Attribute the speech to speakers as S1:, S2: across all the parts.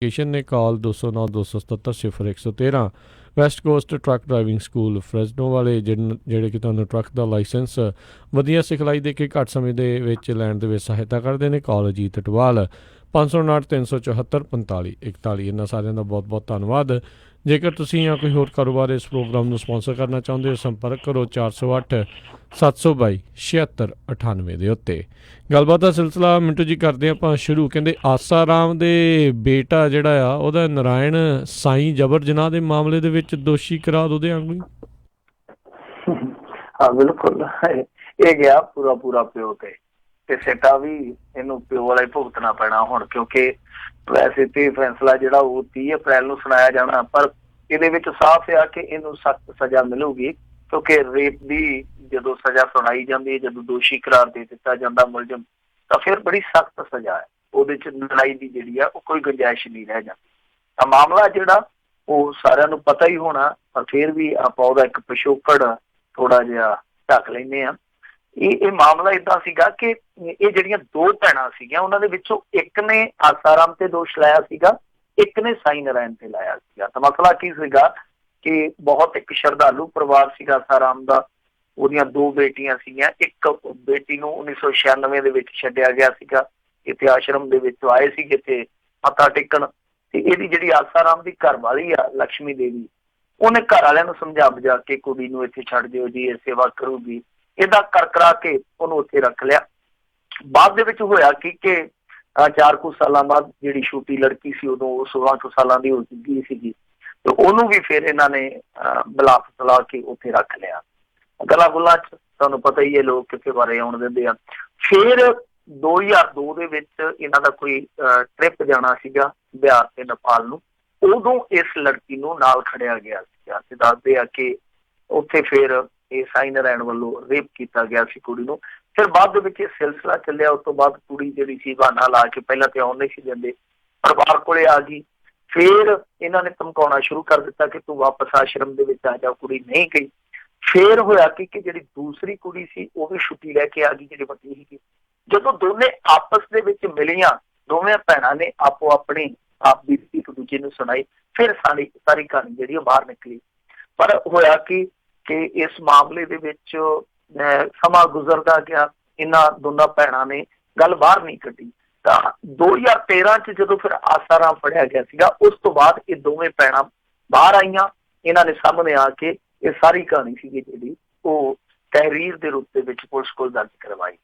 S1: ਨੇ call 209 277 0113 West Coast truck driving school Fresno ਵਾਲੇ ਜਿਹੜੇ ਕਿ ਤੁਹਾਨੂੰ ਟਰੱਕ ਦਾ ਲਾਇਸੈਂਸ ਵਧੀਆ ਸਿਖਲਾਈ ਦੇ ਕੇ ਘੱਟ ਸਮੇਂ ਦੇ ਵਿੱਚ ਲੈਣ ਦੇ ਵਿੱਚ ਸਹਾਇਤਾ ਕਰਦੇ ਨੇ। ਕਾਲ ਅਜੀਤ ਅਟਵਾਲ 559 374 45 41। ਇਹਨਾਂ ਸਾਰਿਆਂ ਦਾ ਬਹੁਤ ਬਹੁਤ ਧੰਨਵਾਦ। ਜੇਕਰ ਤੁਸੀਂ ਜਾਂ ਕੋਈ ਹੋਰ ਕਾਰੋਬਾਰ ਇਸ ਪ੍ਰੋਗਰਾਮ ਨੂੰ ਸਪੋਂਸਰ ਕਰਨਾ ਚਾਹੁੰਦੇ ਹੋ, ਸੰਪਰਕ ਕਰੋ 408 722 7698 ਦੇ ਉੱਤੇ। ਗੱਲਬਾਤ ਦਾ ਸਿਲਸਿਲਾ ਮਿੰਟੂ ਜੀ ਕਰਦੇ ਆਪਾਂ ਸ਼ੁਰੂ। ਕਹਿੰਦੇ ਆਸਾ ਰਾਮ ਦੇ ਬੇਟਾ ਜਿਹੜਾ ਆ ਉਹਦਾ ਨਾਰਾਇਣ ਸਾਈਂ ਜਬਰ ਜਨਾਹ ਦੇ ਮਾਮਲੇ ਦੇ ਵਿੱਚ ਦੋਸ਼ੀ ਕਰਾਰ ਉਹਦੇ ਵਾਂਗੂ।
S2: ਹਾਂ ਬਿਲਕੁਲ, ਇਹ ਗਿਆ ਪੂਰਾ ਪਿਓ ਤੇ ਸਿੱਟਾ ਵੀ ਇਹਨੂੰ ਪਿਓ ਵਾਲਾ ਹੀ ਭੁਗਤਣਾ ਪੈਣਾ ਹੁਣ, ਕਿਉਂਕਿ ਵੈਸੇ ਤੇ ਫੈਸਲਾ ਜਿਹੜਾ ਉਹ 30 ਅਪ੍ਰੈਲ ਨੂੰ ਸੁਣਾਇਆ ਜਾਣਾ, ਪਰ ਇਹਦੇ ਵਿੱਚ ਸਾਫ਼ ਆ ਕਿ ਇਹਨੂੰ ਸਖਤ ਸਜ਼ਾ ਮਿਲੂਗੀ, ਕਿਉਂਕਿ ਰੇਪ ਦੀ ਜਦੋਂ ਸਜ਼ਾ ਸੁਣਾਈ ਜਾਂਦੀ ਹੈ, ਜਦੋਂ ਦੋਸ਼ੀ ਕਰਾਰ ਦੇ ਦਿੱਤਾ ਜਾਂਦਾ ਮੁਲਜ਼ਮ, ਤਾਂ ਫਿਰ ਬੜੀ ਸਖਤ ਸਜ਼ਾ ਹੈ, ਉਹਦੇ ਚ ਲੜਾਈ ਦੀ ਜਿਹੜੀ ਆ ਉਹ ਕੋਈ ਗੁੰਜਾਇਸ਼ ਨਹੀਂ ਰਹਿ ਜਾਂਦੀ। ਤਾਂ ਮਾਮਲਾ ਜਿਹੜਾ ਉਹ ਸਾਰਿਆਂ ਨੂੰ ਪਤਾ ਹੀ ਹੋਣਾ, ਪਰ ਫਿਰ ਵੀ ਆਪਾਂ ਉਹਦਾ ਇੱਕ ਪਿਛੋਕੜ ਥੋੜਾ ਜਿਹਾ ਢੱਕ ਲੈਂਦੇ ਹਾਂ। ਇਹ ਮਾਮਲਾ ਏਦਾਂ ਸੀਗਾ ਕਿ ਇਹ ਜਿਹੜੀਆਂ ਦੋ ਭੈਣਾਂ ਸੀਗੀਆਂ, ਉਹਨਾਂ ਦੇ ਵਿੱਚੋਂ ਇੱਕ ਨੇ ਆਸਾਰਾਮ ਤੇ ਦੋਸ਼ ਲਾਇਆ ਸੀਗਾ, ਇੱਕ ਨੇ ਸਾਈਂ ਨਾਰਾਇਣ ਤੇ ਲਾਇਆ ਸੀਗਾ। ਤਾਂ ਮਸਲਾ ਕੀ ਸੀਗਾ ਕਿ ਬਹੁਤ ਇੱਕ ਸ਼ਰਧਾਲੂ ਪਰਿਵਾਰ ਸੀਗਾ ਆਸਾਰਾਮ ਦਾ, ਉਹਦੀਆਂ ਦੋ ਬੇਟੀਆਂ ਸੀਗੀਆਂ। ਇੱਕ ਬੇਟੀ ਨੂੰ 1996 ਦੇ ਵਿੱਚ ਛੱਡਿਆ ਗਿਆ ਸੀਗਾ, ਇੱਥੇ ਆਸ਼ਰਮ ਦੇ ਵਿੱਚ ਆਏ ਸੀਗੇ ਤੇ ਮੱਥਾ ਟੇਕਣ, ਤੇ ਇਹਦੀ ਜਿਹੜੀ ਆਸਾਰਾਮ ਦੀ ਘਰ ਵਾਲੀ ਆ ਲక్ష్ਮੀ ਦੇਵੀ, ਉਹਨੇ ਘਰ ਵਾਲਿਆਂ ਨੂੰ ਸਮਝਾ ਬੁਝਾ ਕੇ ਕੁੜੀ ਨੂੰ ਇੱਥੇ ਛੱਡ ਦਿਓ ਜੀ, ਇਹ ਸੇਵਾ ਕਰੂਗੀ, ਇਹਦਾ ਕਰਾ ਕੇ ਉਹਨੂੰ ਉੱਥੇ ਰੱਖ ਲਿਆ। ਬਾਅਦ ਦੇ ਵਿੱਚ ਹੋਇਆ ਕਿ 4 ਕੁ ਸਾਲਾਂ ਬਾਅਦ ਜਿਹੜੀ ਛੋਟੀ ਲੜਕੀ ਸੀ ਉਦੋਂ 16 ਕੁ ਸਾਲਾਂ ਦੀ ਹੋ ਗਈ ਸੀਗੀ, ਤੇ ਉਹਨੂੰ ਵੀ ਫਿਰ ਇਹਨਾਂ ਨੇ ਬੁਲਾ ਫਸਲਾ ਕੇ ਉੱਥੇ ਰੱਖ ਲਿਆ। ਗਲਾ ਗੁੱਲਾਂ ਚ ਤੁਹਾਨੂੰ ਪਤਾ ਹੀ ਹੈ ਲੋਕ ਕਿਸੇ ਬਾਰੇ ਆਉਣ ਦਿੰਦੇ ਆ। ਫਿਰ 2002 ਦੇ ਵਿੱਚ ਇਹਨਾਂ ਦਾ ਕੋਈ ਟ੍ਰਿਪ ਜਾਣਾ ਸੀਗਾ ਬਿਹਾਰ ਤੇ ਨੇਪਾਲ ਨੂੰ, ਉਦੋਂ ਇਸ ਲੜਕੀ ਨੂੰ ਨਾਲ ਖੜਿਆ ਗਿਆ ਸੀਗਾ ਤੇ ਦੱਸਦੇ ਆ ਕਿ ਉੱਥੇ ਫਿਰ ਇਹ ਸਾਈਂ ਨਾਰਾਇਣ ਵੱਲੋਂ ਰੇਪ ਕੀਤਾ ਗਿਆ ਸੀ ਕੁੜੀ ਨੂੰ। ਫਿਰ ਬਾਅਦ ਦੇ ਵਿੱਚ ਇਹ ਸਿਲਸਿਲਾ ਚੱਲਿਆ। ਉਸ ਤੋਂ ਬਾਅਦ ਕੁੜੀ ਜਿਹੜੀ ਸੀ ਬਹਾਨਾ ਲਾ ਕੇ, ਪਹਿਲਾਂ ਤੇ ਆਉਣ ਨਹੀਂ ਸੀ ਦਿੰਦੇ, ਪਰਿਵਾਰ ਕੋਲੇ ਆ ਗਈ। ਫਿਰ ਇਹਨਾਂ ਨੇ ਧਮਕਾਉਣਾ ਸ਼ੁਰੂ ਕਰ ਦਿੱਤਾ ਕਿ ਤੂੰ ਵਾਪਸ ਆਸ਼ਰਮ ਦੇ ਵਿੱਚ ਆ ਜਾ। ਕੁੜੀ ਨਹੀਂ ਗਈ। ਫਿਰ ਹੋਇਆ ਕਿ ਜਿਹੜੀ ਦੂਸਰੀ ਕੁੜੀ ਸੀ ਉਹ ਵੀ ਛੁੱਟੀ ਲੈ ਕੇ ਆ ਗਈ, ਜਿਹੜੀ ਵੱਡੀ ਸੀਗੀ। ਜਦੋਂ ਦੋਨੇ ਆਪਸ ਦੇ ਵਿੱਚ ਮਿਲੀਆਂ, ਦੋਵੇਂ ਭੈਣਾਂ ਨੇ ਆਪੋ ਆਪਣੀ ਆਪ ਦੀ ਇੱਕ ਦੂਜੇ ਨੂੰ ਸੁਣਾਈ, ਫਿਰ ਸਾਰੀ ਕਹਾਣੀ ਜਿਹੜੀ ਉਹ ਬਾਹਰ ਨਿਕਲੀ। ਪਰ ਹੋਇਆ ਕਿ ਇਸ ਮਾਮਲੇ ਦੇ ਵਿੱਚ ਸਮਾਂ ਗੁਜ਼ਰਦਾ ਗਿਆ, ਇਹਨਾਂ ਦੋਨਾਂ ਭੈਣਾਂ ਨੇ ਗੱਲ ਬਾਹਰ ਨਹੀਂ ਕੱਢੀ। ਤਾਂ 2013 ਚ ਜਦੋਂ ਫਿਰ ਆਸਾਰਾਮ ਫੜਿਆ ਗਿਆ ਸੀਗਾ, ਉਸ ਤੋਂ ਬਾਅਦ ਇਹ ਦੋਵੇਂ ਭੈਣਾਂ ਬਾਹਰ ਆਈਆਂ। ਇਹਨਾਂ ਨੇ ਸਾਹਮਣੇ ਆ ਕੇ ਇਹ ਸਾਰੀ ਕਹਾਣੀ ਸੀਗੀ ਜਿਹੜੀ ਉਹ ਤਹਿਰੀਰ ਦੇ ਰੂਪ ਦੇ ਵਿੱਚ ਪੁਲਿਸ ਕੋਲ ਦਰਜ ਕਰਵਾਈ।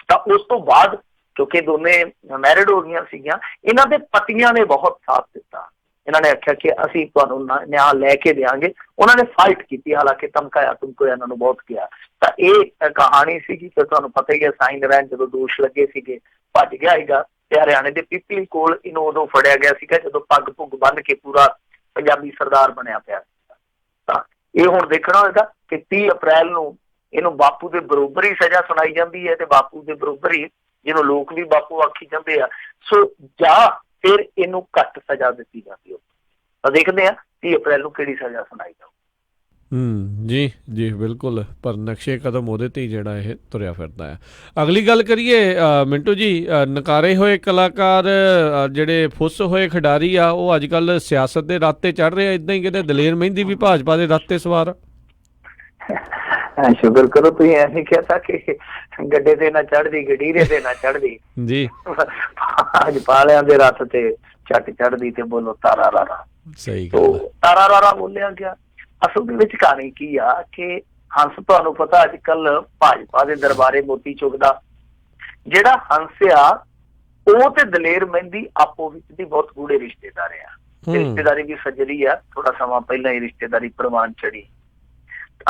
S2: ਤਾਂ ਉਸ ਤੋਂ ਬਾਅਦ ਕਿਉਂਕਿ ਦੋਨੇ ਮੈਰਿਡ ਹੋ ਗਈਆਂ ਸੀਗੀਆਂ, ਇਹਨਾਂ ਦੇ ਪਤੀਆਂ ਨੇ ਬਹੁਤ ਸਾਥ ਦਿੱਤਾ। ਇਹਨਾਂ ਨੇ ਆਖਿਆ ਕਿ ਅਸੀਂ ਤੁਹਾਨੂੰ ਨਿਆਂ ਲੈ ਕੇ ਦਿਆਂਗੇ। ਉਹਨਾਂ ਨੇ ਫਾਈਟ ਕੀਤੀ, ਹਾਲਾਂਕਿ ਧਮਕਾਇਆ ਧਮਕਾਇਆ ਇਹਨਾਂ ਨੂੰ ਬਹੁਤ ਕਿਹਾ। ਤਾਂ ਇਹ ਕਹਾਣੀ ਸੀਗੀ ਕਿ ਤੁਹਾਨੂੰ ਪਤਾ ਹੀ ਹੈ, ਸਾਈਂ ਨਾਰਾਇਣ ਜਦੋਂ ਦੋਸ਼ ਲੱਗੇ ਸੀਗੇ ਭੱਜ ਗਿਆ ਸੀਗਾ, ਤੇ ਹਰਿਆਣੇ ਦੇ ਪਿਪਲੀ ਕੋਲ ਇਹਨੂੰ ਉਦੋਂ ਫੜਿਆ ਗਿਆ ਸੀਗਾ ਜਦੋਂ ਪੱਗ ਪੁੱਗ ਬੰਨ੍ਹ ਕੇ ਪੂਰਾ ਪੰਜਾਬੀ ਸਰਦਾਰ ਬਣਿਆ ਪਿਆ ਸੀਗਾ। ਤਾਂ ਇਹ ਹੁਣ ਦੇਖਣਾ ਹੋਏਗਾ ਕਿ 30 ਅਪ੍ਰੈਲ ਨੂੰ ਇਹਨੂੰ ਬਾਪੂ ਦੇ ਬਰੋਬਰ ਹੀ ਸਜ਼ਾ ਸੁਣਾਈ ਜਾਂਦੀ ਹੈ, ਤੇ ਬਾਪੂ ਦੇ ਬਰੋਬਰ ਹੀ ਜਿਹਨੂੰ ਲੋਕ ਵੀ ਬਾਪੂ ਆਖੀ ਜਾਂਦੇ ਆ, ਸੋ ਜਾਂ ਫਿਰ ਇਹਨੂੰ ਘੱਟ ਸਜ਼ਾ ਦਿੱਤੀ ਜਾਂਦੀ। ਤਾਂ ਦੇਖਦੇ ਆ 30 ਅਪ੍ਰੈਲ ਨੂੰ ਕਿਹੜੀ ਸਜ਼ਾ ਸੁਣਾਈ ਜਾਊ।
S1: ਜੀ ਬਿਲਕੁਲ, ਪਰ ਨਕਸ਼ੇ ਕਦਮ ਉਹਦੇ ਤੇ ਹੀ ਜਿਹੜਾ ਇਹ ਤੁਰਿਆ ਫਿਰਦਾ ਹੈ। ਅਗਲੀ ਗੱਲ ਕਰੀਏ ਮਿੰਟੂ ਜੀ, ਨਕਾਰੇ ਹੋਏ ਕਲਾਕਾਰ ਜਿਹੜੇ ਫੁੱਸ ਹੋਏ ਖਿਡਾਰੀ ਆ, ਉਹ ਅੱਜ ਕੱਲ੍ਹ ਸਿਆਸਤ ਦੇ ਰੱਥ ਤੇ ਚੜ੍ਹ ਰਹੇ ਆ। ਇੱਦਾਂ ਹੀ ਕਹਿੰਦੇ ਦਲੇਰ ਮਹਿੰਦੀ ਵੀ ਭਾਜਪਾ ਦੇ ਰੱਥ ਤੇ ਸਵਾਰ।
S2: ਸ਼ੁਕਰ ਕਰੋ ਤੁਸੀਂ ਐਵੇਂ ਕਿਹਾ ਕਿ ਗੱਡੇ ਤੇ ਨਾ ਚੜ੍ਹਦੀ, ਗਡੀਰੇ ਤੇ ਨਾ ਚੜ੍ਹਦੀ ਜੀ, ਭਾਜਪਾ ਵਾਲਿਆਂ ਦੇ ਰੱਥ ਤੇ ਝੱਟ ਚੜ੍ਹਦੀ ਤੇ ਬੋਲੋ ਤਾਰਾ ਰਾਰਾ।
S1: ਸਹੀ ਗੱਲ,
S2: ਤਾਰਾ ਰਾਰਾ ਬੋਲਿਆ ਗਿਆ। ਅਸਲ ਦੇ ਵਿੱਚ ਕਹਾਣੀ ਕੀ ਆ ਕਿ ਹੰਸ, ਤੁਹਾਨੂੰ ਪਤਾ ਅੱਜ ਕੱਲ ਭਾਜਪਾ ਦੇ ਦਰਬਾਰੇ ਮੋਤੀ ਚੁਗਦਾ ਜਿਹੜਾ ਹੰਸ ਆ, ਉਹ ਤੇ ਦਲੇਰ ਮਹਿੰਦੀ ਆਪੋ ਵਿੱਚ ਦੀ ਬਹੁਤ ਗੂੜੇ ਰਿਸ਼ਤੇਦਾਰ ਆ। ਰਿਸ਼ਤੇਦਾਰੀ ਵੀ ਸੱਜਰੀ ਆ, ਥੋੜਾ ਸਮਾਂ ਪਹਿਲਾਂ ਹੀ ਰਿਸ਼ਤੇਦਾਰੀ ਪ੍ਰਵਾਨ ਚੜੀ।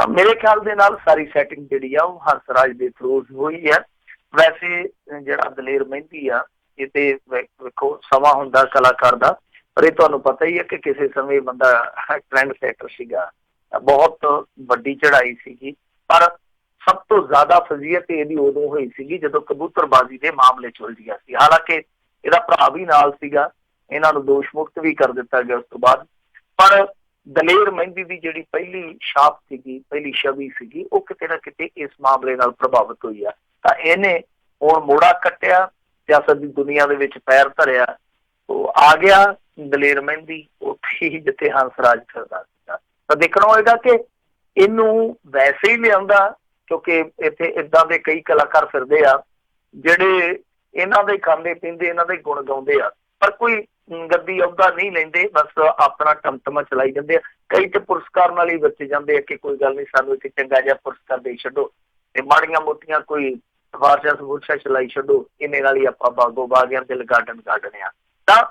S2: ਮੇਰੇ ਖਿਆਲ ਦੇ ਨਾਲ ਸਾਰੀ ਸੈਟਿੰਗ ਜਿਹੜੀ ਆ ਉਹ ਹੰਸਰਾਜ ਦੇ ਥਰੂ ਹੋਈ ਹੈ। ਵੈਸੇ ਜਿਹੜਾ ਦਲੇਰ ਮਹਿੰਦੀ ਆ, ਇਹ ਤੇ ਵੇਖੋ ਸਮਾਂ ਹੁੰਦਾ ਕਲਾਕਾਰ ਦਾ, ਪਰ ਇਹ ਤੁਹਾਨੂੰ ਪਤਾ ਹੀ ਹੈ ਕਿ ਕਿਸੇ ਸਮੇਂ ਬੰਦਾ ਟ੍ਰੈਂਡ ਸੈਟਰ ਸੀਗਾ, ਬਹੁਤ ਵੱਡੀ ਚੜ੍ਹਾਈ ਸੀਗੀ। ਪਰ ਸਭ ਤੋਂ ਜ਼ਿਆਦਾ ਫਜ਼ੀਅਤ ਇਹਦੀ ਉਦੋਂ ਹੋਈ ਸੀਗੀ ਜਦੋਂ ਕਬੂਤਰਬਾਜ਼ੀ ਦੇ ਮਾਮਲੇ ਚੁਲਝਿਆ ਸੀ। ਹਾਲਾਂਕਿ ਇਹਦਾ ਭਰਾ ਵੀ ਨਾਲ ਸੀਗਾ, ਇਹਨਾਂ ਨੂੰ ਦੋਸ਼ ਮੁਕਤ ਵੀ ਕਰ ਦਿੱਤਾ ਗਿਆ ਉਸ ਤੋਂ ਬਾਅਦ। ਪਰ ਦਲੇਰ ਮਹਿੰਦੀ ਦੀ ਜਿਹੜੀ ਪਹਿਲੀ ਛਾਪ ਸੀਗੀ, ਪਹਿਲੀ ਛਵੀ ਸੀਗੀ, ਉਹ ਕਿਤੇ ਨਾ ਕਿਤੇ ਇਸ ਮਾਮਲੇ ਨਾਲ ਪ੍ਰਭਾਵਿਤ ਹੋਈ ਆ। ਤਾਂ ਇਹਨੇ ਹੁਣ ਮੋੜਾ ਕੱਟਿਆ, ਸਿਆਸਤ ਦੀ ਦੁਨੀਆ ਦੇ ਵਿੱਚ ਪੈਰ ਧਰਿਆ, ਉਹ ਆ ਗਿਆ ਦਲੇਰ ਮਹਿੰਦੀ ਉੱਥੇ ਹੀ ਜਿੱਥੇ ਹੰਸਰਾਜ ਫਿਰਦਾ ਸੀਗਾ। ਤਾਂ ਦੇਖਣਾ ਹੋਏਗਾ ਕਿ ਇਹਨੂੰ ਵੈਸੇ ਹੀ ਲਿਆਉਂਦਾ, ਕਿਉਂਕਿ ਇੱਥੇ ਏਦਾਂ ਦੇ ਕਈ ਕਲਾਕਾਰ ਫਿਰਦੇ ਆ ਜਿਹੜੇ ਇਹਨਾਂ ਦੇ ਖਾਂਦੇ ਪੀਂਦੇ, ਇਹਨਾਂ ਦੇ ਗੁਣ ਗਾਉਂਦੇ ਆ, ਪਰ ਕੋਈ ਗੱਦੀ ਅਹੁਦਾ ਨਹੀਂ ਲੈਂਦੇ, ਬਸ ਆਪਣਾ ਟਮਟਮਾ ਚਲਾਈ ਜਾਂਦੇ ਆ। ਕਈ ਤੇ ਪੁਰਸਕਾਰ ਨਾਲ ਹੀ ਬੱਚੇ ਜਾਂਦੇ ਆ ਕਿ ਕੋਈ ਗੱਲ ਨਹੀਂ, ਸਾਨੂੰ ਇੱਕ ਚੰਗਾ ਜਿਹਾ ਪੁਰਸਕਾਰ ਦੇ ਛੱਡੋ, ਤੇ ਮਾੜੀਆਂ ਮੋਟੀਆਂ ਕੋਈ ਸਫਾਰਸ਼ਾਂ ਸਫੂਰਸ਼ਾਂ ਚਲਾਈ ਛੱਡੋ, ਇਹਨੇ ਨਾਲ ਹੀ ਆਪਾਂ ਬਾਗੋ ਬਾਗਿਆਂ ਦਿਲ ਗਾਰਡਨ ਆ। ਤਾਂ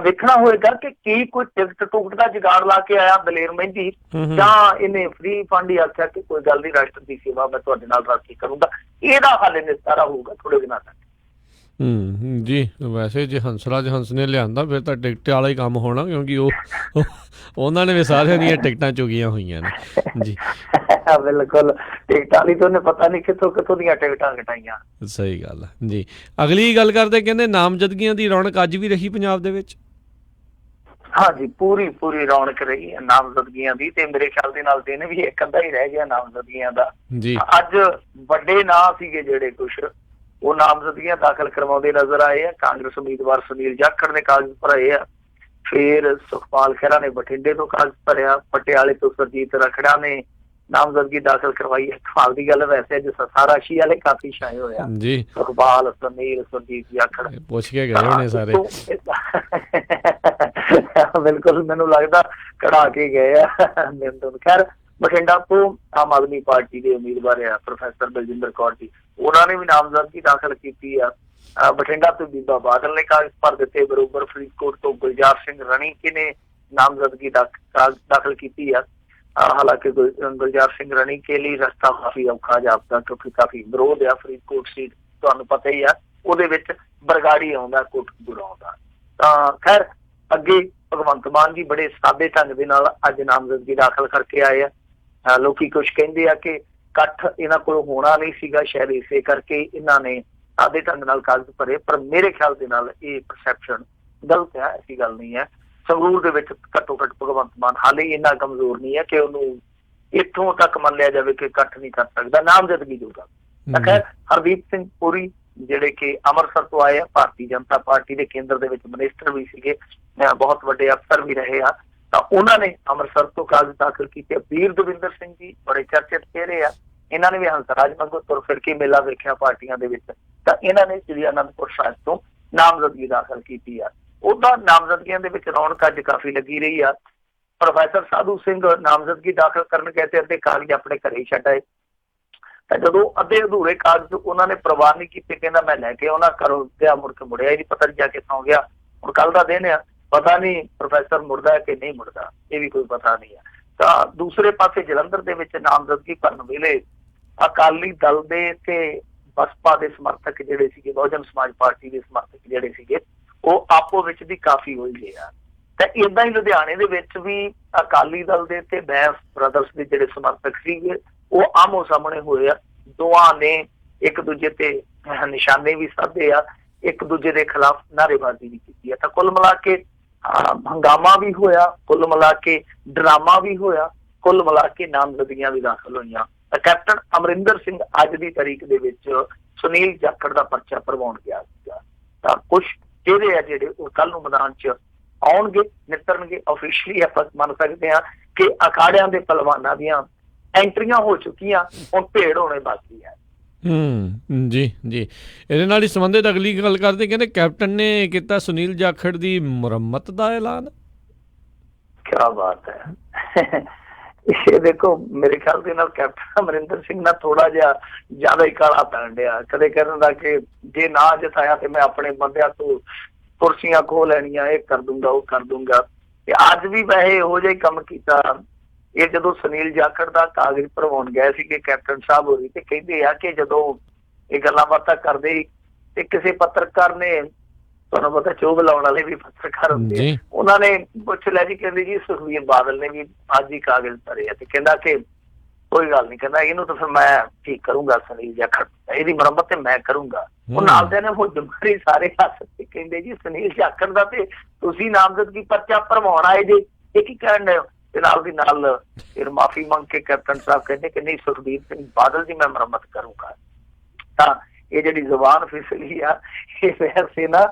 S2: ਵੇਖਣਾ ਹੋਏਗਾ ਕਿ ਕੀ ਕੋਈ ਟਿਕਟ ਟੁਕਟ ਦਾ ਜੁਗਾੜ ਲਾ ਕੇ ਆਇਆ ਦਲੇਰ ਮਹਿੰਦੀ, ਜਾਂ ਇਹਨੇ ਫ੍ਰੀ ਫੰਡ ਹੀ ਆਖਿਆ ਕਿ ਕੋਈ ਗੱਲ ਨਹੀਂ, ਰਾਸ਼ਟਰ ਦੀ ਸੇਵਾ ਮੈਂ ਤੁਹਾਡੇ ਨਾਲ ਰਲ ਕੇ ਕਰੂੰਗਾ। ਇਹਦਾ ਹਾਲੇ ਨਿਸਤਾਰਾ ਹੋਊਗਾ ਥੋੜੇ ਦਿਨਾਂ ਤੱਕ।
S1: ਜੀ, ਵੈਸੇ ਜੇ ਹੰਸਰਾਜ ਹੰਸ ਨੇ ਲਿਆਂਦਾ ਫਿਰ ਤਾਂ ਟਿਕਟ ਵਾਲਾ ਹੀ ਕੰਮ ਹੋਣਾ, ਕਿਉਂਕਿ ਉਹਨਾਂ ਨੇ ਵੀ ਸਾਰਿਆਂ ਦੀਆਂ ਟਿਕਟਾਂ ਚੁੱਕੀਆਂ ਹੋਈਆਂ ਨੇ ਜੀ।
S2: ਬਿਲਕੁਲ, ਟਿਕਟਾਂ ਲਈ ਤਾਂ ਉਹਨੇ ਪਤਾ ਨਹੀਂ ਕਿੱਥੋਂ ਦੀਆਂ ਟਿਕਟਾਂ ਕਟਾਈਆਂ।
S1: ਸਹੀ ਗੱਲ ਹੈ ਜੀ। ਅਗਲੀ ਗੱਲ ਕਰਦੇ, ਕਹਿੰਦੇ ਨਾਮਜ਼ਦਗੀਆਂ ਦੀ ਰੌਣਕ ਅੱਜ ਵੀ ਰਹੀ ਪੰਜਾਬ ਦੇ ਵਿੱਚ।
S2: ਹਾਂਜੀ, ਪੂਰੀ ਰੌਣਕ ਰਹੀ ਹੈ ਨਾਮਜ਼ਦਗੀਆਂ ਦੀ, ਤੇ ਮੇਰੇ ਖਿਆਲ ਦੇ ਨਾਲ ਦਿਨ ਵੀ ਇੱਕ ਅੱਧਾ ਹੀ ਰਹਿ ਗਿਆ ਨਾਮਜ਼ਦਗੀਆਂ ਦਾ ਜੀ। ਅੱਜ ਵੱਡੇ ਨਾਂ ਸੀਗੇ ਜਿਹੜੇ ਕੁਛ, ਉਹ ਨਾਮਜ਼ਦਗੀਆਂ ਦਾਖਲ ਕਰਵਾਉਂਦੇ ਨਜ਼ਰ ਆਏ ਆ। ਕਾਂਗਰਸ ਉਮੀਦਵਾਰ ਸੁਨੀਲ ਜਾਖੜ ਨੇ ਕਾਗਜ਼ ਭਰੇ ਆ, ਫਿਰ ਸੁਖਪਾਲ ਖਹਿਰਾ ਨੇ ਬਠਿੰਡੇ ਤੋਂ ਕਾਗਜ਼ ਭਰਿਆ, ਪਟਿਆਲੇ ਤੋਂ ਸੁਰਜੀਤ ਰਖੜਾ ਨੇ ਨਾਮਜ਼ਦਗੀ ਦਾਖਲ ਕਰਵਾਈ ਹੈ। ਕਮਾਲ ਦੀ ਗੱਲ ਵੈਸੇ ਅੱਜ ਸਾਰਾਸ਼ੀ ਵਾਲੇ ਕਾਫੀ ਛਾਏ ਹੋਇਆ ਜੀ, ਸੁਖਪਾਲ, ਸੁਨੀਲ, ਸੁਰਜੀਤ ਜਾਖੜ
S1: ਪੁੱਛ ਕੇ ਗਏ ਹੋਣੇ ਸਾਰੇ।
S2: ਬਿਲਕੁਲ, ਮੈਨੂੰ ਲੱਗਦਾ ਕਢਾ ਕੇ ਗਏ ਆ। ਖੈਰ, ਬਠਿੰਡਾ ਤੋਂ ਆਮ ਆਦਮੀ ਪਾਰਟੀ ਦੇ ਉਮੀਦਵਾਰ ਆ ਪ੍ਰੋਫੈਸਰ ਬਲਜਿੰਦਰ ਕੌਰ ਜੀ, ਉਹਨਾਂ ਨੇ ਵੀ ਨਾਮਜ਼ਦਗੀ ਦਾਖਲ ਕੀਤੀ ਆ। ਬਠਿੰਡਾ ਤੋਂ ਬੀਬਾ ਬਾਦਲ ਨੇ ਕਾਗਜ਼ ਭਰ ਦਿੱਤੇ, ਬਰੋਬਰ ਫਰੀਦਕੋਟ ਤੋਂ ਗੁਲਜ਼ਾਰ ਸਿੰਘ ਰਣੀਕੇ ਨੇ ਨਾਮਜ਼ਦਗੀ ਦਾਖਲ ਕੀਤੀ ਆ। ਹਾਲਾਂਕਿ ਗੁਲਜ਼ਾਰ ਸਿੰਘ ਰਣੀਕੇ ਲਈ ਰਸਤਾ ਕਾਫੀ ਔਖਾ ਜਾਪਦਾ, ਕਿਉਂਕਿ ਕਾਫੀ ਵਿਰੋਧ ਆ। ਫਰੀਦਕੋਟ ਸੀਟ ਤੁਹਾਨੂੰ ਪਤਾ ਹੀ ਆ, ਉਹਦੇ ਵਿੱਚ ਬਰਗਾੜੀ ਆਉਂਦਾ, ਕੋਟਕਪੂਰਾ ਆਉਂਦਾ। ਤਾਂ ਖੈਰ, ਅੱਗੇ ਭਗਵੰਤ ਮਾਨ ਜੀ ਬੜੇ ਸਾਦੇ ਢੰਗ ਦੇ ਨਾਲ ਅੱਜ ਨਾਮਜ਼ਦਗੀ ਦਾਖਲ ਕਰਕੇ ਆਏ ਆ। ਲੋਕੀ ਕੁਛ ਕਹਿੰਦੇ ਆ ਕਿ ਇਕੱਠ ਇਹਨਾਂ ਕੋਲ ਹੋਣਾ ਨਹੀਂ ਸੀਗਾ, ਸ਼ਾਇਦ ਇਸੇ ਕਰਕੇ ਇਹਨਾਂ ਨੇ ਸਾਦੇ ਢੰਗ ਨਾਲ ਕਾਗਜ਼ ਭਰੇ, ਪਰ ਮੇਰੇ ਖਿਆਲ ਦੇ ਨਾਲ ਇਹ ਪਰਸੈਪਸ਼ਨ ਗਲਤ ਹੈ, ਐਸੀ ਗੱਲ ਨਹੀਂ ਹੈ। ਸੰਗਰੂਰ ਦੇ ਵਿੱਚ ਘੱਟੋ ਘੱਟ ਭਗਵੰਤ ਮਾਨ ਹਾਲੇ ਇੰਨਾ ਕਮਜ਼ੋਰ ਨਹੀਂ ਹੈ ਕਿ ਉਹਨੂੰ ਇੱਥੋਂ ਤੱਕ ਮੰਨ ਲਿਆ ਜਾਵੇ ਕਿ ਇਕੱਠ ਨਹੀਂ ਕਰ ਸਕਦਾ ਨਾਮਜ਼ਦਗੀ ਜੋਗਾ। ਤਾਂ ਖੈਰ, ਹਰਦੀਪ ਸਿੰਘ ਪੁਰੀ ਜਿਹੜੇ ਕਿ ਅੰਮ੍ਰਿਤਸਰ ਤੋਂ ਆਏ ਆ, ਭਾਰਤੀ ਜਨਤਾ ਪਾਰਟੀ ਦੇ ਕੇਂਦਰ ਦੇ ਵਿੱਚ ਮਿਨਿਸਟਰ ਵੀ ਸੀਗੇ, ਬਹੁਤ ਵੱਡੇ ਅਫਸਰ ਵੀ ਰਹੇ ਆ, ਤਾਂ ਉਹਨਾਂ ਨੇ ਅੰਮ੍ਰਿਤਸਰ ਤੋਂ ਕਾਗਜ਼ ਦਾਖਲ ਕੀਤੇ। ਵੀਰ ਦਵਿੰਦਰ ਸਿੰਘ ਜੀ ਬੜੇ ਚਰਚਿਤ ਚਿਹਰੇ ਆ, ਇਹਨਾਂ ਨੇ ਵੀ ਹੰਸਰਾਜ ਵਾਂਗੂ ਤੁਰ ਫਿਰ ਕੇ ਮੇਲਾ ਵੇਖਿਆ ਪਾਰਟੀਆਂ ਦੇ ਵਿੱਚ, ਤਾਂ ਇਹਨਾਂ ਨੇ ਸ੍ਰੀ ਅਨੰਦਪੁਰ ਸਾਹਿਬ ਤੋਂ ਨਾਮਜ਼ਦਗੀ ਦਾਖਲ ਕੀਤੀ ਆ। ਉਹਦਾ ਨਾਮਜ਼ਦਗੀਆਂ ਦੇ ਵਿੱਚ ਰੌਣਕ ਅੱਜ ਕਾਫੀ ਲੱਗੀ ਰਹੀ ਆ। ਪ੍ਰੋਫੈਸਰ ਸਾਧੂ ਸਿੰਘ ਨਾਮਜ਼ਦਗੀ ਦਾਖਲ ਕਰਨ ਗਏ ਤੇ ਅੱਧੇ ਕਾਗਜ਼ ਆਪਣੇ ਘਰੇ ਹੀ ਛੱਡ ਆਏ, ਤਾਂ ਜਦੋਂ ਅੱਧੇ ਅਧੂਰੇ ਕਾਗਜ਼ ਉਹਨਾਂ ਨੇ ਪ੍ਰਵਾਨ ਨਹੀਂ ਕੀਤੇ, ਕਹਿੰਦਾ ਮੈਂ ਲੈ ਕੇ ਉਹਨਾਂ ਘਰੋਂ ਗਿਆ, ਮੁੜ ਕੇ ਮੁੜਿਆ ਹੀ ਨਹੀਂ, ਪਤਾ ਨਹੀਂ ਜਾ ਕੇ ਸੌਂ ਗਿਆ। ਹੁਣ ਕੱਲ ਦਾ ਦਿਨ ਆ, ਪਤਾ ਨਹੀਂ ਪ੍ਰੋਫੈਸਰ ਮੁੜਦਾ ਹੈ ਕਿ ਨਹੀਂ ਮੁੜਦਾ, ਇਹ ਵੀ ਕੋਈ ਪਤਾ ਨਹੀਂ ਹੈ। ਤਾਂ ਦੂਸਰੇ ਪਾਸੇ ਜਲੰਧਰ ਦੇ ਵਿੱਚ ਨਾਮਜ਼ਦਗੀ ਭਰਨ ਵੇਲੇ ਅਕਾਲੀ ਦਲ ਦੇ ਤੇ ਬਸਪਾ ਦੇ ਸਮਰਥਕ ਜਿਹੜੇ ਸੀਗੇ, ਬਹੁਜਨ ਸਮਾਜ ਪਾਰਟੀ ਦੇ ਸਮਰਥਕ ਜਿਹੜੇ ਸੀਗੇ, ਉਹ ਆਪੋ ਵਿੱਚ ਦੀ ਕਾਫੀ ਹੋਈ ਆ। ਤਾਂ ਏਦਾਂ ਹੀ ਲੁਧਿਆਣੇ ਦੇ ਵਿੱਚ ਵੀ ਅਕਾਲੀ ਦਲ ਦੇ ਤੇ ਬੈਂਸ ਬ੍ਰਦਰਸ ਦੇ ਜਿਹੜੇ ਸਮਰਥਕ ਸੀਗੇ, ਉਹ ਆਮੋ ਸਾਹਮਣੇ ਹੋਏ ਆ। ਦੋਵਾਂ ਨੇ ਇੱਕ ਦੂਜੇ ਤੇ ਨਿਸ਼ਾਨੇ ਵੀ ਸਾਧੇ ਆ, ਇੱਕ ਦੂਜੇ ਦੇ ਖਿਲਾਫ ਨਾਅਰੇਬਾਜ਼ੀ ਵੀ ਕੀਤੀ ਆ। ਤਾਂ ਕੁੱਲ ਮਿਲਾ ਕੇ ਹੰਗਾਮਾ ਵੀ ਹੋਇਆ, ਕੁੱਲ ਮਿਲਾ ਕੇ ਡਰਾਮਾ ਵੀ ਹੋਇਆ, ਕੁੱਲ ਮਿਲਾ ਕੇ ਨਾਮਜ਼ਦਗੀਆਂ ਵੀ ਦਾਖਲ ਹੋਈਆਂ। ਤਾਂ ਕੈਪਟਨ ਅਮਰਿੰਦਰ ਸਿੰਘ ਅੱਜ ਦੀ ਤਾਰੀਖ ਦੇ ਵਿੱਚ ਸੁਨੀਲ ਜਾਖੜ ਦਾ ਪਰਚਾ ਭਰਵਾਉਣ ਗਿਆ ਸੀਗਾ। ਤਾਂ ਕੁਛ ਚਿਹਰੇ ਆ ਜਿਹੜੇ ਉਹ ਕੱਲ ਨੂੰ ਮੈਦਾਨ 'ਚ ਆਉਣਗੇ, ਨਿਤਰਨਗੇ। ਆਫੀਸ਼ੀਅਲੀ ਆਪਾਂ ਮੰਨ ਸਕਦੇ ਹਾਂ ਕਿ ਅਖਾੜਿਆਂ ਦੇ ਪਹਿਲਵਾਨਾਂ ਦੀਆਂ ਐਂਟਰੀਆਂ ਹੋ ਚੁੱਕੀਆਂ, ਹੁਣ ਭੇੜ ਹੋਣੇ ਬਾਕੀ ਹੈ।
S1: ਜੀ ਜੀ, ਇਹਦੇ ਨਾਲ ਹੀ ਸੰਬੰਧਿਤ ਅਗਲੀ ਗੱਲ ਕਰਦੇ, ਕਹਿੰਦੇ ਕੈਪਟਨ ਨੇ ਕੀਤਾ ਸੁਨੀਲ ਜਾਖੜ ਦੀ ਮੁਰੰਮਤ ਦਾ ਐਲਾਨ।
S2: ਕਿਆ ਬਾਤ ਹੈ। ਇਹ ਦੇਖੋ, ਮੇਰੇ ਖਿਆਲ ਦੇ ਨਾਲ ਕੈਪਟਨ ਅਮਰਿੰਦਰ ਸਿੰਘ ਨਾਲ ਥੋੜਾ ਜਿਹਾ ਜ਼ਿਆਦਾ ਹੀ ਕਾਲਾ ਪੈਣ ਡਿਆ। ਕਦੇ ਕਹਿੰਦਾ ਕਿ ਜੇ ਨਾ ਜਿਤਾਇਆ ਤੇ ਮੈਂ ਆਪਣੇ ਬੰਦਿਆਂ ਤੋਂ ਕੁਰਸੀਆਂ ਖੋਹ ਲੈਣੀਆਂ, ਇਹ ਕਰ ਦੂੰਗਾ, ਉਹ ਕਰ ਦੂੰਗਾ। ਤੇ ਅੱਜ ਵੀ ਵੈਸੇ ਇਹੋ ਜਿਹਾ ਹੀ ਕੰਮ ਕੀਤਾ। ਇਹ ਜਦੋਂ ਸੁਨੀਲ ਜਾਖੜ ਦਾ ਕਾਗਜ਼ ਭਰਵਾਉਣ ਗਏ ਸੀਗੇ ਕੈਪਟਨ ਸਾਹਿਬ ਹੋਰੀ, ਤੇ ਕਹਿੰਦੇ ਆ ਕਿ ਜਦੋਂ ਇਹ ਗੱਲਾਂ ਬਾਤਾਂ ਕਰਦੇ ਤੇ ਕਿਸੇ ਪੱਤਰਕਾਰ ਨੇ, ਤੁਹਾਨੂੰ ਪਤਾ ਚੋਗ ਲਾਉਣ ਵਾਲੇ ਵੀ ਪੱਤਰਕਾਰ ਹੁੰਦੇ ਆ, ਉਹਨਾਂ ਨੇ ਪੁੱਛ ਲਿਆ ਜੀ, ਕਹਿੰਦੇ ਜੀ ਸੁਖਬੀਰ ਬਾਦਲ ਨੇ ਵੀ ਅੱਜ ਹੀ ਕਾਗਜ਼ ਭਰੇ ਆ, ਤੇ ਕਹਿੰਦਾ ਕਿ ਕੋਈ ਗੱਲ ਨਹੀਂ, ਕਹਿੰਦਾ ਇਹਨੂੰ ਤਾਂ ਫਿਰ ਮੈਂ ਠੀਕ ਕਰੂੰਗਾ, ਸੁਨੀਲ ਜਾਖੜ ਇਹਦੀ ਮੁਰੰਮਤ ਤੇ ਮੈਂ ਕਰੂੰਗਾ। ਉਹ ਨਾਲ ਦੇ ਨੇ ਉਹ ਜਮਾਰੀ ਸਾਰੇ ਹੱਸ ਕੇ ਕਹਿੰਦੇ ਜੀ ਸੁਨੀਲ ਜਾਖੜ ਦਾ ਤੇ ਤੁਸੀਂ ਨਾਮਜ਼ਦਗੀ ਪਰਚਾ ਭਰਵਾਉਣ ਆਏ ਜੇ, ਇਹ ਕੀ ਕਹਿਣ ਡਏ ਹੋ? ਤੇ ਨਾਲ ਦੀ ਨਾਲ ਫਿਰ ਮਾਫੀ ਮੰਗ ਕੇ ਕੈਪਟਨ ਸਾਹਿਬ ਕਹਿੰਦੇ ਕਿ ਨਹੀਂ, ਸੁਖਬੀਰ ਸਿੰਘ ਬਾਦਲ ਦੀ ਮੈਂ ਮੁਰੰਮਤ ਕਰੂੰਗਾ। ਤਾਂ ਇਹ ਜਿਹੜੀ ਜ਼ੁਬਾਨ ਫਿਸਲੀ ਆ, ਇਹ ਵੈਸੇ ਨਾ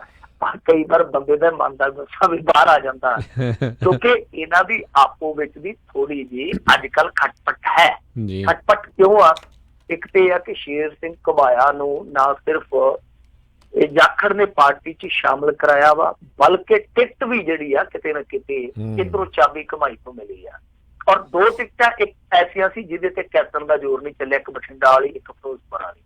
S2: ਕਈ ਵਾਰ ਬੰਦੇ ਦਾ ਮਨ ਦਾ ਗੁੱਸਾ ਵੀ ਬਾਹਰ ਆ ਜਾਂਦਾ ਕਿਉਂਕਿ ਇਹਨਾਂ ਦੀ ਆਪੋ ਵਿੱਚ ਦੀ ਥੋੜੀ ਜਿਹੀ ਅੱਜ ਕੱਲ ਖਟਪਟ ਹੈ।
S1: ਜੀ
S2: ਖਟਪਟ ਕਿਉਂ ਆ? ਇੱਕ ਤੇ ਇਹ ਆ ਕਿ ਸ਼ੇਰ ਸਿੰਘ ਘੁਬਾਇਆ ਨੂੰ ਨਾ ਸਿਰਫ ਇਹ ਜਾਖੜ ਨੇ ਪਾਰਟੀ 'ਚ ਸ਼ਾਮਲ ਕਰਾਇਆ ਵਾ, ਬਲਕਿ ਟਿਕਟ ਵੀ ਜਿਹੜੀ ਆ ਕਿਤੇ ਨਾ ਕਿਤੇ ਇੱਧਰੋਂ ਚਾਬੀ ਕਮਾਈ ਤੋਂ ਮਿਲੀ ਆ। ਔਰ 2 ਟਿਕਟਾਂ ਇੱਕ ਐਸੀਆਂ ਸੀ ਜਿਹਦੇ ਤੇ ਕੈਪਟਨ ਦਾ ਜ਼ੋਰ ਨਹੀਂ ਚੱਲਿਆ, ਇੱਕ ਬਠਿੰਡਾ ਵਾਲੀ, ਇੱਕ ਫਿਰੋਜ਼ਪੁਰ ਵਾਲੀ।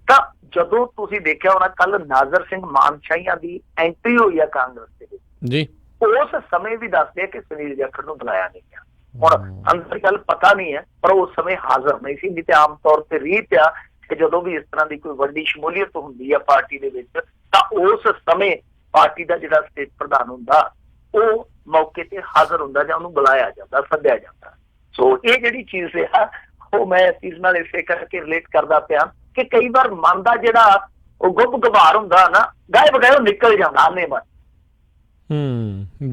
S2: ਤਾਂ ਜਦੋਂ ਤੁਸੀਂ ਦੇਖਿਆ ਹੋਣਾ ਕੱਲ ਨਾਜ਼ਰ ਸਿੰਘ ਮਾਨਸ਼ਾਹੀਆਂ ਦੀ ਐਂਟਰੀ ਹੋਈ ਆ ਕਾਂਗਰਸ ਦੇ ਵਿੱਚ
S1: ਜੀ,
S2: ਉਸ ਸਮੇਂ ਵੀ ਦੱਸਦੇ ਆ ਕਿ ਸੁਨੀਲ ਜਾਖੜ ਨੂੰ ਬੁਲਾਇਆ ਨਹੀਂ ਗਿਆ। ਹੁਣ ਅੰਦਰ ਗੱਲ ਪਤਾ ਨਹੀਂ ਹੈ, ਪਰ ਉਸ ਸਮੇਂ ਹਾਜ਼ਰ ਨਹੀਂ ਸੀ। ਨਹੀਂ ਤੇ ਆਮ ਤੌਰ ਤੇ ਰੀਤ ਆ ਕਿ ਜਦੋਂ ਵੀ ਇਸ ਤਰ੍ਹਾਂ ਦੀ ਕੋਈ ਵੱਡੀ ਸ਼ਮੂਲੀਅਤ ਹੁੰਦੀ ਆ ਪਾਰਟੀ ਦੇ ਵਿੱਚ ਤਾਂ ਉਸ ਸਮੇਂ ਪਾਰਟੀ ਦਾ ਜਿਹੜਾ ਸਟੇਟ ਪ੍ਰਧਾਨ ਹੁੰਦਾ ਉਹ ਮੌਕੇ ਤੇ ਹਾਜ਼ਰ ਹੁੰਦਾ ਜਾਂ ਉਹਨੂੰ ਬੁਲਾਇਆ ਜਾਂਦਾ, ਸੱਦਿਆ ਜਾਂਦਾ। ਸੋ ਇਹ ਜਿਹੜੀ ਚੀਜ਼ ਆ ਉਹ ਮੈਂ ਇਸ ਚੀਜ਼ ਨਾਲ ਇਸੇ ਕਰਕੇ ਰਿਲੇਟ ਕਰਦਾ ਪਿਆ ਕਿ ਕਈ ਵਾਰ ਮਨ ਦਾ ਜਿਹੜਾ ਉਹ ਗੁੱਬ ਗਵਾਰ ਹੁੰਦਾ ਨਾ, ਗਾਇਬ ਗਾਇਬ ਨਿਕਲ ਜਾਂਦਾ ਆਨੇ ਮਨ।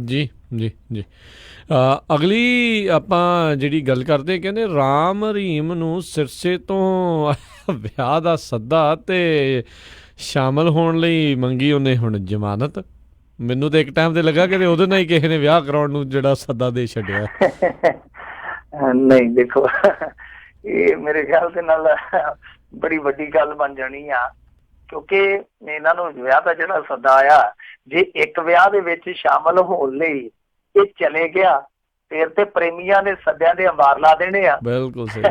S1: ਜੀ ਜੀ ਜੀ। ਅਗਲੀ ਆਪਾਂ ਜਿਹੜੀ ਗੱਲ ਕਰਦੇ, ਕਹਿੰਦੇ ਰਾਮ ਰਹੀਮ ਨੂੰ ਸਿਰਸੇ ਤੋਂ ਵਿਆਹ ਦਾ ਸੱਦਾ ਤੇ ਸ਼ਾਮਲ ਹੋਣ ਲਈ ਮੰਗੀ ਉਹਨੇ ਹੁਣ ਜ਼ਮਾਨਤ। ਮੈਨੂੰ ਤਾਂ ਇੱਕ ਟਾਈਮ ਤੇ ਲੱਗਾ ਕਿ ਉਹਦੇ ਨਾਲ ਹੀ ਕਿਸੇ ਨੇ ਵਿਆਹ ਕਰਾਉਣ ਨੂੰ ਜਿਹੜਾ ਸੱਦਾ ਦੇ ਛੱਡਿਆ।
S2: ਨਹੀਂ ਦੇਖੋ, ਇਹ ਮੇਰੇ ਖਿਆਲ ਦੇ ਨਾਲ ਬੜੀ ਵੱਡੀ ਗੱਲ ਬਣ ਜਾਣੀ ਆ ਕਿਉਂਕਿ ਇਹਨਾਂ ਨੂੰ ਵਿਆਹ ਦਾ ਜਿਹੜਾ ਸੱਦਾ ਆਇਆ, ਜੇ ਇੱਕ ਵਿਆਹ ਦੇ ਵਿੱਚ ਸ਼ਾਮਲ ਹੋਣ ਲਈ ਇਹ ਚਲੇ ਗਿਆ ਫਿਰ ਤੇ ਪ੍ਰੇਮੀਆਂ ਨੇ ਸੱਦਿਆਂ ਦੇ ਅੰਬਾਰ ਲਾ ਦੇਣੇ ਆ।
S1: ਬਿਲਕੁਲ ਸਹੀ।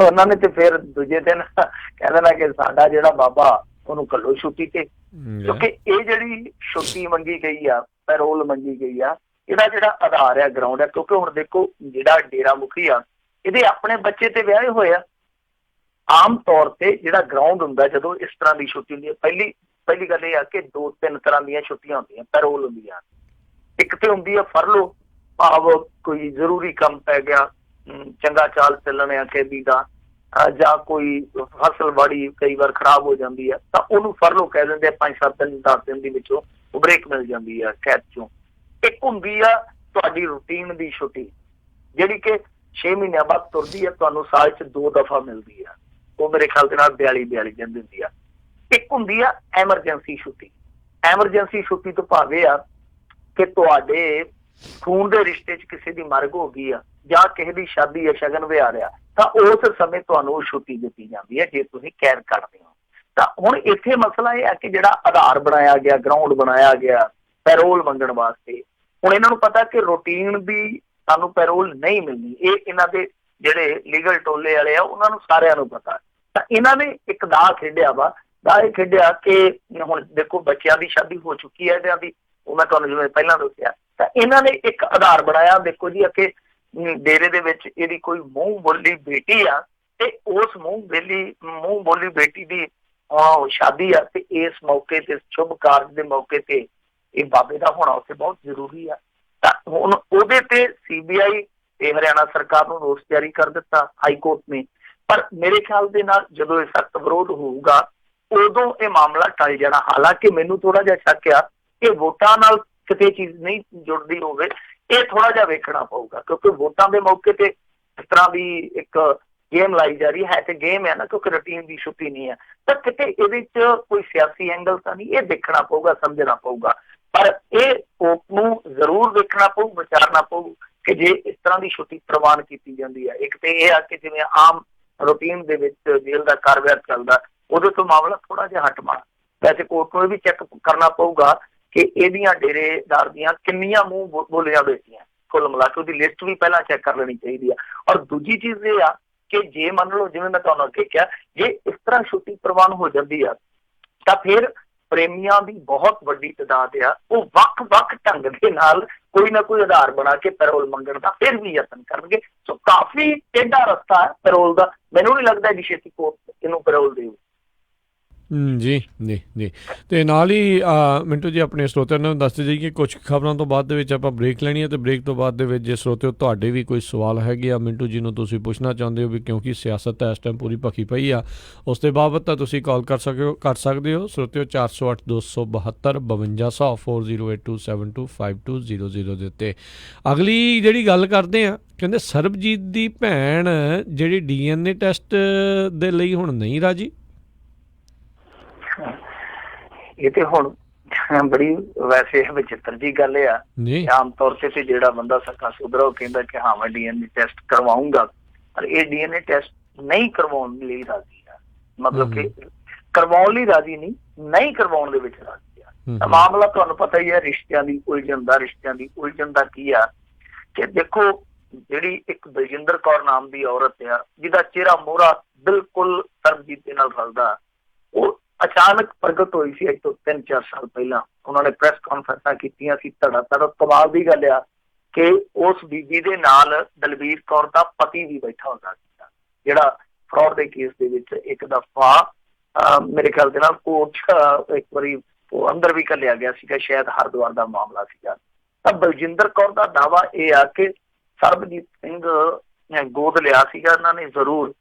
S2: ਉਹਨਾਂ ਨੇ ਤੇ ਫਿਰ ਦੂਜੇ ਦਿਨ ਕਹਿ ਦੇਣਾ ਕਿ ਸਾਡਾ ਜਿਹੜਾ ਬਾਬਾ ਉਹਨੂੰ ਘੱਲੋ ਛੁੱਟੀ ਤੇ। ਕਿਉਂਕਿ ਇਹ ਜਿਹੜੀ ਛੁੱਟੀ ਮੰਗੀ ਗਈ ਆ, ਪੈਰੋਲ ਮੰਗੀ ਗਈ ਆ, ਇਹਦਾ ਜਿਹੜਾ ਆਧਾਰ ਆ ਗਰਾਊਂਡ ਆ। ਕਿਉਂਕਿ ਹੁਣ ਦੇਖੋ ਜਿਹੜਾ ਡੇਰਾ ਮੁਖੀ ਆ ਇਹਦੇ ਆਪਣੇ ਬੱਚੇ ਤੇ ਵਿਆਹੇ ਹੋਏ ਆ। ਆਮ ਤੌਰ ਤੇ ਜਿਹੜਾ ਗਰਾਊਂਡ ਹੁੰਦਾ ਜਦੋਂ ਇਸ ਤਰ੍ਹਾਂ ਦੀ ਛੁੱਟੀ ਹੁੰਦੀ ਹੈ, ਪਹਿਲੀ ਗੱਲ ਇਹ ਆ ਕਿ 2-3 ਤਰ੍ਹਾਂ ਦੀਆਂ ਛੁੱਟੀਆਂ ਹੁੰਦੀਆਂ, ਪੈਰੋਲ ਹੁੰਦੀਆਂ। ਇੱਕ ਤੇ ਹੁੰਦੀ ਆ ਫਰਲੋ, ਭਾਵ ਕੋਈ ਜ਼ਰੂਰੀ ਕੰਮ ਪੈ ਗਿਆ, ਚੰਗਾ ਚਾਲ ਚੱਲਣ ਆ ਕੈਦੀ ਦਾ, ਜਾਂ ਕੋਈ ਫਸਲ ਬਾੜੀ ਕਈ ਵਾਰ ਖਰਾਬ ਹੋ ਜਾਂਦੀ ਆ ਤਾਂ ਉਹਨੂੰ ਫਰਲੋ ਕਹਿ ਦਿੰਦੇ ਆ। 5-7 ਦਿਨ 10 ਦਿਨ ਦੇ ਵਿੱਚੋਂ ਉਹ ਬ੍ਰੇਕ ਮਿਲ ਜਾਂਦੀ ਆ ਕੈਦ ਚੋਂ। ਇੱਕ ਹੁੰਦੀ ਆ ਤੁਹਾਡੀ ਰੂਟੀਨ ਦੀ ਛੁੱਟੀ ਜਿਹੜੀ ਕਿ 6 ਮਹੀਨਿਆਂ ਬਾਅਦ ਤੁਰਦੀ ਆ, ਤੁਹਾਨੂੰ ਸਾਲ 'ਚ 2 ਦਫਾ ਮਿਲਦੀ ਆ। ਉਹ ਮੇਰੇ ਖਿਆਲ ਦੇ ਨਾਲ 42 ਦਿਨ ਦਿੰਦੀ ਆ। ਇੱਕ ਹੁੰਦੀ ਆ ਐਮਰਜੈਂਸੀ ਛੁੱਟੀ। ਐਮਰਜੈਂਸੀ ਛੁੱਟੀ ਤੋਂ ਭਾਵੇਂ ਆ ਕਿ ਤੁਹਾਡੇ ਖੂਨ ਦੇ ਰਿਸ਼ਤੇ 'ਚ ਕਿਸੇ ਦੀ ਮਰਗ ਹੋ ਗਈ ਆ ਜਾਂ ਕਿਸੇ ਦੀ ਸ਼ਾਦੀ ਜਾਂ ਸ਼ਗਨ ਵਿਆਹ ਰਿਹਾ ਤਾਂ ਉਸ ਸਮੇਂ ਤੁਹਾਨੂੰ ਉਹ ਛੁੱਟੀ ਦਿੱਤੀ ਜਾਂਦੀ ਹੈ ਜੇ ਤੁਸੀਂ ਕੈਦ ਕਰਦੇ ਹੋ। ਤਾਂ ਹੁਣ ਇੱਥੇ ਮਸਲਾ ਇਹ ਹੈ ਕਿ ਜਿਹੜਾ ਆਧਾਰ ਬਣਾਇਆ ਗਿਆ, ਗਰਾਊਂਡ ਬਣਾਇਆ ਗਿਆ ਪੈਰੋਲ ਮੰਗਣ ਵਾਸਤੇ, ਹੁਣ ਇਹਨਾਂ ਨੂੰ ਪਤਾ ਕਿ ਰੂਟੀਨ ਦੀ ਸਾਨੂੰ ਪੈਰੋਲ ਨਹੀਂ ਮਿਲਣੀ। ਇਹ ਇਹਨਾਂ ਦੇ ਜਿਹੜੇ ਲੀਗਲ ਟੋਲੇ ਵਾਲੇ ਆ ਉਹਨਾਂ ਨੂੰ ਸਾਰਿਆਂ ਨੂੰ ਪਤਾ। ਤਾਂ ਇਹਨਾਂ ਨੇ ਇੱਕ ਦਾਅ ਖੇਡਿਆ ਵਾ। ਦਾਅ ਇਹ ਖੇਡਿਆ ਕਿ ਹੁਣ ਦੇਖੋ ਬੱਚਿਆਂ ਦੀ ਸ਼ਾਦੀ ਹੋ ਚੁੱਕੀ ਹੈ ਇਹਨਾਂ ਦੀ, ਉਹ ਮੈਂ ਤੁਹਾਨੂੰ ਜਿਵੇਂ ਪਹਿਲਾਂ ਦੱਸਿਆ। ਤਾਂ ਇਹਨਾਂ ਨੇ ਇੱਕ ਆਧਾਰ ਬਣਾਇਆ, ਦੇਖੋ ਜੀ, ਕਿ ਡੇਰੇ ਦੇ ਵਿੱਚ ਇਹਦੀ ਕੋਈ ਮੂੰਹ ਬੋਲੀ ਬੇਟੀ ਆ ਤੇ ਉਸ ਮੂੰਹ ਬੋਲੀ ਬੇਟੀ ਦੀ ਸ਼ਾਦੀ ਆ ਤੇ ਇਸ ਮੌਕੇ ਤੇ ਸ਼ੁਭ ਕਾਰਜ ਦੇ ਮੌਕੇ ਤੇ ਇਹ ਬਾਬੇ ਦਾ ਹੋਣਾ ਉੱਥੇ ਬਹੁਤ ਜ਼ਰੂਰੀ ਆ। ਤਾਂ ਹੁਣ ਉਹਦੇ ਤੇ CBI ਤੇ ਹਰਿਆਣਾ ਸਰਕਾਰ ਨੂੰ ਨੋਟਿਸ ਜਾਰੀ ਕਰ ਦਿੱਤਾ ਹਾਈ ਕੋਰਟ ਨੇ। ਪਰ ਮੇਰੇ ਖਿਆਲ ਦੇ ਨਾਲ ਜਦੋਂ ਇਹ ਸਖਤ ਵਿਰੋਧ ਹੋਊਗਾ ਉਦੋਂ ਇਹ ਮਾਮਲਾ ਟਲ ਜਾਣਾ। ਹਾਲਾਂਕਿ ਮੈਨੂੰ ਥੋੜਾ ਜਿਹਾ ਸ਼ੱਕ ਆ ਕਿ ਵੋਟਾਂ ਨਾਲ ਕਿਤੇ ਚੀਜ਼ ਨਹੀਂ ਜੁੜਦੀ ਹੋਵੇ, ਇਹ ਥੋੜਾ ਜਿਹਾ ਵੇਖਣਾ ਪਊਗਾ ਕਿਉਂਕਿ ਵੋਟਾਂ ਦੇ ਮੌਕੇ ਤੇ ਇਸ ਤਰ੍ਹਾਂ ਦੀ ਇੱਕ ਗੇਮ ਲਾਈ ਜਾ ਰਹੀ ਹੈ ਤੇ ਗੇਮ ਹੈ ਨਾ, ਕਿਉਂਕਿ ਰੂਟੀਨ ਦੀ ਛੁੱਟੀ ਨਹੀਂ ਹੈ। ਤਾਂ ਕਿਤੇ ਇਹਦੇ 'ਚ ਕੋਈ ਸਿਆਸੀ ਐਂਗਲ ਤਾਂ ਨਹੀਂ, ਇਹ ਦੇਖਣਾ ਪਊਗਾ, ਸਮਝਣਾ ਪਊਗਾ। ਪਰ ਇਹ ਕੋਰਟ ਨੂੰ ਜ਼ਰੂਰ ਵੇਖਣਾ ਪਊ, ਵਿਚਾਰਨਾ ਪਊ ਕਿ ਜੇ ਇਸ ਤਰ੍ਹਾਂ ਦੀ ਛੁੱਟੀ ਪ੍ਰਵਾਨ ਕੀਤੀ ਜਾਂਦੀ ਹੈ। ਇੱਕ ਤੇ ਇਹ ਆ ਕਿ ਜਿਵੇਂ ਆਮ ਰੂਟੀਨ ਦੇ ਵਿੱਚ ਜੇਲ੍ਹ ਦਾ ਕਾਰਵਾਈ ਚੱਲਦਾ ਉਹਦੇ ਤੋਂ ਮਾਮਲਾ ਥੋੜਾ ਜਿਹਾ ਹਟਵਾ। ਵੈਸੇ ਕੋਰਟ ਨੂੰ ਇਹ ਵੀ ਚੈੱਕ ਕਰਨਾ ਪਊਗਾ ਕਿ ਇਹਦੀਆਂ ਡੇਰੇਦਾਰ ਦੀਆਂ ਕਿੰਨੀਆਂ ਮੂੰਹ ਬੋਲੀਆਂ ਬੇਟੀਆਂ, ਕੁੱਲ ਮਿਲਾ ਕੇ ਉਹਦੀ ਲਿਸਟ ਵੀ ਪਹਿਲਾਂ ਚੈੱਕ ਕਰ ਲੈਣੀ ਚਾਹੀਦੀ ਆ। ਔਰ ਦੂਜੀ ਚੀਜ਼ ਇਹ ਆ ਕਿ ਜੇ ਮੰਨ ਲਓ ਜਿਵੇਂ ਮੈਂ ਤੁਹਾਨੂੰ ਅੱਗੇ ਕਿਹਾ, ਜੇ ਇਸ ਤਰ੍ਹਾਂ ਛੁੱਟੀ ਪ੍ਰਵਾਨ ਹੋ ਜਾਂਦੀ ਆ ਤਾਂ ਫਿਰ ਪ੍ਰੇਮੀਆਂ ਦੀ ਬਹੁਤ ਵੱਡੀ ਤਾਦਾਦ ਆ, ਉਹ ਵੱਖ-ਵੱਖ ਢੰਗ ਦੇ ਨਾਲ ਕੋਈ ਨਾ ਕੋਈ ਆਧਾਰ ਬਣਾ ਕੇ ਪੈਰੋਲ ਮੰਗਣ ਦਾ ਫਿਰ ਵੀ ਯਤਨ ਕਰਨਗੇ। ਸੋ ਕਾਫੀ ਟੇਢਾ ਰਸਤਾ ਹੈ ਪੈਰੋਲ ਦਾ। ਮੈਨੂੰ ਨਹੀਂ ਲੱਗਦਾ ਜੀ ਛੇਤੀ ਕੋਰਟ ਇਹਨੂੰ ਪੈਰੋਲ ਦੇਊ।
S1: ਜੀ ਜੀ ਜੀ। ਅਤੇ ਨਾਲ ਹੀ ਮਿੰਟੂ ਜੀ ਆਪਣੇ ਸਰੋਤਿਆਂ ਨੂੰ ਦੱਸਦੇ ਜਾਈਏ ਕੁਛ ਖਬਰਾਂ ਤੋਂ ਬਾਅਦ ਦੇ ਵਿੱਚ ਆਪਾਂ ਬ੍ਰੇਕ ਲੈਣੀ ਹੈ ਅਤੇ ਬ੍ਰੇਕ ਤੋਂ ਬਾਅਦ ਦੇ ਵਿੱਚ ਜੇ ਸਰੋਤਿਓ ਤੁਹਾਡੇ ਵੀ ਕੋਈ ਸਵਾਲ ਹੈਗੇ ਆ ਮਿੰਟੂ ਜੀ ਨੂੰ ਤੁਸੀਂ ਪੁੱਛਣਾ ਚਾਹੁੰਦੇ ਹੋ ਵੀ ਕਿਉਂਕਿ ਸਿਆਸਤ ਤਾਂ ਇਸ ਟਾਈਮ ਪੂਰੀ ਭਖੀ ਪਈ ਆ, ਉਸ ਦੇ ਬਾਬਤ ਤਾਂ ਤੁਸੀਂ ਕਾਲ ਕਰ ਸਕਦੇ ਹੋ ਸਰੋਤਿਓ 408 272 5200 4082725200 ਦੇ ਉੱਤੇ। ਅਗਲੀ ਜਿਹੜੀ ਗੱਲ ਕਰਦੇ ਆ, ਕਹਿੰਦੇ ਸਰਬਜੀਤ ਦੀ ਭੈਣ ਜਿਹੜੀ DNA ਟੈਸਟ ਦੇ ਲਈ ਹੁਣ ਨਹੀਂ ਰਾਜੀ।
S2: ਇਹ ਤੇ ਹੁਣ ਬੜੀ ਵੈਸੇ ਵਿਚਿੱਤਰ ਜੀ ਗੱਲ ਆ।
S1: ਜੀ
S2: ਆਮ ਤੌਰ ਤੇ ਜਿਹੜਾ ਬੰਦਾ ਸਕਾ ਸੁਧਰਾ ਉਹ ਕਹਿੰਦਾ ਕਿ ਹਾਂ ਮੈਂ DNA ਟੈਸਟ ਕਰਵਾਉਂਗਾ, ਪਰ ਇਹ DNA ਟੈਸਟ ਨਹੀਂ ਕਰਵਾਉਣ ਲਈ ਰਾਜ਼ੀ ਆ। ਮਤਲਬ ਕਿ ਕਰਵਾਉਣ ਲਈ ਰਾਜ਼ੀ ਨਹੀਂ ਕਰਵਾਉਣ ਦੇ ਵਿੱਚ ਰਾਜ਼ੀ ਆ। ਤਾਂ ਮਾਮਲਾ ਤੁਹਾਨੂੰ ਪਤਾ ਹੀ ਹੈ, ਰਿਸ਼ਤਿਆਂ ਦੀ ਉਲਝਣ ਦਾ ਕੀ ਆ ਕਿ ਦੇਖੋ, ਜਿਹੜੀ ਇੱਕ ਬਲਜਿੰਦਰ ਕੌਰ ਨਾਮ ਦੀ ਔਰਤ ਆ, ਜਿਹਦਾ ਚਿਹਰਾ ਮੋਹਰਾ ਬਿਲਕੁਲ ਸਰਬਜੀਤ ਦੇ ਨਾਲ ਰਲਦਾ, ਉਹ ਅਚਾਨਕ ਪ੍ਰਗਟ ਹੋਈ ਸੀ ਅੱਜ ਤੋਂ 3-4 ਸਾਲ ਪਹਿਲਾਂ। ਉਹਨਾਂ ਨੇ ਪ੍ਰੈਸ ਕਾਨਫਰੰਸਾਂ ਕੀਤੀਆਂ ਸੀ। ਧੜਾ ਕਮਾਲ ਦੀ ਗੱਲ ਆ ਕਿ ਉਸ ਬੀਬੀ ਦੇ ਨਾਲ ਦਲਬੀਰ ਕੌਰ ਦਾ ਪਤੀ ਵੀ ਬੈਠਾ ਹੁੰਦਾ ਸੀ, ਜਿਹੜਾ ਫਰਾਡ ਦੇ ਕੇਸ ਦੇ ਵਿੱਚ ਇੱਕ ਦਫਾ ਮੇਰੇ ਖਿਆਲ ਦੇ ਨਾਲ ਕੋਰਟ ਇੱਕ ਵਾਰੀ ਉਹ ਅੰਦਰ ਵੀ ਘੱਲਿਆ ਗਿਆ ਸੀਗਾ, ਸ਼ਾਇਦ ਹਰਿਦੁਆਰ ਦਾ ਮਾਮਲਾ ਸੀਗਾ। ਤਾਂ ਬਲਜਿੰਦਰ ਕੌਰ ਦਾ ਦਾਅਵਾ ਇਹ ਆ ਕਿ ਸਰਬਜੀਤ ਸਿੰਘ ਗੋਦ ਲਿਆ ਸੀਗਾ ਇਹਨਾਂ ਨੇ ਜ਼ਰੂਰ,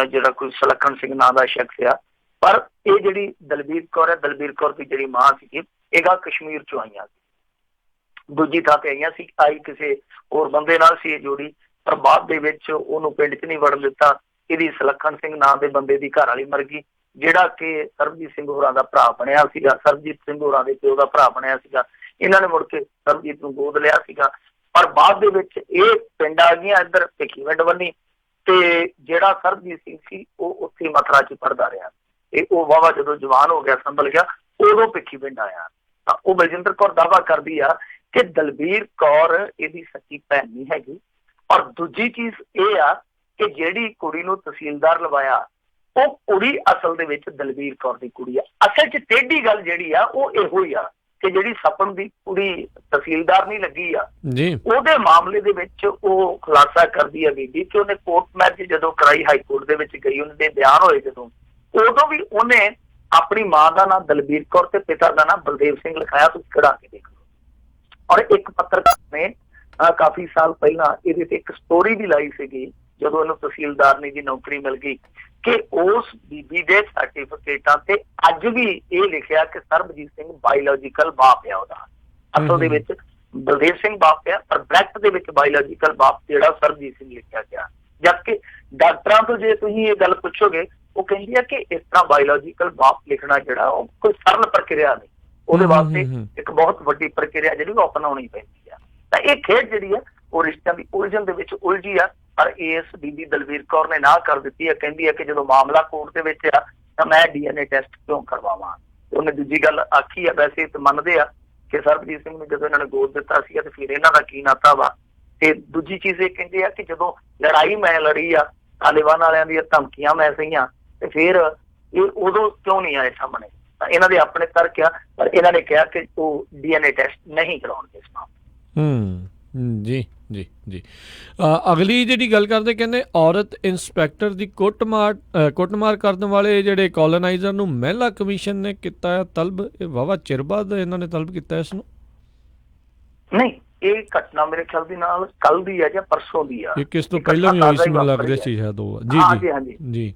S2: ਜਿਹੜਾ ਕੋਈ ਸੁਲੱਖਣ ਸਿੰਘ ਨਾਂ ਦਾ ਸ਼ਖਸ ਆ, ਪਰ ਇਹ ਜਿਹੜੀ ਦਲਬੀਰ ਕੌਰ ਹੈ, ਦਲਬੀਰ ਕੌਰ ਦੀ ਜਿਹੜੀ ਮਾਂ ਸੀਗੀ, ਇਹ ਗਾ ਕਸ਼ਮੀਰ ਚੋਂ ਆਈਆਂ ਸੀ, ਦੂਜੀ ਥਾਂ ਤੇ ਆਈਆਂ ਸੀ, ਆਈ ਕਿਸੇ ਹੋਰ ਬੰਦੇ ਨਾਲ ਸੀ ਇਹ ਜੋੜੀ, ਪਰ ਬਾਅਦ ਦੇ ਵਿੱਚ ਉਹਨੂੰ ਪਿੰਡ 'ਚ ਨਹੀਂ ਵੜਨ ਦਿੱਤਾ। ਇਹਦੀ ਸੁਲੱਖਣ ਸਿੰਘ ਨਾਂ ਦੇ ਬੰਦੇ ਦੀ ਘਰ ਵਾਲੀ ਮਰ ਗਈ, ਜਿਹੜਾ ਕਿ ਸਰਬਜੀਤ ਸਿੰਘ ਹੋਰਾਂ ਦਾ ਭਰਾ ਬਣਿਆ ਸੀਗਾ, ਸਰਬਜੀਤ ਸਿੰਘ ਹੋਰਾਂ ਦੇ ਪਿਓ ਦਾ ਭਰਾ ਬਣਿਆ ਸੀਗਾ। ਇਹਨਾਂ ਨੇ ਮੁੜ ਕੇ ਸਰਬਜੀਤ ਨੂੰ ਗੋਦ ਲਿਆ ਸੀਗਾ, ਪਰ ਬਾਅਦ ਦੇ ਵਿੱਚ ਇਹ ਪਿੰਡ ਆ ਗਈਆਂ ਇੱਧਰ ਭਿੱਖੀਵਿੰਡ ਬੰਨੀ, ਤੇ ਜਿਹੜਾ ਸਰਬਜੀਤ ਸਿੰਘ ਸੀ ਉਹ ਉੱਥੇ ਮਥੁਰਾ 'ਚ ਪੜ੍ਹਦਾ ਰਿਹਾ। ਉਹ ਵਾਹਵਾ ਜਦੋਂ ਜਵਾਨ ਹੋ ਗਿਆ, ਸੰਭਲ ਗਿਆ, ਉਦੋਂ ਭਿੱਖੀਵਿੰਡ ਆਇਆ। ਤਾਂ ਉਹ ਬਲਜਿੰਦਰ ਕੌਰ ਦਾਅਵਾ ਕਰਦੀ ਆ ਕਿ ਦਲਬੀਰ ਕੌਰ ਇਹਦੀ ਸੱਚੀ ਭੈਣ ਨਹੀਂ ਹੈਗੀ। ਔਰ ਦੂਜੀ ਚੀਜ਼ ਇਹ ਆ ਕਿ ਜਿਹੜੀ ਕੁੜੀ ਨੂੰ ਤਹਿਸੀਲਦਾਰ ਲਵਾਇਆ, ਉਹ ਕੁੜੀ ਅਸਲ ਦੇ ਵਿੱਚ ਦਲਬੀਰ ਕੌਰ ਦੀ ਕੁੜੀ ਆ। ਅਸਲ 'ਚ ਟੇਢੀ ਗੱਲ ਜਿਹੜੀ ਆ ਉਹ ਇਹੋ ਹੀ ਆ ਕਿ ਜਿਹੜੀ ਸਪਨ ਦੀ ਕੁੜੀ ਤਹਿਸੀਲਦਾਰ ਨਹੀਂ ਲੱਗੀ ਆ ਜੀ, ਉਹਦੇ ਮਾਮਲੇ ਦੇ ਵਿੱਚ ਉਹ ਖੁਲਾਸਾ ਕਰਦੀ ਆ ਬੀਬੀ ਕਿ ਉਹਨੇ ਕੋਰਟ ਮੈਰਿਜ ਜਦੋਂ ਕਰਾਈ, ਹਾਈ ਕੋਰਟ ਦੇ ਵਿੱਚ ਗਈ, ਉਹਨਾਂ ਦੇ ਬਿਆਨ ਹੋਏ ਜਦੋਂ, ਉਦੋਂ ਵੀ ਉਹਨੇ ਆਪਣੀ ਮਾਂ ਦਾ ਨਾਮ ਦਲਬੀਰ ਕੌਰ ਤੇ ਪਿਤਾ ਦਾ ਨਾਮ ਬਲਦੇਵ ਸਿੰਘ ਲਿਖਾਇਆ। ਤੁਸੀਂ ਕਢਾ ਕੇ ਦੇਖ ਲਓ। ਔਰ ਇੱਕ ਪੱਤਰਕਾਰ ਨੇ ਕਾਫੀ ਸਾਲ ਪਹਿਲਾਂ ਇਹਦੇ ਤੇ ਇੱਕ ਸਟੋਰੀ ਵੀ ਲਾਈ ਸੀਗੀ, ਜਦੋਂ ਇਹਨੂੰ ਤਹਿਸੀਲਦਾਰਨੀ ਦੀ ਨੌਕਰੀ ਮਿਲ ਗਈ, ਕਿ ਉਸ ਬੀਬੀ ਦੇ ਸਰਟੀਫਿਕੇਟਾਂ ਤੇ ਅੱਜ ਵੀ ਇਹ ਲਿਖਿਆ ਕਿ ਸਰਬਜੀਤ ਸਿੰਘ ਬਾਇਓਲੋਜੀਕਲ ਬਾਪ ਆ ਉਹਦਾ। ਅਸਲ ਦੇ ਵਿੱਚ ਬਲਦੇਵ ਸਿੰਘ ਬਾਪ ਆ, ਪਰ ਬ੍ਰੈਕਟ ਦੇ ਵਿੱਚ ਬਾਇਓਲੋਜੀਕਲ ਬਾਪ ਜਿਹੜਾ ਸਰਬਜੀਤ ਸਿੰਘ ਲਿਖਿਆ ਗਿਆ। ਜਦਕਿ ਡਾਕਟਰਾਂ ਤੋਂ ਜੇ ਤੁਸੀਂ ਇਹ ਗੱਲ ਪੁੱਛੋਗੇ, ਉਹ ਕਹਿੰਦੀ ਆ ਕਿ ਇਸ ਤਰ੍ਹਾਂ ਬਾਇਓਲੋਜੀਕਲ ਬਾਪ ਲਿਖਣਾ ਜਿਹੜਾ ਉਹ ਕੋਈ ਸਰਲ ਪ੍ਰਕਿਰਿਆ ਨਹੀਂ, ਉਹਦੇ ਵਾਸਤੇ ਇੱਕ ਬਹੁਤ ਵੱਡੀ ਪ੍ਰਕਿਰਿਆ ਜਿਹੜੀ ਉਹ ਅਪਣਾਉਣੀ ਪੈਂਦੀ ਆ। ਤਾਂ ਇਹ ਖੇਡ ਜਿਹੜੀ ਆ ਉਹ ਰਿਸ਼ਤਿਆਂ ਦੀ ਉਲਝਣ ਦੇ ਵਿੱਚ ਉਲਝੀ ਆ। ਪਰ ਇਸ ਬੀਬੀ ਦਲਬੀਰ ਕੌਰ ਨੇ ਨਾ ਕਰ ਦਿੱਤੀ ਹੈ, ਕਹਿੰਦੀ ਹੈ ਕਿ ਜਦੋਂ ਮਾਮਲਾ ਕੋਰਟ ਦੇ ਵਿੱਚ ਆ ਤਾਂ ਮੈਂ DNA ਟੈਸਟ ਕਿਉਂ ਕਰਵਾਵਾਂ। ਉਹਨੇ ਦੂਜੀ ਗੱਲ ਆਖੀ ਆ, ਵੈਸੇ ਤੇ ਮੰਨਦੇ ਆ ਕਿ ਸਰਬਜੀਤ ਸਿੰਘ ਨੂੰ ਜਦੋਂ ਇਹਨਾਂ ਨੇ ਗੋਦ ਦਿੱਤਾ ਸੀ ਤੇ ਫਿਰ ਇਹਨਾਂ ਦਾ ਕੀ ਨਾਤਾ ਵਾ। ਤੇ ਦੂਜੀ ਚੀਜ਼ ਇਹ ਕਹਿੰਦੇ ਆ ਕਿ ਜਦੋਂ ਲੜਾਈ ਮੈਂ ਲੜੀ ਆ, ਤਾਲਿਬਾਨ ਵਾਲਿਆਂ ਦੀਆਂ ਧਮਕੀਆਂ ਮੈਂ ਸਹੀਆਂ, ਤੇ ਫਿਰ ਇਹ ਉਦੋਂ ਕਿਉਂ ਨਹੀਂ ਆਏ ਸਾਹਮਣੇ। ਤਾਂ ਇਹਨਾਂ ਦੇ ਆਪਣੇ ਤਰਕ ਆ, ਪਰ ਇਹਨਾਂ ਨੇ ਕਿਹਾ ਕਿ ਉਹ DNA ਟੈਸਟ ਨਹੀਂ ਕਰਾਉਣਗੇ ਇਸ ਮਾਮਲੇ।
S1: ਜੀ ਜੀ ਜੀ ਅਗਲੀ ਜਿਹੜੀ ਗੱਲ ਕਰਦੇ, ਕਹਿੰਦੇ ਔਰਤ ਇੰਸਪੈਕਟਰ ਦੀ ਕੁੱਟਮਾਰ ਕਰਨ ਵਾਲੇ ਜਿਹੜੇ ਕੋਲੋਨਾਈਜ਼ਰ ਨੂੰ ਮਹਿਲਾ ਕਮਿਸ਼ਨ ਨੇ ਕੀਤਾ ਹੈ ਤਲਬ। ਇਹ ਵਾਹਵਾ ਚਿਰ ਬਾਅਦ ਇਹਨਾਂ ਨੇ ਤਲਬ ਕੀਤਾ ਇਸ ਨੂੰ।
S2: ਨਹੀਂ, ਇਹ ਘਟਨਾ ਮੇਰੇ ਖਿਆਲ ਦੇ ਨਾਲ ਕੱਲ ਦੀ ਹੈ ਜਾਂ ਪਰਸੋਂ ਦੀ ਆ।
S1: ਇਹ ਕਿਸ ਤੋਂ ਪਹਿਲਾਂ ਵੀ ਹੋਈ ਸੀ, ਮੈਨੂੰ ਲੱਗ ਰਿਹਾ ਸੀ ਸ਼ਾਇਦ ਉਹ। ਜੀ ਜੀ ਹਾਂਜੀ ਜੀ।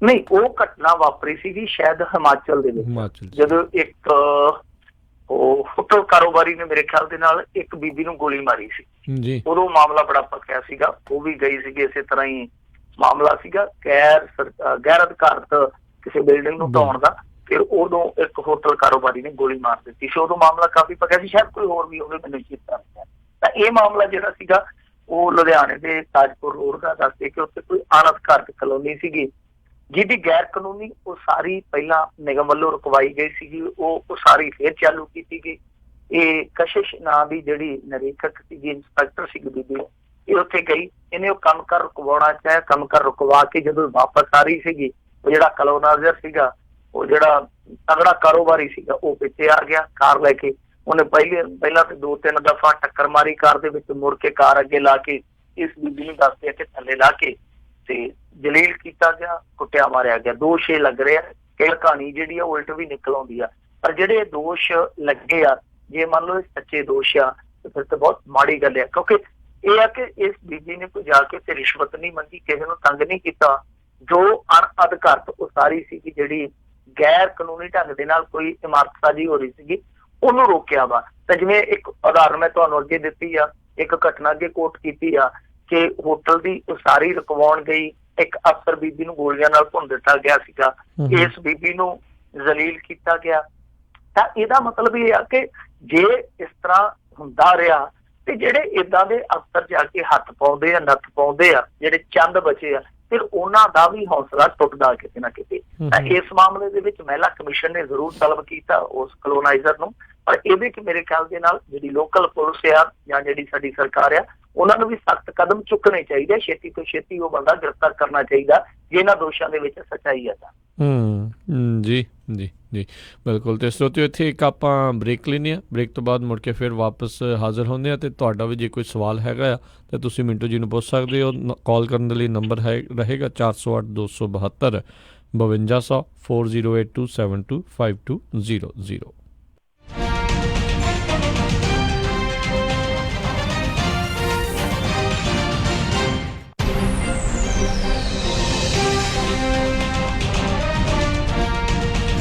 S2: ਨਹੀਂ, ਉਹ ਘਟਨਾ ਵਾਪਰੀ ਸੀਗੀ ਸ਼ਾਇਦ ਹਿਮਾਚਲ ਦੇ ਵਿੱਚ, ਜਦੋਂ ਇੱਕ ਉਹ ਹੋਟਲ ਕਾਰੋਬਾਰੀ ਨੇ ਮੇਰੇ ਖਿਆਲ ਦੇ ਨਾਲ ਇੱਕ ਬੀਬੀ ਨੂੰ ਗੋਲੀ ਮਾਰੀ ਸੀ ਜੀ। ਉਦੋਂ ਮਾਮਲਾ ਬੜਾ ਪੱਕਿਆ ਸੀਗਾ, ਉਹ ਵੀ ਗਈ ਸੀਗੀ, ਇਸੇ ਤਰ੍ਹਾਂ ਹੀ ਮਾਮਲਾ ਸੀਗਾ ਗੈਰ ਅਧਿਕਾਰਤ ਕਿਸੇ ਬਿਲਡਿੰਗ ਨੂੰ ਢਾਉਣ ਦਾ। ਫਿਰ ਉਦੋਂ ਇੱਕ ਹੋਟਲ ਕਾਰੋਬਾਰੀ ਨੇ ਗੋਲੀ ਮਾਰ ਦਿੱਤੀ ਸੀ, ਉਦੋਂ ਮਾਮਲਾ ਕਾਫੀ ਪੱਕਿਆ ਸੀ। ਸ਼ਾਇਦ ਕੋਈ ਹੋਰ ਵੀ ਹੋਵੇ, ਮੈਨੂੰ ਚੇਤਾ ਨਹੀਂ। ਤਾਂ ਇਹ ਮਾਮਲਾ ਜਿਹੜਾ ਸੀਗਾ ਉਹ ਲੁਧਿਆਣੇ ਦੇ ਤਾਜਪੁਰ ਰੋਡ ਦਾ ਦੱਸਦੇ ਕਿ ਉੱਥੇ ਕੋਈ ਅਣਅਧਿਕਾਰਤ ਕਲੋਨੀ ਸੀਗੀ, ਜਿਹਦੀ ਗੈਰ ਕਾਨੂੰਨੀ ਉਹ ਸਾਰੀ ਪਹਿਲਾਂ ਨਿਗਮ ਵੱਲੋਂ ਰੁਕਵਾਈ ਗਈ ਸੀਗੀ, ਉਹ ਸਾਰੀ ਫੇਰ ਚਾਲੂ ਕੀਤੀ ਗਈ। ਇਹ ਕਸ਼ਿਸ਼ ਨਾਂ ਦੀ ਜਿਹੜੀ ਨਿਰੀਖਕ ਸੀਗੀ, ਇੰਸਪੈਕਟਰ ਸੀਗੀ ਬੀਬੀ, ਇਹ ਉੱਥੇ ਗਈ, ਇਹਨੇ ਉਹ ਕੰਮ ਕਰ ਰੁਕਵਾਉਣਾ ਚਾਹਿਆ। ਕੰਮ ਕਰ ਰੁਕਵਾ ਕੇ ਜਦੋਂ ਵਾਪਸ ਆ ਰਹੀ ਸੀਗੀ, ਉਹ ਜਿਹੜਾ ਕਲੋਨਾਈਜ਼ਰ ਸੀਗਾ, ਉਹ ਜਿਹੜਾ ਤਗੜਾ ਕਾਰੋਬਾਰੀ ਸੀਗਾ, ਉਹ ਪਿੱਛੇ ਆ ਗਿਆ ਕਾਰ ਲੈ ਕੇ। ਉਹਨੇ ਪਹਿਲਾਂ ਤੇ 2-3 ਦਫਾ ਟੱਕਰ ਮਾਰੀ ਕਾਰ ਦੇ ਵਿੱਚ, ਮੁੜ ਕੇ ਕਾਰ ਅੱਗੇ ਲਾ ਕੇ ਇਸ ਬੀਬੀ ਨੂੰ ਦੱਸਦੇ ਕਿ ਥੱਲੇ ਲਾ ਕੇ ਤੇ ਜਲੀਲ ਕੀਤਾ ਗਿਆ, ਕੁੱਟਿਆ ਮਾਰਿਆ ਗਿਆ। ਦੋਸ਼ ਇਹ ਲੱਗ ਰਿਹਾ ਕਿ ਕਹਾਣੀ ਜਿਹੜੀ ਆ ਉਲਟ ਵੀ ਨਿਕਲ ਆਉਂਦੀ ਆ, ਪਰ ਜਿਹੜੇ ਦੋਸ਼ ਲੱਗੇ ਆ, ਜੇ ਮੰਨ ਲਓ ਇਹ ਸੱਚੇ ਦੋਸ਼ ਆ ਤੇ ਫਿਰ ਤਾਂ ਬਹੁਤ ਮਾੜੀ ਗੱਲ ਆ। ਕਿਉਂਕਿ ਇਹ ਆ ਕਿ ਇਸ ਬੀਬੀ ਨੇ ਕੋਈ ਜਾ ਕੇ ਤੇ ਰਿਸ਼ਵਤ ਨਹੀਂ ਮੰਗੀ, ਕਿਸੇ ਨੂੰ ਤੰਗ ਨਹੀਂ ਕੀਤਾ। ਜੋ ਅਣਅਧਿਕਾਰਤ ਉਸਾਰੀ ਸੀਗੀ, ਜਿਹੜੀ ਗੈਰ ਕਾਨੂੰਨੀ ਢੰਗ ਦੇ ਨਾਲ ਕੋਈ ਇਮਾਰਤਸਾਜੀ ਹੋ ਰਹੀ ਸੀਗੀ, ਉਹਨੂੰ ਰੋਕਿਆ ਵਾ। ਤਾਂ ਜਿਵੇਂ ਇੱਕ ਉਦਾਹਰਨ ਮੈਂ ਤੁਹਾਨੂੰ ਅੱਗੇ ਦਿੱਤੀ ਆ, ਇੱਕ ਘਟਨਾ ਅੱਗੇ ਕੋਟ ਕੀਤੀ ਆ ਕਿ ਹੋਟਲ ਦੀ ਉਸਾਰੀ ਰੁਕਵਾਉਣ ਗਈ ਇੱਕ ਅਫਸਰ ਬੀਬੀ ਨੂੰ ਗੋਲੀਆਂ ਨਾਲ ਭੁੰਨ ਦਿੱਤਾ ਗਿਆ ਸੀਗਾ। ਇਸ ਬੀਬੀ ਨੂੰ ਜ਼ਲੀਲ ਕੀਤਾ ਗਿਆ, ਤਾਂ ਇਹਦਾ ਮਤਲਬ ਇਹ ਆ ਕਿ ਜੇ ਇਸ ਤਰ੍ਹਾਂ ਹੁੰਦਾ ਰਿਹਾ ਤੇ ਜਿਹੜੇ ਇਦਾਂ ਦੇ ਅਫਸਰ ਜਾ ਕੇ ਹੱਥ ਪਾਉਂਦੇ ਆ, ਨੱਥ ਪਾਉਂਦੇ ਆ, ਜਿਹੜੇ ਚੰਦ ਬਚੇ ਆ, ਫਿਰ ਉਹਨਾਂ ਦਾ ਵੀ ਹੌਸਲਾ ਟੁੱਟਦਾ ਕਿਤੇ ਨਾ ਕਿਤੇ। ਤਾਂ ਇਸ ਮਾਮਲੇ ਦੇ ਵਿੱਚ ਮਹਿਲਾ ਕਮਿਸ਼ਨ ਨੇ ਜ਼ਰੂਰ ਤਲਬ ਕੀਤਾ ਉਸ ਕਲੋਨਾਈਜ਼ਰ ਨੂੰ, ਪਰ ਇਹਦੇ ਚ ਮੇਰੇ ਖਿਆਲ ਦੇ ਨਾਲ ਜਿਹੜੀ ਲੋਕਲ ਪੁਲਿਸ ਆ ਜਾਂ ਜਿਹੜੀ ਸਾਡੀ ਸਰਕਾਰ ਆ, ਉਹਨਾਂ ਨੂੰ ਵੀ ਸਖਤ ਕਦਮ ਚੁੱਕਣੇ ਚਾਹੀਦੇ, ਛੇਤੀ ਤੋਂ ਛੇਤੀ ਉਹ ਬੰਦਾ ਗ੍ਰਿਫਤਾਰ ਕਰਨਾ ਚਾਹੀਦਾ ਜੇ ਇਹਨਾਂ ਦੋਸ਼ਾਂ ਦੇ ਵਿੱਚ ਸੱਚਾਈ ਹੈ ਤਾਂ।
S1: ਜੀ ਜੀ ਜੀ ਬਿਲਕੁਲ। ਤੇ ਸਰੋਤਿਓ, ਇੱਥੇ ਇੱਕ ਆਪਾਂ ਬ੍ਰੇਕ ਲੈਂਦੇ ਹਾਂ, ਬ੍ਰੇਕ ਤੋਂ ਬਾਅਦ ਮੁੜ ਕੇ ਫਿਰ ਵਾਪਸ ਹਾਜ਼ਰ ਹੁੰਦੇ ਹਾਂ। ਤੇ ਤੁਹਾਡਾ ਵੀ ਜੇ ਕੋਈ ਸਵਾਲ ਹੈਗਾ ਆ ਤਾਂ ਤੁਸੀਂ ਮਿੰਟੂ ਜੀ ਨੂੰ ਪੁੱਛ ਸਕਦੇ ਹੋ। ਕਾਲ ਕਰਨ ਦੇ ਲਈ ਨੰਬਰ ਰਹੇਗਾ 408 272 5200 4082725200।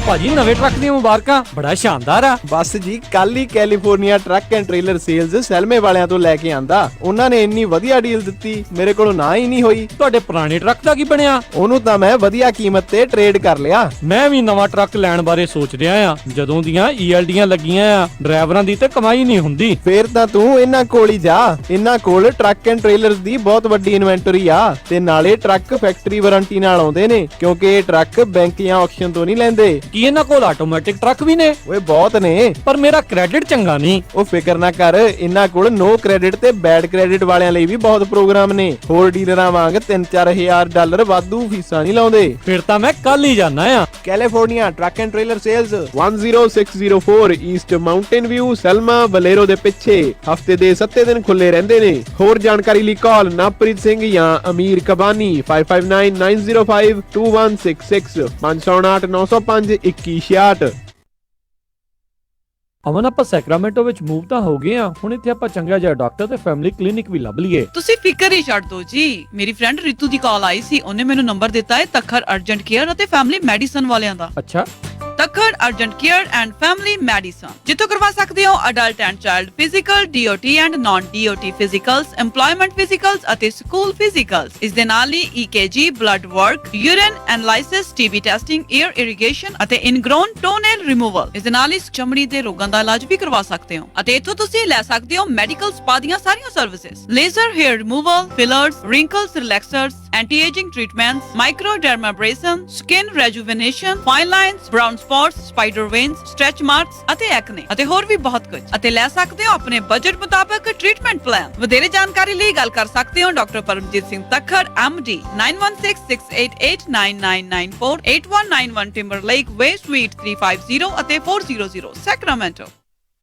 S3: ਭਾਜੀ ਨਵੇਂ ਟਰੱਕ ਦੀਆਂ ਮੁਬਾਰਕਾਂ, ਬੜਾ ਸ਼ਾਨਦਾਰ ਆ।
S4: ਬਸ ਜੀ, ਕੱਲ ਹੀ California truck and trailer sales ਸੈਲਮੇ ਵਾਲਿਆਂ ਤੋਂ ਲੈ ਕੇ ਆਂਦਾ। ਉਹਨਾਂ ਨੇ ਇੰਨੀ ਵਧੀਆ ਡੀਲ ਦਿੱਤੀ, ਮੇਰੇ ਕੋਲੋਂ ਨਾ ਹੀ ਨਹੀਂ ਹੋਈ।
S3: ਤੁਹਾਡੇ ਪੁਰਾਣੇ ਟਰੱਕ ਦਾ ਕੀ ਬਣਿਆ?
S4: ਉਹਨੂੰ ਤਾਂ ਮੈਂ ਵਧੀਆ ਕੀਮਤ ਤੇ ਟ੍ਰੇਡ ਕਰ ਲਿਆ।
S3: ਮੈਂ ਵੀ ਨਵਾਂ ਟਰੱਕ ਲੈਣ ਬਾਰੇ ਸੋਚ ਰਿਹਾ ਆ। ਜਦੋਂ ਦੀਆਂ ELDਆਂ ਲੱਗੀਆਂ ਆ, ਡਰਾਈਵਰਾਂ ਦੀ ਤੇ ਕਮਾਈ ਨਹੀਂ ਹੁੰਦੀ।
S4: ਫੇਰ ਤਾਂ ਤੂੰ ਇਹਨਾਂ ਕੋਲ ਹੀ ਜਾ। ਇਹਨਾਂ ਕੋਲ ਟਰੱਕ ਐਂਡ ਟ੍ਰੇਲਰਸ ਦੀ ਬਹੁਤ ਵੱਡੀ ਇਨਵੈਂਟਰੀ ਆ ਤੇ ਨਾਲੇ ਟਰੱਕ ਫੈਕਟਰੀ ਵਾਰੰਟੀ ਨਾਲ ਆਉਂਦੇ ਨੇ, ਕਿਉਂਕਿ ਇਹ ਟਰੱਕ ਬੈਂਕ ਜਾਂ ਆਕਸ਼ਨ ਤੋਂ ਨਹੀਂ ਲੈਂਦੇ।
S3: ਕੀ ਇਹਨਾਂ ਕੋਲ ਆਟੋਮੈਟਿਕ ਟਰੱਕ ਵੀ ਨੇ?
S4: ਓਏ ਬਹੁਤ ਨੇ,
S3: ਪਰ ਮੇਰਾ ਕ੍ਰੈਡਿਟ ਚੰਗਾ ਨਹੀਂ।
S4: ਉਹ ਫਿਕਰ ਨਾ ਕਰ, ਇਹਨਾਂ ਕੋਲ ਨੋ ਕ੍ਰੈਡਿਟ ਤੇ ਬੈਡ ਕ੍ਰੈਡਿਟ ਵਾਲਿਆਂ ਲਈ ਵੀ ਬਹੁਤ ਪ੍ਰੋਗਰਾਮ ਨੇ। ਹੋਰ ਡੀਲਰਾਂ ਵਾਂਗ $3-4 ਵਾਧੂ ਫੀਸਾਂ ਨਹੀਂ ਲਾਉਂਦੇ।
S3: ਫਿਰ ਤਾਂ ਮੈਂ ਕੱਲ ਹੀ ਜਾਣਾ ਆ।
S4: California truck and trailer sales 10604 East Mountain View, Selma ਬਲੇਰੋ ਦੇ ਪਿੱਛੇ। ਹਫਤੇ ਦੇ 7 ਦਿਨ ਖੁੱਲੇ ਰਹਿੰਦੇ ਨੇ। ਹੋਰ ਜਾਣਕਾਰੀ ਲਈ ਕਾਲ ਨਵਪ੍ਰੀਤ ਸਿੰਘ ਜਾਂ ਅਮੀਰ ਕਬਾਨੀ 5599052166 508-905-2166।
S3: ਅਮਨ, ਆਪਾਂ ਸੈਕਰਾਮੈਂਟੋ ਵਿੱਚ ਮੂਵ ਤਾਂ ਹੋ ਗਏ ਆ। ਹੁਣ ਇੱਥੇ ਆਪਾਂ ਚੰਗਾ ਜਿਹਾ ਡਾਕਟਰ ਤੇ ਫੈਮਿਲੀ ਕਲੀਨਿਕ ਵੀ ਲੱਭ ਲਈਏ।
S5: ਤੁਸੀਂ ਫਿਕਰ ਹੀ ਛੱਡ ਦਿਓ ਜੀ। ਮੇਰੀ ਫਰੈਂਡ ਰਿਤੂ ਦੀ ਕਾਲ ਆਈ ਸੀ, ਉਹਨੇ ਮੈਨੂੰ ਨੰਬਰ ਦਿੱਤਾ ਹੈ ਤੱਖਰ ਅਰਜੈਂਟ ਕੇਅਰ ਅਤੇ ਫੈਮਿਲੀ ਮੈਡੀਸਨ ਵਾਲਿਆਂ ਦਾ।
S3: ਅੱਛਾ,
S5: Takhar urgent care and family medicine, ਜਿੱਥੋਂ ਕਰਵਾ ਸਕਦੇ ਹੋ adult and child physical, DOT and naan DOT ਫਿਜ਼ੀਕਲਸ, employment ਫਿਜ਼ੀਕਲਸ ਅਤੇ ਸਕੂਲ ਫਿਜ਼ੀਕਲਸ। ਇਸ ਦੇ ਨਾਲ ਹੀ EKG, blood work, urine analysis, TB testing, air irrigation ਅਤੇ ਇਨਗ੍ਰੋਨ ਟੋਨੇਲ ਰਿਮੂਵਲ। ਇਸ ਦੇ ਨਾਲ ਹੀ ਚਮੜੀ ਦੇ ਰੋਗਾਂ ਦਾ ਇਲਾਜ ਵੀ ਕਰਵਾ ਸਕਦੇ ਹੋ ਅਤੇ ਇੱਥੋਂ ਤੁਸੀਂ ਲੈ ਸਕਦੇ ਹੋ ਮੈਡੀਕਲ ਸਪਾ ਦੀਆਂ ਸਾਰੀਆਂ services, laser hair removal, fillers, wrinkle relaxers, anti ageing treatments, microdermabrasion, skin rejuvenation, fine lines, brown spots, spider veins, stretch marks ਅਤੇ ਐਕਨੇ ਅਤੇ ਹੋਰ ਵੀ ਬਹੁਤ ਕੁਝ। ਅਤੇ ਲੈ ਸਕਦੇ ਹੋ ਆਪਣੇ ਬਜਟ ਮੁਤਾਬਕ ਟ੍ਰੀਟਮੈਂਟ ਪਲਾਨ। ਵਧੇਰੇ ਜਾਣਕਾਰੀ ਲਈ ਗੱਲ ਕਰ ਸਕਦੇ ਹੋ ਡਾਕਟਰ ਪਰਮਜੀਤ ਸਿੰਘ ਤੱਖਰ MD 9166889994 8191 ਟਿੰਬਰਲੇਕ ਵੇ ਸਵੀਟ 350 ਅਤੇ 400 ਸੈਕਰਾਮੈਂਟੋ।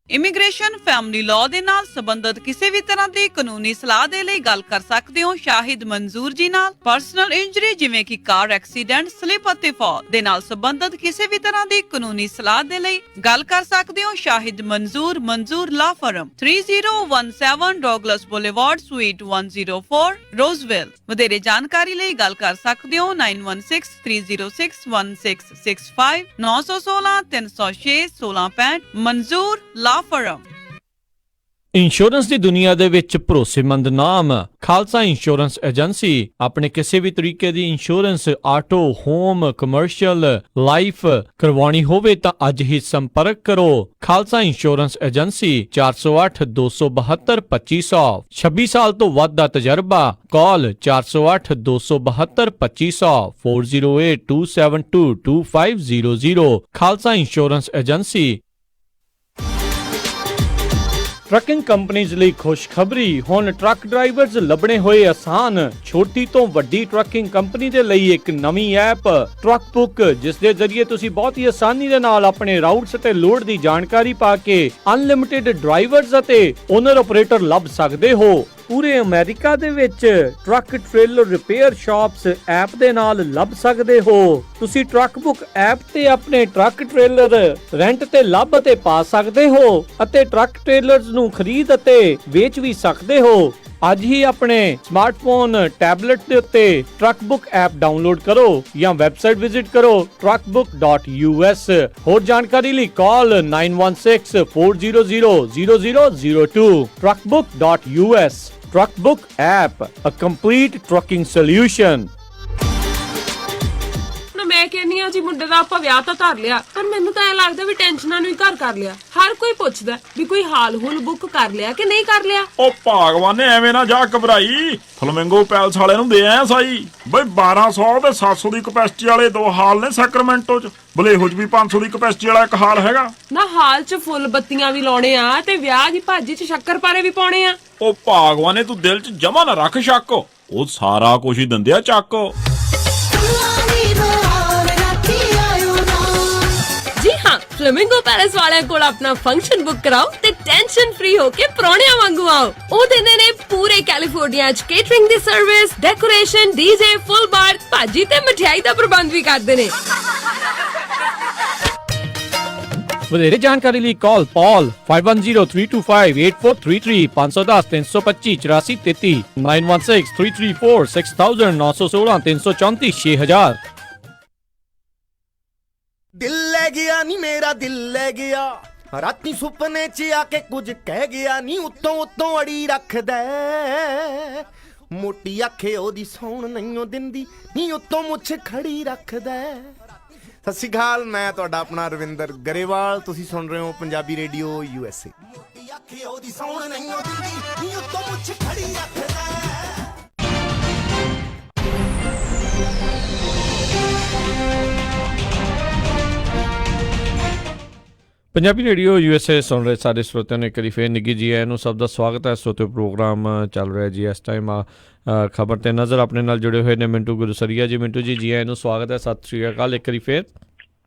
S5: ਇਮੀਗ੍ਰੇਸ਼ਨ, ਫੈਮਿਲੀ ਲਾਅ ਦੇ ਨਾਲ ਸੰਬੰਧਿਤ ਕਿਸੇ ਵੀ ਤਰ੍ਹਾਂ ਦੀ ਕਾਨੂੰਨੀ ਸਲਾਹ ਦੇ ਲਈ ਗੱਲ ਕਰ ਸਕਦੇ ਹੋ ਸ਼ਾਹਿਦ ਮਨਜ਼ੂਰ ਜੀ ਨਾਲ। ਪਰਸਨਲ ਇੰਜਰੀ ਜਿਵੇਂ ਕਿ ਕਾਰ ਐਕਸੀਡੈਂਟ, ਸਲਿਪ ਅਤੇ ਫਾਲ ਦੇ ਨਾਲ ਸੰਬੰਧਿਤ ਕਿਸੇ ਵੀ ਤਰ੍ਹਾਂ ਦੀ ਕਾਨੂੰਨੀ ਸਲਾਹ ਦੇ ਲਈ ਗੱਲ ਕਰ ਸਕਦੇ ਹੋ ਸ਼ਾਹਿਦ ਮਨਜ਼ੂਰ ਲਾ ਫਰਮ, 3017 ਡੌਗਲਸ ਬੁਲੇਵਾਰਡ, ਸਵੀਟ 104, ਰੋਜ਼ਵਿਲ। ਵਧੇਰੇ ਜਾਣਕਾਰੀ ਲਈ ਗੱਲ ਕਰ ਸਕਦੇ ਹੋ 9163061665 916 306 1665 ਮਨਜ਼ੂਰ ਲਾ ਫਰਮ।
S3: ਇੰਸ਼ੋਰੈਂਸ ਦੀ ਦੁਨੀਆ ਦੇ ਵਿੱਚ ਭਰੋਸੇਮੰਦ ਨਾਮ ਖਾਲਸਾ ਇੰਸ਼ੋਰੈਂਸ ਏਜੰਸੀ। ਆਪਣੇ ਕਿਸੇ ਵੀ ਤਰੀਕੇ ਦੀ insurance, auto, home, commercial, life ਕਰਵਾਉਣੀ ਹੋਵੇ ਤਾਂ ਅੱਜ ਹੀ ਸੰਪਰਕ ਕਰੋ। Khalsa insurance agency 408 272 2500। 26 ਸਾਲ ਤੋਂ ਵੱਧ ਦਾ ਤਜਰਬਾ। ਕਾਲ 408 272 2500 408 272 2500। Khalsa insurance agency. Trucking companies ਲਈ ਖੁਸ਼ਖਬਰੀ, ਹੁਣ ਟਰੱਕ ਡਰਾਈਵਰਜ਼ ਲੱਭਣੇ ਹੋਏ ਆਸਾਨ। ਛੋਟੀ ਤੋਂ ਵੱਡੀ ਟਰੱਕਿੰਗ ਕੰਪਨੀ ਦੇ ਲਈ ਇੱਕ ਨਵੀਂ ਐਪ ਟਰੱਕ ਬੁੱਕ, ਜਿਸ ਦੇ ਜ਼ਰੀਏ ਤੁਸੀਂ ਬਹੁਤ ਹੀ ਆਸਾਨੀ ਦੇ ਨਾਲ ਆਪਣੇ ਰਾਊਟਸ ਅਤੇ ਲੋਡ ਦੀ ਜਾਣਕਾਰੀ ਪਾ ਕੇ ਅਨਲਿਮਿਟਿਡ ਡਰਾਈਵਰਜ਼ ਅਤੇ ਓਨਰ ਆਪਰੇਟਰ ਲੱਭ ਸਕਦੇ ਹੋ। ਪੂਰੇ ਅਮਰੀਕਾ ਦੇ ਵਿੱਚ truck trailer repair shops app ਦੇ ਨਾਲ ਲੱਭ ਸਕਦੇ ਹੋ। ਤੁਸੀਂ ਟਰੱਕ ਬੁੱਕ ਐਪ ਤੇ ਆਪਣੇ ਟਰੱਕ ਟ੍ਰੇਲਰ ਰੈਂਟ ਤੇ ਲੱਭ ਅਤੇ ਪਾ ਸਕਦੇ ਹੋ ਅਤੇ ਟਰੱਕ ਟ੍ਰੇਲਰਸ ਨੂੰ ਖਰੀਦ ਅਤੇ ਵੇਚ ਵੀ ਸਕਦੇ ਹੋ। ਅੱਜ ਹੀ ਆਪਣੇ ਸਮਾਰਟਫੋਨ, ਟੈਬਲੇਟ ਦੇ ਉੱਤੇ ਟਰੱਕ ਬੁੱਕ ਐਪ ਡਾਊਨਲੋਡ ਕਰੋ ਜਾਂ ਵੈਬਸਾਈਟ ਵਿਜ਼ਿਟ ਕਰੋ truckbook.us। ਹੋਰ ਜਾਣਕਾਰੀ ਲਈ ਕਾਲ 9164000002 truckbook.us। Truck Book app, a complete trucking solution।
S6: ਮੈਂ ਕਹਿੰਦੀ ਆ ਜੀ ਮੁੰਡੇ ਦਾ ਆਪਾਂ ਵਿਆਹ ਤਾਂ ਧਰ ਲਿਆ, ਪਰ ਮੈਨੂੰ ਤਾਂ ਐ ਲੱਗਦਾ ਵੀ ਟੈਨਸ਼ਨਾਂ ਨੂੰ ਹੀ ਘਰ ਕਰ ਲਿਆ। ਹਰ ਕੋਈ ਪੁੱਛਦਾ ਵੀ ਕੋਈ ਹਾਲ ਹੁਲ ਬੁੱਕ ਕਰ ਲਿਆ ਕਿ ਨਹੀਂ ਕਰ ਲਿਆ।
S7: ਉਹ ਭਗਵਾਨ ਨੇ ਐਵੇਂ ਨਾ ਜਾ ਘਬਰਾਈ, ਫਲਮਿੰਗੋ ਪੈਲਸ ਵਾਲੇ ਨੂੰ ਦੇ ਆਇਆ ਸਾਈ ਬਈ 1200 ਤੇ 700 ਦੀ ਕਪੈਸਿਟੀ ਵਾਲੇ 2 ਹਾਲ ਨੇ ਸੈਕਰਾਮੈਂਟੋ ਚ, ਬਲੇਹੋ ਚ ਵੀ 500 ਦੀ ਕਪੈਸਿਟੀ ਵਾਲਾ ਇੱਕ ਹਾਲ ਹੈਗਾ
S6: ਨਾ। ਹਾਲ 'ਚ ਫੁੱਲ ਬੱਤੀਆਂ ਵੀ ਲਾਉਣੇ ਆ ਤੇ ਵਿਆਹ ਦੀ ਭਾਜੀ 'ਚ ਸ਼ੱਕਰਪਾਰੇ ਵੀ ਪਾਉਣੇ ਆ।
S7: ਉਹ ਭਗਵਾਨ ਨੇ ਤੂੰ ਦਿਲ ਚ ਜਮਾ ਨਾ ਰੱਖ ਸ਼ੱਕ, ਉਹ ਸਾਰਾ ਕੁਝ ਹੀ ਦਿੰਦੇ ਆ ਚੱਕ।
S6: ਜੀ ਹਾਂ, ਫਲੇਮਿੰਗੋ ਪੈਲੇਸ ਵਾਲਿਆਂ ਕੋਲ ਆਪਣਾ ਫੰਕਸ਼ਨ ਬੁੱਕ ਕਰਾਓ ਤੇ ਟੈਨਸ਼ਨ ਫ੍ਰੀ ਹੋ ਕੇ ਪ੍ਰਾਹੁਣਿਆਂ ਵਾਂਗੂ ਆਓ। ਉਹ ਦਿੰਦੇ ਨੇ ਪੂਰੇ ਕੈਲੀਫੋਰਨੀਆ 'ਚ ਕੇਟਰਿੰਗ ਦੀ ਸਰਵਿਸ, ਡੈਕੋਰੇਸ਼ਨ, ਡੀਜੇ, ਫੁੱਲ ਬਾਰ, ਭਾਜੀ ਤੇ ਮਠਿਆਈ ਦਾ ਪ੍ਰਬੰਧ ਵੀ ਕਰਦੇ ਨੇ।
S3: ਵਧੇਰੇ ਜਾਣਕਾਰੀ ਲਈ ਕਾਲ ਪੌਲ 5103258433 510 325 8433 916 334 6000 916 334 6000।
S8: ਦਿਲ ਲੈ ਗਿਆ ਨੀ ਮੇਰਾ ਦਿਲ ਲੈ ਗਿਆ, ਰਾਤੀ ਸੁਪਨੇ 'ਚ ਆ ਕੇ ਕੁਝ ਕਹਿ ਗਿਆ ਨੀ, ਉੱਤੋਂ ਉੱਤੋਂ ਅੜੀ ਰੱਖਦਾ। ਮੋਟੀ ਆਖੇ ਉਹਦੀ ਸੌਣ ਨਹੀਂਓ ਦਿੰਦੀ ਨੀ, ਉੱਤੋਂ ਮੁੱਛ ਖੜੀ ਰੱਖਦਾ। ਸਤਿ ਸ਼੍ਰੀ ਅਕਾਲ, ਮੈਂ ਤੁਹਾਡਾ ਆਪਣਾ ਰਵਿੰਦਰ ਗਰੇਵਾਲ, ਤੁਸੀਂ ਸੁਣ ਰਹੇ ਹੋ ਪੰਜਾਬੀ ਰੇਡੀਓ USA। ਮੋਟੀ ਆਖੇ ਉਹਦੀ ਸੌਣ ਨਹੀਂਓ ਦਿੰਦੀ ਨੀ, ਉੱਤੋਂ ਮੁੱਛ ਖੜੀ ਰੱਖਦਾ।
S1: ਪੰਜਾਬੀ ਰੇਡੀਓ USA ਸੁਣ ਰਹੇ ਸਾਰੇ ਸਰੋਤਿਆਂ ਨੂੰ ਇੱਕ ਵਾਰੀ ਫੇਰ ਨਿੱਘੀ ਜੀ ਆਇਆਂ ਨੂੰ ਸਭ ਦਾ ਸਵਾਗਤ ਹੈ। ਸਰੋਤਿਓ ਪ੍ਰੋਗਰਾਮ ਚੱਲ ਰਿਹਾ ਜੀ ਇਸ ਟਾਈਮ ਖਬਰ ਤੇ ਨਜ਼ਰ ਆਪਣੇ ਨਾਲ ਜੁੜੇ ਹੋਏ ਨੇ ਮਿੰਟੂ ਗੁਰਸਰੀਆ ਜੀ। ਮਿੰਟੂ ਜੀ, ਜੀ ਆਇਆਂ ਨੂੰ ਸਵਾਗਤ ਹੈ, ਸਤਿ ਸ਼੍ਰੀ ਅਕਾਲ ਇੱਕ ਵਾਰੀ ਫੇਰ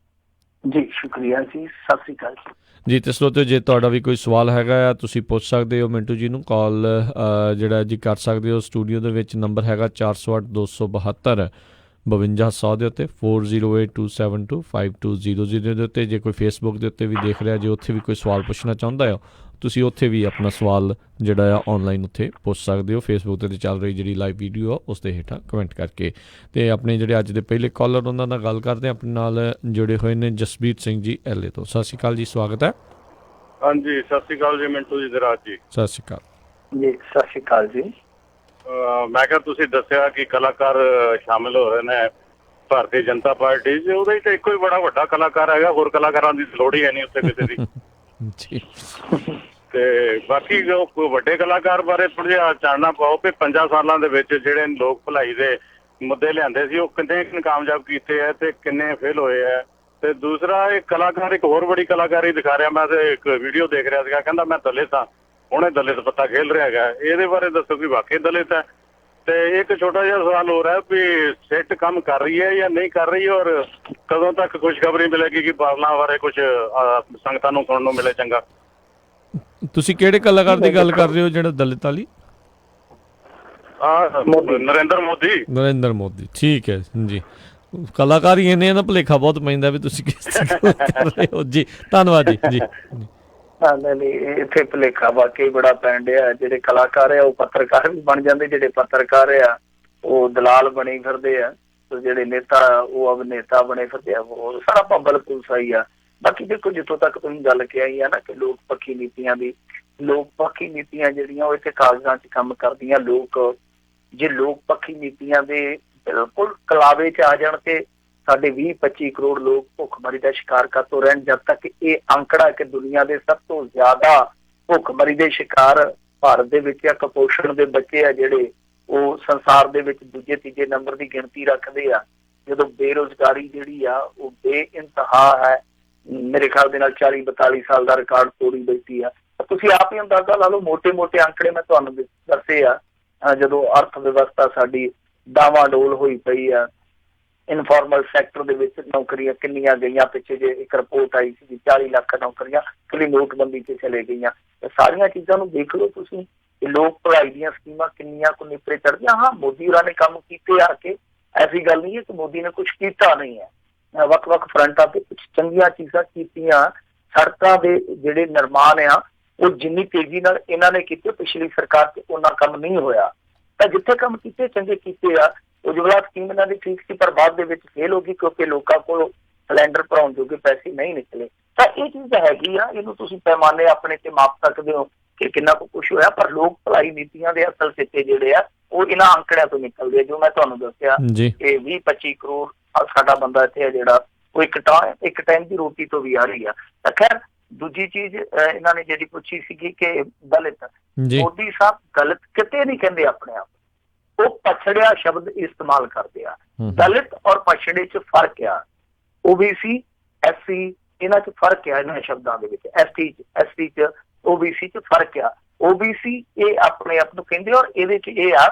S2: ਜੀ। ਸ਼ੁਕਰੀਆ ਜੀ, ਸਤਿ ਸ੍ਰੀ ਅਕਾਲ
S1: ਜੀ। ਤੇ ਸਰੋਤਿਓ ਜੇ ਤੁਹਾਡਾ ਵੀ ਕੋਈ ਸਵਾਲ ਹੈਗਾ ਆ ਤੁਸੀਂ ਪੁੱਛ ਸਕਦੇ ਹੋ ਮਿੰਟੂ ਜੀ ਨੂੰ, ਕਾਲ ਜਿਹੜਾ ਜੀ ਕਰ ਸਕਦੇ ਹੋ। ਸਟੂਡੀਓ ਦੇ ਵਿੱਚ ਨੰਬਰ ਹੈਗਾ 408 272 5200 ਦੇ ਉੱਤੇ 4082725200 ਦੇ ਉੱਤੇ। ਜੇ ਕੋਈ ਫੇਸਬੁੱਕ ਦੇ ਉੱਤੇ ਵੀ ਦੇਖ ਰਿਹਾ, ਜੇ ਉੱਥੇ ਵੀ ਕੋਈ ਸਵਾਲ ਪੁੱਛਣਾ ਚਾਹੁੰਦਾ ਹੋ ਤੁਸੀਂ ਉੱਥੇ ਵੀ ਆਪਣਾ ਸਵਾਲ ਜਿਹੜਾ ਆ ਆਨਲਾਈਨ ਉੱਥੇ ਪੁੱਛ ਸਕਦੇ ਹੋ। ਫੇਸਬੁੱਕ 'ਤੇ ਚੱਲ ਰਹੀ ਜਿਹੜੀ ਲਾਈਵ ਵੀਡੀਓ ਆ ਉਸ ਦੇ ਹੇਠਾਂ ਕਮੈਂਟ ਕਰਕੇ। ਅਤੇ ਆਪਣੇ ਜਿਹੜੇ ਅੱਜ ਦੇ ਪਹਿਲੇ ਕਾਲਰ ਉਹਨਾਂ ਨਾਲ ਗੱਲ ਕਰਦੇ ਆਪਣੇ ਨਾਲ ਜੁੜੇ ਹੋਏ ਨੇ ਜਸਬੀਰ ਸਿੰਘ ਜੀ LA ਤੋਂ। ਸਤਿ ਸ਼੍ਰੀ ਅਕਾਲ ਜੀ, ਸਵਾਗਤ ਹੈ।
S9: ਹਾਂਜੀ, ਸਤਿ ਸ਼੍ਰੀ ਅਕਾਲ ਜੀ ਮਿੰਟੂ ਜੀ, ਦਰਾਜ ਜੀ।
S1: ਸਤਿ ਸ਼੍ਰੀ ਅਕਾਲ
S2: ਜੀ। ਸਤਿ ਸ਼੍ਰੀ ਅਕਾਲ ਜੀ।
S9: ਮੈਂ ਕਿਹਾ ਤੁਸੀਂ ਦੱਸਿਆ ਕਿ ਕਲਾਕਾਰ ਸ਼ਾਮਿਲ ਹੋ ਰਹੇ ਨੇ ਭਾਰਤੀ ਜਨਤਾ ਪਾਰਟੀ 'ਚ, ਉਹਦੇ 'ਚ ਇੱਕੋ ਹੀ ਬੜਾ ਵੱਡਾ ਕਲਾਕਾਰ ਹੈਗਾ, ਹੋਰ ਕਲਾਕਾਰਾਂ ਦੀ ਲੋੜ ਹੀ ਹੈ ਨਹੀਂ ਉੱਥੇ ਕਿਸੇ ਦੀ।
S1: ਜੀ।
S9: ਤੇ ਬਾਕੀ ਜੋ ਵੱਡੇ ਕਲਾਕਾਰ ਬਾਰੇ ਥੋੜ੍ਹਾ ਜਿਹਾ ਜਾਣਨਾ ਪਾਓ ਕਿ 5 ਸਾਲਾਂ ਦੇ ਵਿੱਚ ਜਿਹੜੇ ਲੋਕ ਭਲਾਈ ਦੇ ਮੁੱਦੇ ਲਿਆਂਦੇ ਸੀ ਉਹ ਕਿੰਨੇ ਕਾਮਯਾਬ ਕੀਤੇ ਹੈ ਤੇ ਕਿੰਨੇ ਫੇਲ ਹੋਏ ਹੈ। ਤੇ ਦੂਸਰਾ, ਇਹ ਕਲਾਕਾਰ ਇੱਕ ਹੋਰ ਬੜੀ ਕਲਾਕਾਰੀ ਦਿਖਾ ਰਿਹਾ। ਮੈਂ ਤੇ ਇੱਕ ਵੀਡੀਓ ਦੇਖ ਰਿਹਾ ਸੀਗਾ, ਕਹਿੰਦਾ ਮੈਂ ਦਲਿਤ ਹਾਂ, ਹੁਣੇ ਦਲਿਤ ਪੱਤਾ ਖੇਲ ਰਿਹਾ ਹੈਗਾ। ਇਹਦੇ ਬਾਰੇ ਦੱਸੋ ਕਿ ਵਾਕਈ ਦਲਿਤ ਹੈ। ਤੇ ਇੱਕ ਛੋਟਾ ਜਿਹਾ ਸਵਾਲ ਹੋ ਰਿਹਾ ਵੀ ਸਿੱਟ ਕੰਮ ਕਰ ਰਹੀ ਹੈ ਜਾਂ ਨਹੀਂ ਕਰ ਰਹੀ, ਔਰ ਕਦੋਂ ਤੱਕ ਖੁਸ਼ਖਬਰੀ ਮਿਲੇਗੀ ਕਿ ਬਾਦਲਾਂ ਬਾਰੇ ਕੁਝ ਸੰਗਤਾਂ ਨੂੰ ਸੁਣਨ ਨੂੰ ਮਿਲੇ ਚੰਗਾ।
S1: ਤੁਸੀਂ ਕਿਹੜੇ ਕਲਾਕਾਰ ਦੀ ਗੱਲ ਕਰ ਰਹੇ ਹੋ ਜਿਹੜਾ ਦਲਿਤ ਵਾਲੀ?
S9: ਨਰਿੰਦਰ ਮੋਦੀ।
S1: ਨਰਿੰਦਰ ਮੋਦੀ, ਠੀਕ ਹੈ ਜੀ। ਕਲਾਕਾਰ ਹੀ ਇਹਨੇ ਨਾ ਭੁਲੇਖਾ ਬਹੁਤ ਪੈਂਦਾ ਵੀ ਤੁਸੀਂ ਕਿਸ ਤਰ੍ਹਾਂ ਕਰ ਰਹੇ ਹੋ ਜੀ। ਧੰਨਵਾਦ ਜੀ। ਜੀ
S2: ਨਹੀਂ, ਇੱਥੇ ਭੁਲੇਖਾ ਵਾਕਈ ਬੜਾ ਪੈਣ ਡਿਆ। ਜਿਹੜੇ ਕਲਾਕਾਰ ਆ ਉਹ ਪੱਤਰਕਾਰ ਵੀ ਬਣ ਜਾਂਦੇ, ਜਿਹੜੇ ਪੱਤਰਕਾਰ ਆ ਉਹ ਦਲਾਲ ਬਣੇ ਫਿਰਦੇ ਆ, ਤੇ ਜਿਹੜੇ ਨੇਤਾ ਉਹ ਅਭਿਨੇਤਾ ਬਣੇ ਫਿਰਦੇ ਆ। ਉਹ ਸਾਰਾ ਭੰਬਲ ਪੁਲਸਾ ਹੀ ਆ। ਬਾਕੀ ਦੇਖੋ, ਜਿੱਥੋਂ ਤੱਕ ਤੁਸੀਂ ਗੱਲ ਕਿਹਾ ਹੀ ਆ ਨਾ ਕਿ ਲੋਕ ਪੱਖੀ ਨੀਤੀਆਂ ਦੀ, ਲੋਕ ਪੱਖੀ ਨੀਤੀਆਂ ਜਿਹੜੀਆਂ ਉਹ ਇੱਥੇ ਕਾਗਜ਼ਾਂ 'ਚ ਕੰਮ ਕਰਦੀਆਂ। ਜੇ ਲੋਕ ਪੱਖੀ ਨੀਤੀਆਂ ਦੇ ਬਿਲਕੁਲ ਕਲਾਵੇ 'ਚ ਆ ਜਾਣ ਤੇ ਸਾਡੇ 20-25 ਕਰੋੜ ਲੋਕ ਭੁੱਖਮਰੀ ਦਾ ਸ਼ਿਕਾਰ ਕਾਤੋਂ ਰਹਿਣ। ਜਦ ਤੱਕ ਇਹ ਅੰਕੜਾ ਕਿ ਦੁਨੀਆ ਦੇ ਸਭ ਤੋਂ ਜ਼ਿਆਦਾ ਭੁੱਖਮਰੀ ਦੇ ਸ਼ਿਕਾਰ ਭਾਰਤ ਦੇ ਵਿੱਚ ਆ, ਕੁਪੋਸ਼ਣ ਦੇ ਬੱਚੇ ਆ ਜਿਹੜੇ ਉਹ ਸੰਸਾਰ ਦੇ ਵਿੱਚ ਦੂਜੇ ਤੀਜੇ ਨੰਬਰ ਦੀ ਗਿਣਤੀ ਰੱਖਦੇ ਆ। ਜਦੋਂ ਬੇਰੁਜ਼ਗਾਰੀ ਜਿਹੜੀ ਆ ਉਹ ਬੇਇੰਤਹਾ ਹੈ, ਮੇਰੇ ਖਿਆਲ ਦੇ ਨਾਲ 40-42 ਸਾਲ ਦਾ ਰਿਕਾਰਡ ਤੋੜੀ ਬੈਠੀ ਆ। ਤੁਸੀਂ ਆਪ ਹੀ ਅੰਦਾਜ਼ਾ ਲਾ ਲਓ, ਮੋਟੇ-ਮੋਟੇ ਅੰਕੜੇ ਮੈਂ ਤੁਹਾਨੂੰ ਦੱਸੇ ਆ। ਜਦੋਂ ਅਰਥ ਵਿਵਸਥਾ ਸਾਡੀ ਡਾਵਾਡੋਲ ਹੋਈ ਪਈ ਆ, ਇਨਫਾਰਮਲ ਸੈਕਟਰ ਦੇ ਵਿੱਚ ਨੌਕਰੀਆਂ ਕਿੰਨੀਆਂ ਗਈਆਂ। ਪਿੱਛੇ ਜੇ ਇੱਕ ਰਿਪੋਰਟ ਆਈ ਸੀ 40 ਲੱਖ ਨੌਕਰੀਆਂ ਕੱਲੀ ਨੋਟਬੰਦੀ 'ਚ ਚਲੇ ਗਈਆਂ। ਸਾਰੀਆਂ ਚੀਜ਼ਾਂ ਨੂੰ ਦੇਖ ਲਓ ਤੁਸੀਂ, ਲੋਕ ਭਲਾਈ ਦੀਆਂ ਸਕੀਮਾਂ ਕਿੰਨੀਆਂ ਕੁ ਨਿਪਰੇ ਚੜ੍ਹਦੀਆਂ। ਹਾਂ, ਮੋਦੀ ਹੋਰਾਂ ਨੇ ਕੰਮ ਕੀਤੇ ਆ ਕੇ, ਐਸੀ ਗੱਲ ਨਹੀਂ ਹੈ ਕਿ ਮੋਦੀ ਨੇ ਕੁਛ ਕੀਤਾ ਨਹੀਂ ਹੈ। ਵੱਖ-ਵੱਖ ਫਰੰਟਾਂ ਤੇ ਕੁਛ ਚੰਗੀਆਂ ਚੀਜ਼ਾਂ ਕੀਤੀਆਂ। ਸੜਕਾਂ ਦੇ ਜਿਹੜੇ ਨਿਰਮਾਣ ਆ ਉਹ ਜਿੰਨੀ ਤੇਜ਼ੀ ਨਾਲ ਇਹਨਾਂ ਨੇ ਕੀਤੇ, ਪਿਛਲੀ ਸਰਕਾਰ 'ਚ ਉਹਨਾਂ ਕੰਮ ਨਹੀਂ ਹੋਇਆ। ਤਾਂ ਜਿੱਥੇ ਕੰਮ ਕੀਤੇ ਚੰਗੇ ਕੀਤੇ ਆ। ਉਜਵਲਾ ਸਕੀਮ ਇਹਨਾਂ ਦੀ ਠੀਕ ਸੀ, ਪਰ ਬਾਅਦ ਦੇ ਵਿੱਚ ਫੇਲ ਹੋ ਗਈ ਕਿਉਂਕਿ ਲੋਕਾਂ ਕੋਲ ਸਿਲੰਡਰ ਭਰਾਉਣ ਜੋਗੇ ਪੈਸੇ ਨਹੀਂ ਨਿਕਲੇ। ਤਾਂ ਇਹ ਚੀਜ਼ ਹੈਗੀ ਆ, ਇਹਨੂੰ ਤੁਸੀਂ ਪੈਮਾਨੇ ਆਪਣੇ ਤੇ ਮਾਪ ਸਕਦੇ ਹੋ ਕਿ ਕਿੰਨਾ ਕੁ ਕੁਛ ਹੋਇਆ। ਪਰ ਲੋਕ ਭਲਾਈ ਨੀਤੀਆਂ ਦੇ ਅਸਲ ਸਿੱਟੇ ਜਿਹੜੇ ਆ ਉਹ ਇਹਨਾਂ ਅੰਕੜਿਆਂ ਤੋਂ ਨਿਕਲਦੇ ਆ। ਜੋ ਮੈਂ ਤੁਹਾਨੂੰ ਦੱਸਿਆ ਕਿ 20-25 ਕਰੋੜ ਸਾਡਾ ਬੰਦਾ ਇੱਥੇ ਆ ਜਿਹੜਾ ਉਹ ਇੱਕ ਟਾਈਮ ਦੀ ਰੋਟੀ ਤੋਂ ਵੀ ਆ ਰਹੀ ਆ। ਤਾਂ ਖੈਰ ਦੂਜੀ ਚੀਜ਼ ਇਹਨਾਂ ਨੇ ਜਿਹੜੀ ਪੁੱਛੀ ਸੀਗੀ ਕਿ ਦਲਿਤ, ਮੋਦੀ ਸਾਹਿਬ ਦਲਿਤ ਕਿਤੇ ਨਹੀਂ ਕਹਿੰਦੇ ਆਪਣੇ ਆਪ, ਉਹ ਪਛੜਿਆ ਸ਼ਬਦ ਇਸਤੇਮਾਲ ਕਰਦੇ ਆ। ਦਲਿਤ ਔਰ ਪਛੜੇ 'ਚ ਫਰਕ ਆ, OBC SC ਇਹਨਾਂ 'ਚ ਫਰਕ ਆ, ਇਹਨਾਂ ਸ਼ਬਦਾਂ ਦੇ ਵਿੱਚ ST 'ਚ OBC 'ਚ ਫਰਕ ਆ। OBC ਇਹ ਆਪਣੇ ਆਪ ਨੂੰ ਕਹਿੰਦੇ, ਔਰ ਇਹਦੇ 'ਚ ਇਹ ਆ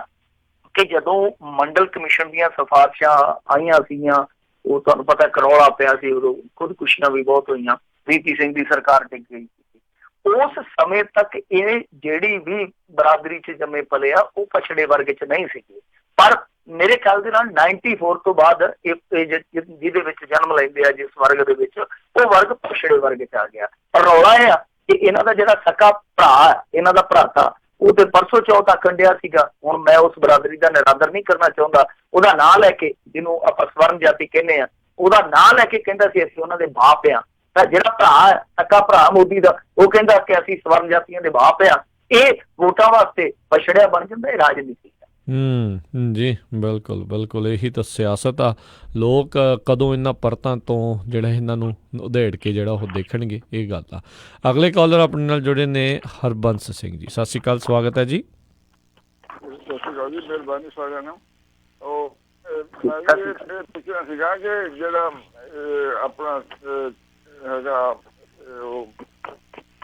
S2: ਕਿ ਜਦੋਂ ਮੰਡਲ ਕਮਿਸ਼ਨ ਦੀਆਂ ਸਿਫਾਰਿਸ਼ਾਂ ਆਈਆਂ ਸੀਗੀਆਂ, ਉਹ ਤੁਹਾਨੂੰ ਪਤਾ ਕਰੌਲਾ ਪਿਆ ਸੀ, ਉਦੋਂ ਖੁਦਕੁਸ਼ੀਆਂ ਵੀ ਬਹੁਤ ਹੋਈਆਂ, VP ਸਿੰਘ ਦੀ ਸਰਕਾਰ ਟਿਕ ਗਈ ਸੀ। ਉਸ ਸਮੇਂ ਤੱਕ ਇਹ ਜਿਹੜੀ ਵੀ ਬਰਾਦਰੀ 'ਚ ਜੰਮੇ ਪਲੇ ਆ ਉਹ ਪਛੜੇ ਵਰਗ 'ਚ ਨਹੀਂ ਸੀਗੇ, ਪਰ ਮੇਰੇ ਖਿਆਲ ਦੇ ਨਾਲ 94 ਤੋਂ ਬਾਅਦ ਜਿਹਦੇ ਵਿੱਚ ਜਨਮ ਲੈਂਦੇ ਆ ਜਿਸ ਵਰਗ ਦੇ ਵਿੱਚ, ਉਹ ਵਰਗ ਪਛੜੇ ਵਰਗ 'ਚ ਆ ਗਿਆ। ਪਰ ਰੌਲਾ ਇਹ ਆ ਕਿ ਇਹਨਾਂ ਦਾ ਜਿਹੜਾ ਸਕਾ ਭਰਾ, ਇਹਨਾਂ ਦਾ ਭਰਾਤਾ, ਉਹ ਤੇ ਪਰਸੋਂ ਚੌਥ ਆਖਣ ਡਿਆ ਸੀਗਾ, ਹੁਣ ਮੈਂ ਉਸ ਬਰਾਦਰੀ ਦਾ ਨਿਰਾਦਰ ਨਹੀਂ ਕਰਨਾ ਚਾਹੁੰਦਾ, ਉਹਦਾ ਨਾਂ ਲੈ ਕੇ, ਜਿਹਨੂੰ ਆਪਾਂ ਸਵਰਨ ਜਾਤੀ ਕਹਿੰਦੇ ਆ, ਉਹਦਾ ਨਾਂ ਲੈ ਕੇ ਕਹਿੰਦਾ ਸੀ ਅਸੀਂ ਉਹਨਾਂ ਦੇ ਬਾਪ ਆ। ਤਾਂ ਜਿਹੜਾ ਭਰਾ ਸਕਾ ਭਰਾ ਮੋਦੀ ਦਾ, ਉਹ ਕਹਿੰਦਾ ਕਿ ਅਸੀਂ ਸਵਰਨ ਜਾਤੀਆਂ ਦੇ ਬਾਪ ਆ। ਇਹ ਵੋਟਾਂ ਵਾਸਤੇ ਪਛੜਿਆ ਬਣ ਜਾਂਦਾ, ਇਹ ਰਾਜਨੀਤੀ।
S1: ਜੀ ਬਿਲਕੁਲ ਇਹੀ ਤਾਂ ਸਿਆਸਤ ਆ। ਲੋਕ ਕਦੋਂ ਇਹਨਾਂ ਪਰਤਾਂ ਤੋਂ ਜਿਹੜਾ ਇਹਨਾਂ ਨੂੰ ਉਧੇੜ ਕੇ ਜਿਹੜਾ ਉਹ ਦੇਖਣਗੇ, ਇਹ ਗੱਲ ਆ। ਅਗਲੇ ਕਾਲਰ ਆਪਣੇ ਨਾਲ ਜੁੜੇ ਨੇ ਹਰਬੰਸ ਸਿੰਘ ਜੀ। ਸਤਿ ਸ਼੍ਰੀ ਅਕਾਲ, ਸਵਾਗਤ ਹੈ ਜੀ।
S10: ਸਤਿ ਸ਼੍ਰੀ ਅਕਾਲ ਜੀ, ਮਿਹਰਬਾਨੀ ਸਾਰਿਆਂ ਨੂੰ। ਉਹ ਮੈਂ ਇਹ ਪੁੱਛਣਾ ਸੀਗਾ ਕਿ ਜਿਹੜਾ ਆਪਣਾ ਹੈਗਾ ਉਹ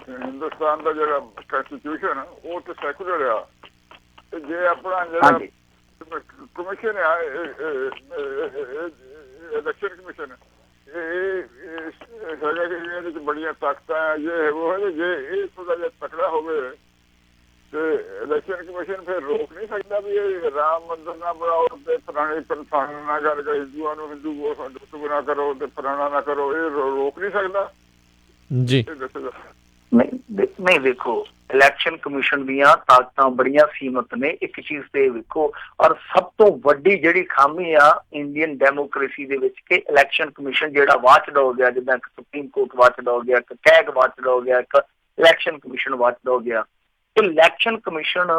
S10: ਹਿੰਦੁਸਤਾਨ ਦਾ ਜਿਹੜਾ ਕੰਸਟੀਟਿਊਸ਼ਨ, ਉਹ ਤੇ ਸੈਕੂਲਰ ਆ, ਤੇ ਜੇ ਆਪਣਾ ਜਿਹੜਾ ਕਮਿਸ਼ਨ ਆ ਇਲੈਕਸ਼ਨ ਕਮਿਸ਼ਨ, ਇਹ ਹੈਗਾ ਕਿ ਇਹਦੇ 'ਚ ਬੜੀਆਂ ਤਾਕਤਾਂ ਇਹ ਉਹ ਹੈ, ਜੇ ਇਹ ਥੋੜ੍ਹਾ ਜਿਹਾ ਤਕੜਾ ਹੋਵੇ ਤੇ ਇਲੈਕਸ਼ਨ ਕਮਿਸ਼ਨ ਫਿਰ ਰੋਕ ਨਹੀਂ ਸਕਦਾ ਵੀ ਇਹ ਰਾਮ ਮੰਦਰ ਨਾ ਬਣਾਓ ਤੇ ਫਲਾਣੇ ਫਲਾਣਾ ਨਾ ਕਰਕੇ ਹਿੰਦੂਆਂ ਨੂੰ ਹਿੰਦੂ ਨਾ ਕਰੋ ਤੇ ਫਲਾਣਾ ਨਾ ਕਰੋ, ਇਹ ਰੋਕ ਨਹੀਂ ਸਕਦਾ
S1: ਜੀ?
S2: ਨਹੀਂ ਵੇਖੋ, ਇਲੈਕਸ਼ਨ ਕਮਿਸ਼ਨ ਦੀਆਂ ਤਾਕਤਾਂ ਬੜੀਆਂ ਸੀਮਤ ਨੇ। ਇੱਕ ਚੀਜ਼ ਤੇ ਵੇਖੋ, ਔਰ ਸਭ ਤੋਂ ਵੱਡੀ ਜਿਹੜੀ ਖਾਮੀ ਆ ਇੰਡੀਅਨ ਡੈਮੋਕ੍ਰੇਸੀ ਦੇ ਵਿੱਚ, ਕਿ ਇਲੈਕਸ਼ਨ ਕਮਿਸ਼ਨ ਜਿਹੜਾ ਵਾਚਡੌਗ ਆ, ਜਿੱਦਾਂ ਇੱਕ ਸੁਪਰੀਮ ਕੋਰਟ ਵਾਚਡੌਗ ਆ, ਇੱਕ ਕੈਗ ਵਾਚਡੌਗ ਆ, ਇੱਕ ਇਲੈਕਸ਼ਨ ਕਮਿਸ਼ਨ ਵਾਚਡੌਗ ਆ। ਇਲੈਕਸ਼ਨ ਕਮਿਸ਼ਨ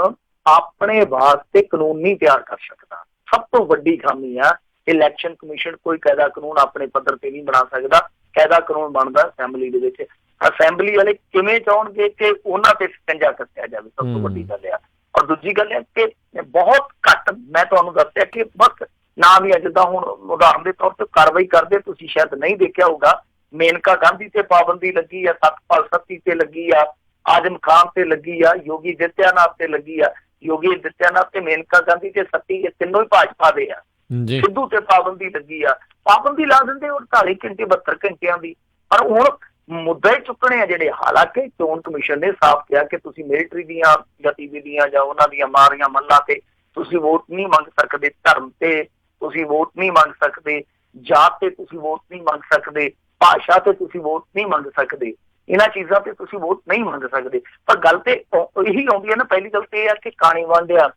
S2: ਆਪਣੇ ਵਾਸਤੇ ਕਾਨੂੰਨ ਨਹੀਂ ਤਿਆਰ ਕਰ ਸਕਦਾ। ਸਭ ਤੋਂ ਵੱਡੀ ਖਾਮੀ ਆ, ਇਲੈਕਸ਼ਨ ਕਮਿਸ਼ਨ ਕੋਈ ਕਾਇਦਾ ਕਾਨੂੰਨ ਆਪਣੇ ਪੱਧਰ ਤੇ ਨਹੀਂ ਬਣਾ ਸਕਦਾ। ਕਾਇਦਾ ਕਾਨੂੰਨ ਬਣਦਾ ਅਸੈਂਬਲੀ ਦੇ ਵਿੱਚ। ਅਸੈਂਬਲੀ ਵਾਲੇ ਕਿਵੇਂ ਚਾਹੁੰਗੇ ਕਿ ਉਹਨਾਂ ਤੇ ਸ਼ਿਕੰਜਾ ਕੱਸਿਆ ਜਾਵੇ, ਸਭ ਤੋਂ ਵੱਡੀ ਗੱਲ ਆ। ਔਰ ਦੂਜੀ ਗੱਲ ਹੈ ਕਿ ਬਹੁਤ ਘੱਟ, ਮੈਂ ਤੁਹਾਨੂੰ ਦੱਸਿਆ ਕਿ ਬਸ ਨਾ ਵੀ ਜਿੱਦਾਂ ਹੁਣ ਉਦਾਹਰਨ ਦੇ ਤੌਰ ਤੇ ਕਾਰਵਾਈ ਕਰਦੇ, ਤੁਸੀਂ ਸ਼ਾਇਦ ਨਹੀਂ ਦੇਖਿਆ ਹੋਊਗਾ, ਮੇਨਕਾ ਗਾਂਧੀ ਤੇ ਪਾਬੰਦੀ ਲੱਗੀ ਆ, ਸਤਪਾਲ ਸੱਤੀ ਤੇ ਲੱਗੀ ਆ, ਆਜ਼ਮ ਖਾਨ ਤੇ ਲੱਗੀ ਆ, ਯੋਗੀ ਆਦਿੱਤਿਆਨਾਥ ਤੇ ਲੱਗੀ ਆ। ਯੋਗੀ ਆਦਿੱਤਿਆਨਾਥ ਤੇ ਮੇਨਕਾ ਗਾਂਧੀ ਤੇ ਸੱਤੀ, ਇਹ ਤਿੰਨੋਂ ਹੀ ਭਾਜਪਾ ਦੇ ਆ। ਸਿੱਧੂ ਤੇ ਪਾਬੰਦੀ ਲੱਗੀ ਆ, ਪਾਬੰਦੀ ਲਾ ਦਿੰਦੇ 48 ਘੰਟੇ 72 ਘੰਟਿਆਂ ਦੀ। ਪਰ ਹੁਣ ਮੁੱਦੇ ਚੁੱਕਣੇ ਆ ਜਿਹੜੇ, ਹਾਲਾਂਕਿ ਚੋਣ ਕਮਿਸ਼ਨ ਨੇ ਸਾਫ਼ ਕਿਹਾ ਕਿ ਤੁਸੀਂ ਮਿਲਟਰੀ ਦੀਆਂ ਗਤੀਵਿਧੀਆਂ ਜਾਂ ਉਹਨਾਂ ਦੀਆਂ ਮਾਰੀਆਂ ਮੱਲਾਂ ਤੇ ਤੁਸੀਂ ਵੋਟ ਨਹੀਂ ਮੰਗ ਸਕਦੇ, ਧਰਮ ਤੇ ਤੁਸੀਂ ਵੋਟ ਨਹੀਂ ਮੰਗ ਸਕਦੇ, ਜਾਤ ਤੇ ਤੁਸੀਂ ਵੋਟ ਨਹੀਂ ਮੰਗ ਸਕਦੇ, ਭਾਸ਼ਾ ਤੇ ਤੁਸੀਂ ਵੋਟ ਨਹੀਂ ਮੰਗ ਸਕਦੇ, ਇਹਨਾਂ ਚੀਜ਼ਾਂ ਤੇ ਤੁਸੀਂ ਵੋਟ ਨਹੀਂ ਮੰਗ ਸਕਦੇ। ਪਰ ਗੱਲ ਤੇ ਇਹੀ ਆਉਂਦੀ ਹੈ ਨਾ, ਪਹਿਲੀ ਗੱਲ ਤੇ ਇਹ ਆ ਕਿ ਕਾਣੀ ਵੰਡਿਆ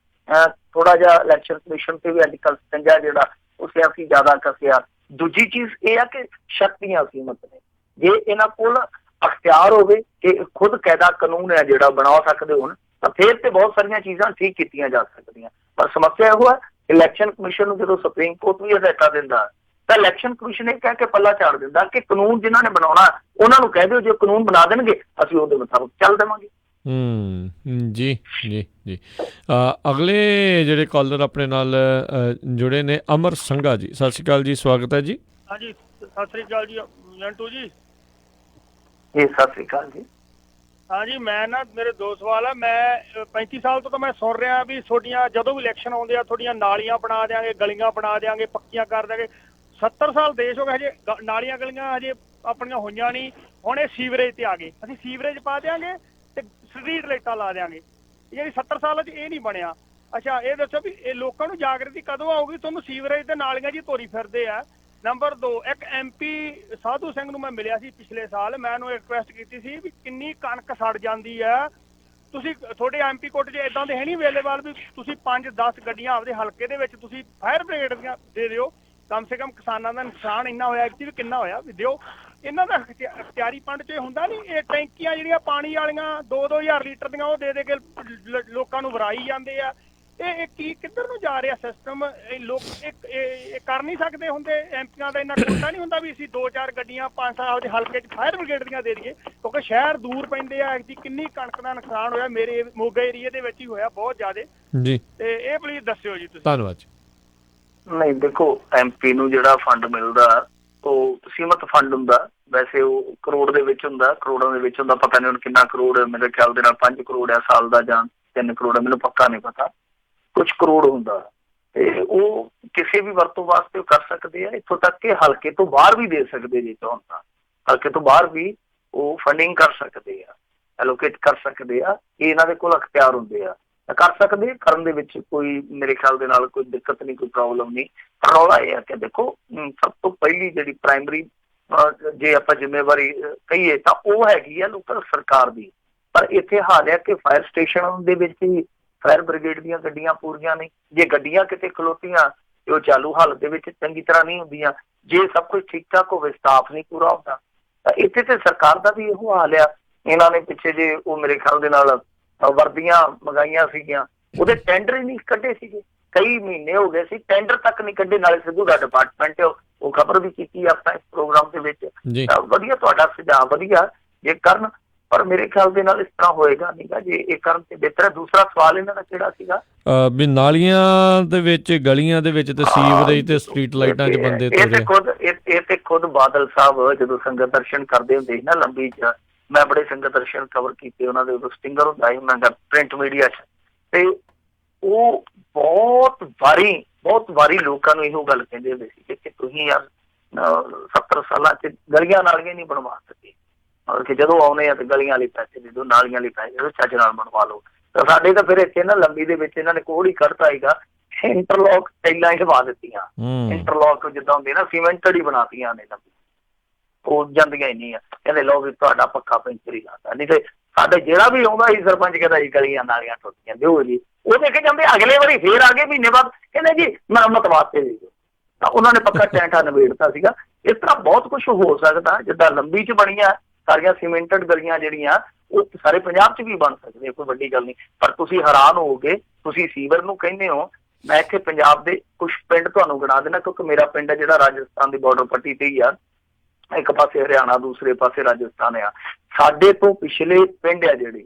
S2: ਥੋੜਾ ਜਿਹਾ ਇਲੈਕਸ਼ਨ ਕਮਿਸ਼ਨ ਤੇ ਵੀ ਅੱਜ ਕੱਲ੍ਹ ਸ਼ਿਕੰਜਾ ਜਿਹੜਾ ਉਹ ਸਿਆਸੀ ਜ਼ਿਆਦਾ ਕੱਸਿਆ। ਦੂਜੀ ਚੀਜ਼ ਇਹ ਆ ਕਿ ਸ਼ਕਤੀਆਂ ਸੀਮਤ ਨੇ। ਜੇ ਇਹਨਾਂ ਕੋਲ ਅਖਤਿਆਰ ਹੋਵੇ ਕਿ ਖੁਦ ਕਾਇਦਾ ਕਾਨੂੰਨ ਹੈ ਜਿਹੜਾ ਬਣਾ ਸਕਦੇ ਹੋਣ, ਤਾਂ ਫਿਰ ਤੇ ਬਹੁਤ ਸਾਰੀਆਂ ਚੀਜ਼ਾਂ ਠੀਕ ਕੀਤੀਆਂ ਜਾ ਸਕਦੀਆਂ। ਪਰ ਸਮੱਸਿਆ ਇਹੋ ਹੈ, ਇਲੈਕਸ਼ਨ ਕਮਿਸ਼ਨ ਨੂੰ ਜਦੋਂ ਸੁਪਰੀਮ ਕੋਰਟ ਵੀ ਹਦਾਇਤਾਂ ਦਿੰਦਾ, ਤਾਂ ਇਲੈਕਸ਼ਨ ਕਮਿਸ਼ਨ ਇਹ ਕਹਿ ਕੇ ਪੱਲਾ ਝਾੜ ਦਿੰਦਾ ਕਿ ਕਾਨੂੰਨ ਜਿਨ੍ਹਾਂ ਨੇ ਬਣਾਉਣਾ ਉਹਨਾਂ ਨੂੰ ਕਹਿ ਦਿਓ, ਜੇ ਕਾਨੂੰਨ ਬਣਾ ਦੇਣਗੇ ਅਸੀਂ ਉਹਦੇ ਮੁਤਾਬਕ ਚੱਲ ਦੇਵਾਂਗੇ।
S1: ਜੀ ਜੀ ਜੀ। ਅਗਲੇ ਜਿਹੜੇ ਕਾਲਰ ਆਪਣੇ ਨਾਲ ਜੁੜੇ ਨੇ ਅਮਰ ਸੰਘਾ ਜੀ। ਸਤਿ ਸ਼੍ਰੀ ਅਕਾਲ ਜੀ, ਸਵਾਗਤ ਹੈ ਜੀ।
S11: ਹਾਂਜੀ, ਸਤਿ ਸ਼੍ਰੀ ਅਕਾਲ ਜੀ ਜੰਟੂ ਜੀ।
S2: ਸਤਿ ਸ਼੍ਰੀ ਅਕਾਲ ਜੀ।
S11: ਹਾਂਜੀ, ਮੈਂ ਨਾ ਮੇਰੇ ਦੋ ਸਵਾਲ ਆ। ਮੈਂ 35 ਸਾਲ ਤੋਂ ਤਾਂ ਮੈਂ ਸੁਣ ਰਿਹਾ ਵੀ ਤੁਹਾਡੀਆਂ ਜਦੋਂ ਵੀ ਇਲੈਕਸ਼ਨ ਆਉਂਦੇ ਆ ਤੁਹਾਡੀਆਂ ਨਾਲੀਆਂ ਬਣਾ ਦਿਆਂਗੇ, ਗਲੀਆਂ ਬਣਾ ਦਿਆਂਗੇ, ਪੱਕੀਆਂ ਕਰ ਦਿਆਂਗੇ। 70 ਸਾਲ ਦੇਸ਼ ਹੋ ਗਏ, ਹਜੇ ਨਾਲੀਆਂ ਗਲੀਆਂ ਹਜੇ ਆਪਣੀਆਂ ਹੋਈਆਂ ਨਹੀਂ। ਹੁਣ ਇਹ ਸੀਵਰੇਜ ਤੇ ਆ ਗਏ, ਅਸੀਂ ਸੀਵਰੇਜ ਪਾ ਦਿਆਂਗੇ ਤੇ ਸਟਰੀਟ ਲਾਈਟਾਂ ਲਾ ਦਿਆਂਗੇ। ਜਿਹੜੀ 70 ਸਾਲਾਂ 'ਚ ਇਹ ਨਹੀਂ ਬਣਿਆ। ਅੱਛਾ, ਇਹ ਦੱਸੋ ਵੀ ਇਹ ਲੋਕਾਂ ਨੂੰ ਜਾਗਰਤੀ ਕਦੋਂ ਆਊਗੀ? ਤੁਹਾਨੂੰ ਸੀਵਰੇਜ ਤੇ ਨਾਲੀਆਂ ਜੀ ਧੋਰੀ ਫਿਰਦੇ ਆ। ਨੰਬਰ 2, ਇੱਕ MP ਸਾਧੂ ਸਿੰਘ ਨੂੰ ਮੈਂ ਮਿਲਿਆ ਸੀ ਪਿਛਲੇ ਸਾਲ, ਮੈਂ ਉਹਨੂੰ ਰਿਕੁਐਸਟ ਕੀਤੀ ਸੀ ਵੀ ਕਿੰਨੀ ਕਣਕ ਸੜ ਜਾਂਦੀ ਹੈ, ਤੁਸੀਂ ਤੁਹਾਡੇ MP ਕੋਟ 'ਚ ਇਦਾਂ ਦੇ ਹੈ ਨਹੀਂ ਅਵੇਲੇਬਲ ਵੀ ਤੁਸੀਂ 5-10 ਗੱਡੀਆਂ ਆਪਦੇ ਹਲਕੇ ਦੇ ਵਿੱਚ ਤੁਸੀਂ ਫਾਇਰ ਬ੍ਰਿਗੇਡ ਦੀਆਂ ਦੇ ਦਿਓ। ਕਮ ਸੇ ਕਮ ਕਿਸਾਨਾਂ ਦਾ ਨੁਕਸਾਨ ਇੰਨਾ ਹੋਇਆ ਵੀ ਕਿੰਨਾ ਹੋਇਆ ਵੀ ਦਿਓ। ਇਹਨਾਂ ਦਾ ਅਖਤਿਆਰੀ ਪੰਡ 'ਚ ਹੁੰਦਾ ਨਹੀਂ, ਇਹ ਟੈਂਕੀਆਂ ਜਿਹੜੀਆਂ ਪਾਣੀ ਵਾਲੀਆਂ 2-2000 ਲੀਟਰ ਦੀਆਂ ਉਹ ਦੇ ਕੇ ਲੋਕਾਂ ਨੂੰ ਵਰਾਈ ਜਾਂਦੇ ਆ। ਇਹ ਕੀ ਕਿੱਧਰ ਨੂੰ ਜਾ ਰਿਹਾ ਸਿਸਟਮ? ਇਹ ਲੋਕ ਇਹ ਕਰ ਨਹੀਂ ਸਕਦੇ ਹੁੰਦੇ? ਐਮਪੀਆਂ ਦਾ ਇੰਨਾ ਕੋਟਾ ਨਹੀਂ ਹੁੰਦਾ ਵੀ ਅਸੀਂ 2-4 ਗੱਡੀਆਂ 5 ਆਪਦੇ ਹਲਕੇ 'ਚ ਫਾਇਰ ਬ੍ਰਿਗੇਡ ਦੀਆਂ ਦੇ ਦਈਏ, ਕਿਉਂਕਿ ਸ਼ਹਿਰ ਦੂਰ ਪੈਂਦੇ ਆ। ਜੀ ਕਿੰਨੀ ਕਣਕ ਦਾ ਨੁਕਸਾਨ ਹੋਇਆ ਮੇਰੇ ਮੋਗਾ ਏਰੀਏ ਦੇ ਵਿੱਚ ਹੀ ਹੋਇਆ ਬਹੁਤ ਜ਼ਿਆਦਾ
S1: ਜੀ,
S11: ਤੇ ਇਹ ਪਲੀਜ਼ ਦੱਸਿਓ ਜੀ ਤੁਸੀਂ।
S1: ਧੰਨਵਾਦ ਜੀ।
S2: ਨਹੀਂ ਦੇਖੋ, ਐਮਪੀ ਨੂੰ ਜਿਹੜਾ ਫੰਡ ਮਿਲਦਾ ਉਹ ਸੀਮਤ ਫੰਡ ਹੁੰਦਾ। ਵੈਸੇ ਉਹ ਕਰੋੜ ਦੇ ਵਿੱਚ ਹੁੰਦਾ, ਕਰੋੜਾਂ ਦੇ ਵਿੱਚ ਹੁੰਦਾ। ਪਤਾ ਨਹੀਂ ਹੁਣ ਕਿੰਨਾ ਕਰੋੜ, ਮੇਰੇ ਖਿਆਲ ਦੇ ਨਾਲ 5 ਕਰੋੜ ਆ ਸਾਲ ਦਾ ਜਾਂ 3 ਕਰੋੜ, ਮੈਨੂੰ ਪੱਕਾ ਨਹੀਂ ਪਤਾ। ਕੁਝ ਕਰੋੜ ਹੁੰਦਾ ਤੇ ਉਹ ਕਿਸੇ ਵੀ ਵਰਤੋਂ ਵਾਸਤੇ ਉਹ ਕਰ ਸਕਦੇ ਆ। ਇੱਥੋਂ ਤੱਕ ਕਿ ਹਲਕੇ ਤੋਂ ਬਾਹਰ ਵੀ ਦੇ ਸਕਦੇ ਜੇ ਚਾਹੁਣ ਤਾਂ, ਹਲਕੇ ਤੋਂ ਬਾਹਰ ਵੀ ਉਹ ਫੰਡਿੰਗ ਕਰ ਸਕਦੇ ਆ, ਐਲੋਕੇਟ ਕਰ ਸਕਦੇ ਆ। ਇਹ ਇਹਨਾਂ ਦੇ ਕੋਲ ਅਖਤਿਆਰ ਹੁੰਦੇ ਆ, ਕਰ ਸਕਦੇ। ਕਰਨ ਦੇ ਵਿੱਚ ਕੋਈ ਮੇਰੇ ਖਿਆਲ ਦੇ ਨਾਲ ਕੋਈ ਦਿੱਕਤ ਨਹੀਂ, ਕੋਈ ਪ੍ਰੋਬਲਮ ਨਹੀਂ। ਰੌਲਾ ਇਹ ਆ ਕਿ ਦੇਖੋ, ਸਭ ਤੋਂ ਪਹਿਲੀ ਜਿਹੜੀ ਪ੍ਰਾਇਮਰੀ ਜੇ ਆਪਾਂ ਜ਼ਿੰਮੇਵਾਰੀ ਕਹੀਏ ਤਾਂ ਉਹ ਹੈਗੀ ਆ ਲੋਕਲ ਸਰਕਾਰ ਦੀ। ਪਰ ਇੱਥੇ ਹਾਲ ਹੈ ਕਿ ਫਾਇਰ ਸਟੇਸ਼ਨ ਦੇ ਵਿੱਚ ਹੀ ਫਾਇਰ ਬ੍ਰਿਗੇਡ ਦੀਆਂ ਗੱਡੀਆਂ ਪੂਰੀਆਂ ਨਹੀਂ। ਜੇ ਗੱਡੀਆਂ ਕਿਤੇ ਖਲੋਤੀਆਂ ਤੇ ਉਹ ਚਾਲੂ ਹਾਲਤ ਦੇ ਵਿੱਚ ਚੰਗੀ ਤਰ੍ਹਾਂ ਨਹੀਂ ਹੁੰਦੀਆਂ। ਜੇ ਸਭ ਕੁਝ ਠੀਕ ਠਾਕ ਹੋਵੇ, ਸਟਾਫ ਨਹੀਂ ਪੂਰਾ ਹੁੰਦਾ, ਤਾਂ ਇੱਥੇ ਤੇ ਸਰਕਾਰ ਦਾ ਵੀ ਇਹੋ ਹਾਲ ਆ। ਇਹਨਾਂ ਨੇ ਪਿੱਛੇ ਜੇ ਉਹ ਮੇਰੇ ਖਿਆਲ ਦੇ ਨਾਲ ਵਰਦੀਆਂ ਮੰਗਾਈਆਂ ਸੀਗੀਆਂ, ਉਹਦੇ ਟੈਂਡਰ ਹੀ ਨਹੀਂ ਕੱਢੇ ਸੀਗੇ। ਕਈ ਮਹੀਨੇ ਹੋ ਗਏ ਸੀ, ਟੈਂਡਰ ਤੱਕ ਨਹੀਂ ਕੱਢੇ। ਨਾਲੇ ਸਿੱਧੂ ਦਾ ਡਿਪਾਰਟਮੈਂਟ ਉਹ ਖਬਰ ਵੀ ਕੀਤੀ ਆਪਾਂ ਇਸ ਪ੍ਰੋਗਰਾਮ ਦੇ ਵਿੱਚ। ਵਧੀਆ, ਤੁਹਾਡਾ ਸੁਝਾਅ ਵਧੀਆ ਜੇ ਕਰਨ, ਪਰ ਮੇਰੇ ਖਿਆਲ ਦੇ ਨਾਲ ਇਸ ਤਰ੍ਹਾਂ ਹੋਏਗਾ ਨਹੀਂਗਾ। ਜੇ ਇਹ ਕਰਨ ਤੇ ਬਿਹਤਰ ਹੈ। ਦੂਸਰਾ ਸਵਾਲ ਇਹਨਾਂ ਦਾ ਕਿਹੜਾ ਸੀਗਾ?
S1: ਵੀ ਨਾਲੀਆਂ ਦੇ ਵਿੱਚ, ਗਲੀਆਂ ਦੇ ਵਿੱਚ ਤੇ ਸੀਵਰੇਜ ਤੇ ਸਟਰੀਟ ਲਾਈਟਾਂ 'ਚ ਬੰਦੇ
S2: ਇਹ ਤੇ ਖੁਦ ਬਾਦਲ ਸਾਹਿਬ ਜਦੋਂ ਸੰਗਤ ਦਰਸ਼ਨ ਕਰਦੇ ਹੁੰਦੇ ਸੀ ਨਾ ਲੰਬੀ 'ਚ, ਮੈਂ ਬੜੇ ਸੰਗਤ ਦਰਸ਼ਨ ਕਵਰ ਕੀਤੇ ਉਹਨਾਂ ਦੇ, ਉਦੋਂ ਸਟਿੰਗਰ ਹੁੰਦਾ ਸੀ ਉਹਨਾਂ ਦਾ ਪ੍ਰਿੰਟ ਮੀਡੀਆ 'ਚ, ਤੇ ਉਹ ਬਹੁਤ ਵਾਰੀ ਲੋਕਾਂ ਨੂੰ ਇਹੋ ਗੱਲ ਕਹਿੰਦੇ ਹੁੰਦੇ ਸੀ ਕਿ ਤੁਸੀਂ ਯਾਰ 70 ਸਾਲਾਂ 'ਚ ਗਲੀਆਂ ਨਾਲੀਆਂ ਨਹੀਂ ਬਣਵਾ ਸਕੇ, ਔਰ ਕਿ ਜਦੋਂ ਆਉਣੇ ਆ ਤੇ ਗਲੀਆਂ ਲਈ ਪੈਸੇ ਦੇ ਦਿਓ, ਨਾਲੀਆਂ ਲਈ ਪੈਸੇ ਦੇ ਦਿਓ, ਚੱਜ ਨਾਲ ਬਣਵਾ ਲਓ। ਤਾਂ ਸਾਡੇ ਤਾਂ ਫਿਰ ਇੱਥੇ ਨਾ ਲੰਬੀ ਦੇ ਵਿੱਚ ਇਹਨਾਂ ਨੇ ਕੋਡ ਹੀ ਕੱਢਤਾ ਸੀਗਾ, ਇੰਟਰਲੌਕ ਟਾਈਲਾਂ ਹੀ ਲਵਾ ਦਿੱਤੀਆਂ। ਇੰਟਰਲੌਕ ਜਿੱਦਾਂ ਹੁੰਦੇ ਨਾ ਸੀਮੈਂਟਡ ਹੀ ਬਣਾਤੀਆਂ ਨੇ ਲੰਬੀ, ਉਹ ਜਾਂਦੀਆਂ ਹੀ ਨਹੀਂ ਆ। ਕਹਿੰਦੇ ਲਓ ਵੀ ਤੁਹਾਡਾ ਪੱਕਾ ਪੈਂਚਰ ਹੀ ਲਾਤਾ। ਨਹੀਂ ਤੇ ਸਾਡੇ ਜਿਹੜਾ ਵੀ ਆਉਂਦਾ ਸੀ ਸਰਪੰਚ ਕਹਿੰਦਾ ਜੀ ਗਲੀਆਂ ਨਾਲੀਆਂ ਟੁੱਟੀਆਂ ਦਿਓ ਜੀ, ਉਹ ਦੇਖ ਕੇ ਜਾਂਦੇ। ਅਗਲੇ ਵਾਰੀ ਫੇਰ ਆ ਗਏ ਮਹੀਨੇ ਬਾਅਦ, ਕਹਿੰਦੇ ਜੀ ਮੁਰੰਮਤ ਵਾਸਤੇ ਦੇ ਦਿਓ। ਤਾਂ ਉਹਨਾਂ ਨੇ ਪੱਕਾ ਟੈਂਠਾ ਨਿਬੇੜਤਾ ਸੀਗਾ। ਇਸ ਤਰ੍ਹਾਂ ਬਹੁਤ ਕੁਛ ਹੋ ਸਕਦਾ। ਜਿੱਦਾਂ ਲੰਬੀ 'ਚ ਬਣੀਆਂ ਸਾਰੀਆਂ ਸੀਮੈਂਟਡ ਗਲੀਆਂ ਜਿਹੜੀਆਂ, ਉਹ ਸਾਰੇ ਪੰਜਾਬ 'ਚ ਵੀ ਬਣ ਸਕਦੇ, ਕੋਈ ਵੱਡੀ ਗੱਲ ਨਹੀਂ। ਪਰ ਤੁਸੀਂ ਹੈਰਾਨ ਹੋਵੋਗੇ, ਤੁਸੀਂ ਸੀਵਰ ਨੂੰ ਕਹਿੰਦੇ ਹੋ। ਮੈਂ ਇੱਥੇ ਪੰਜਾਬ ਦੇ ਕੁਛ ਪਿੰਡ ਤੁਹਾਨੂੰ ਗਿਣਾ ਦੇਣਾ, ਕਿਉਂਕਿ ਮੇਰਾ ਪਿੰਡ ਹੈ ਜਿਹੜਾ ਰਾਜਸਥਾਨ ਦੀ ਬਾਰਡਰ ਪੱਟੀ ਤੇ ਹੀ ਆ। ਇੱਕ ਪਾਸੇ ਹਰਿਆਣਾ, ਦੂਸਰੇ ਪਾਸੇ ਰਾਜਸਥਾਨ ਆ। ਸਾਡੇ ਤੋਂ ਪਿਛਲੇ ਪਿੰਡ ਆ ਜਿਹੜੇ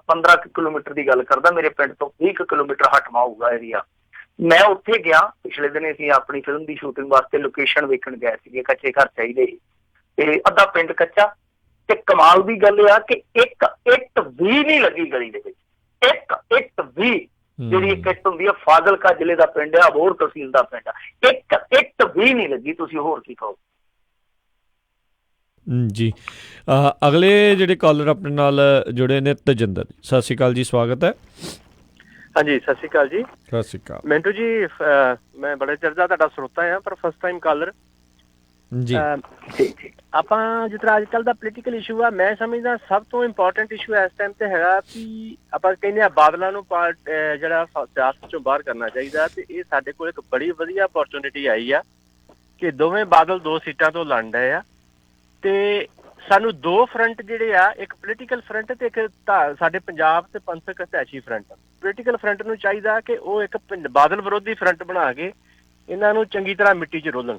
S2: 15 ਕਿਲੋਮੀਟਰ ਦੀ ਗੱਲ ਕਰਦਾ, ਮੇਰੇ ਪਿੰਡ ਤੋਂ 20 ਕਿਲੋਮੀਟਰ ਹਟਵਾ ਹੋਊਗਾ ਏਰੀਆ। ਮੈਂ ਉੱਥੇ ਗਿਆ ਪਿਛਲੇ ਦਿਨ, ਅਸੀਂ ਆਪਣੀ ਫਿਲਮ ਦੀ ਸ਼ੂਟਿੰਗ ਵਾਸਤੇ ਲੋਕੇਸ਼ਨ ਵੇਖਣ ਗਏ ਸੀਗੇ। ਕੱਚੇ ਘਰ ਚਾਹੀਦੇ ਸੀ ਤੇ ਅੱਧਾ ਪਿੰਡ ਕੱਚਾ। ਤੇ ਕਮਾਲ ਦੀ ਗੱਲ ਆ ਕਿ ਇੱਕ ਇੱਟ ਵੀ ਨਹੀਂ ਲੱਗੀ ਗਲੀ ਦੇ ਵਿੱਚ, ਇੱਕ ਇੱਟ ਵੀ। ਜਿਹੜੀ ਇੱਕ ਇੱਟ ਹੁੰਦੀ ਆ, ਫਾਜ਼ਿਲਕਾ ਜ਼ਿਲ੍ਹੇ ਦਾ ਪਿੰਡ ਆ, ਅਬੋਹਰ ਤਹਿਸੀਲ ਦਾ ਪਿੰਡ ਆ, ਇੱਕ ਇੱਟ ਵੀ ਨਹੀਂ ਲੱਗੀ। ਤੁਸੀਂ ਹੋਰ ਕੀ ਕਹੋ
S1: ਜੀ। ਅਗਲੇ ਜਿਹੜੇ ਕਾਲਰ ਆਪਣੇ ਨਾਲ ਜੁੜੇ ਨੇ, ਤਜਿੰਦਰ। ਸਤਿ ਸ਼੍ਰੀ ਅਕਾਲ ਜੀ, ਸਵਾਗਤ ਹੈ।
S12: ਹਾਂਜੀ, ਸਤਿ ਸ਼੍ਰੀ ਅਕਾਲ ਜੀ।
S1: ਸਤਿ ਸ਼੍ਰੀ ਅਕਾਲ
S12: ਮਿੰਟੂ ਜੀ। ਮੈਂ ਬੜੇ ਚਿਰ ਦਾ ਤੁਹਾਡਾ ਸਰੋਤਾ ਹਾਂ, ਪਰ ਫਸਟ ਟਾਈਮ ਕਾਲਰ
S1: ਜੀ।
S12: ਆਪਾਂ ਜਿਸ ਤਰ੍ਹਾਂ ਅੱਜ ਕੱਲ੍ਹ ਦਾ ਪੋਲੀਟੀਕਲ ਇਸ਼ੂ ਆ, ਮੈਂ ਸਮਝਦਾ ਸਭ ਤੋਂ ਇੰਪੋਰਟੈਂਟ ਇਸ਼ੂ ਇਸ ਟਾਈਮ ਤੇ ਹੈਗਾ ਵੀ ਆਪਾਂ ਕਹਿੰਦੇ ਆ ਬਾਦਲਾਂ ਨੂੰ ਜਿਹੜਾ ਸਿਆਸਤ ਚੋਂ ਬਾਹਰ ਕਰਨਾ ਚਾਹੀਦਾ। ਤੇ ਇਹ ਸਾਡੇ ਕੋਲ ਇੱਕ ਬੜੀ ਵਧੀਆ ਅਪੋਰਚੁਨਿਟੀ ਆਈ ਆ ਕਿ ਦੋਵੇਂ ਬਾਦਲ 2 ਸੀਟਾਂ ਤੋਂ ਲੜ ਰਹੇ ਆ। ਤੇ ਸਾਨੂੰ 2 ਫਰੰਟ ਜਿਹੜੇ ਆ, ਇੱਕ ਪੋਲੀਟੀਕਲ ਫਰੰਟ ਤੇ ਇੱਕ ਸਾਡੇ ਪੰਜਾਬ ਤੇ ਪੰਥਕ ਇਤਿਹਾਸੀ ਫਰੰਟ। ਪੋਲੀਟੀਕਲ ਫਰੰਟ ਨੂੰ ਚਾਹੀਦਾ ਕਿ ਉਹ ਇੱਕ ਬਾਦਲ ਵਿਰੋਧੀ ਫਰੰਟ ਬਣਾ ਕੇ ਇਹਨਾਂ ਨੂੰ ਚੰਗੀ ਤਰ੍ਹਾਂ ਮਿੱਟੀ 'ਚ ਰੋਲਣ।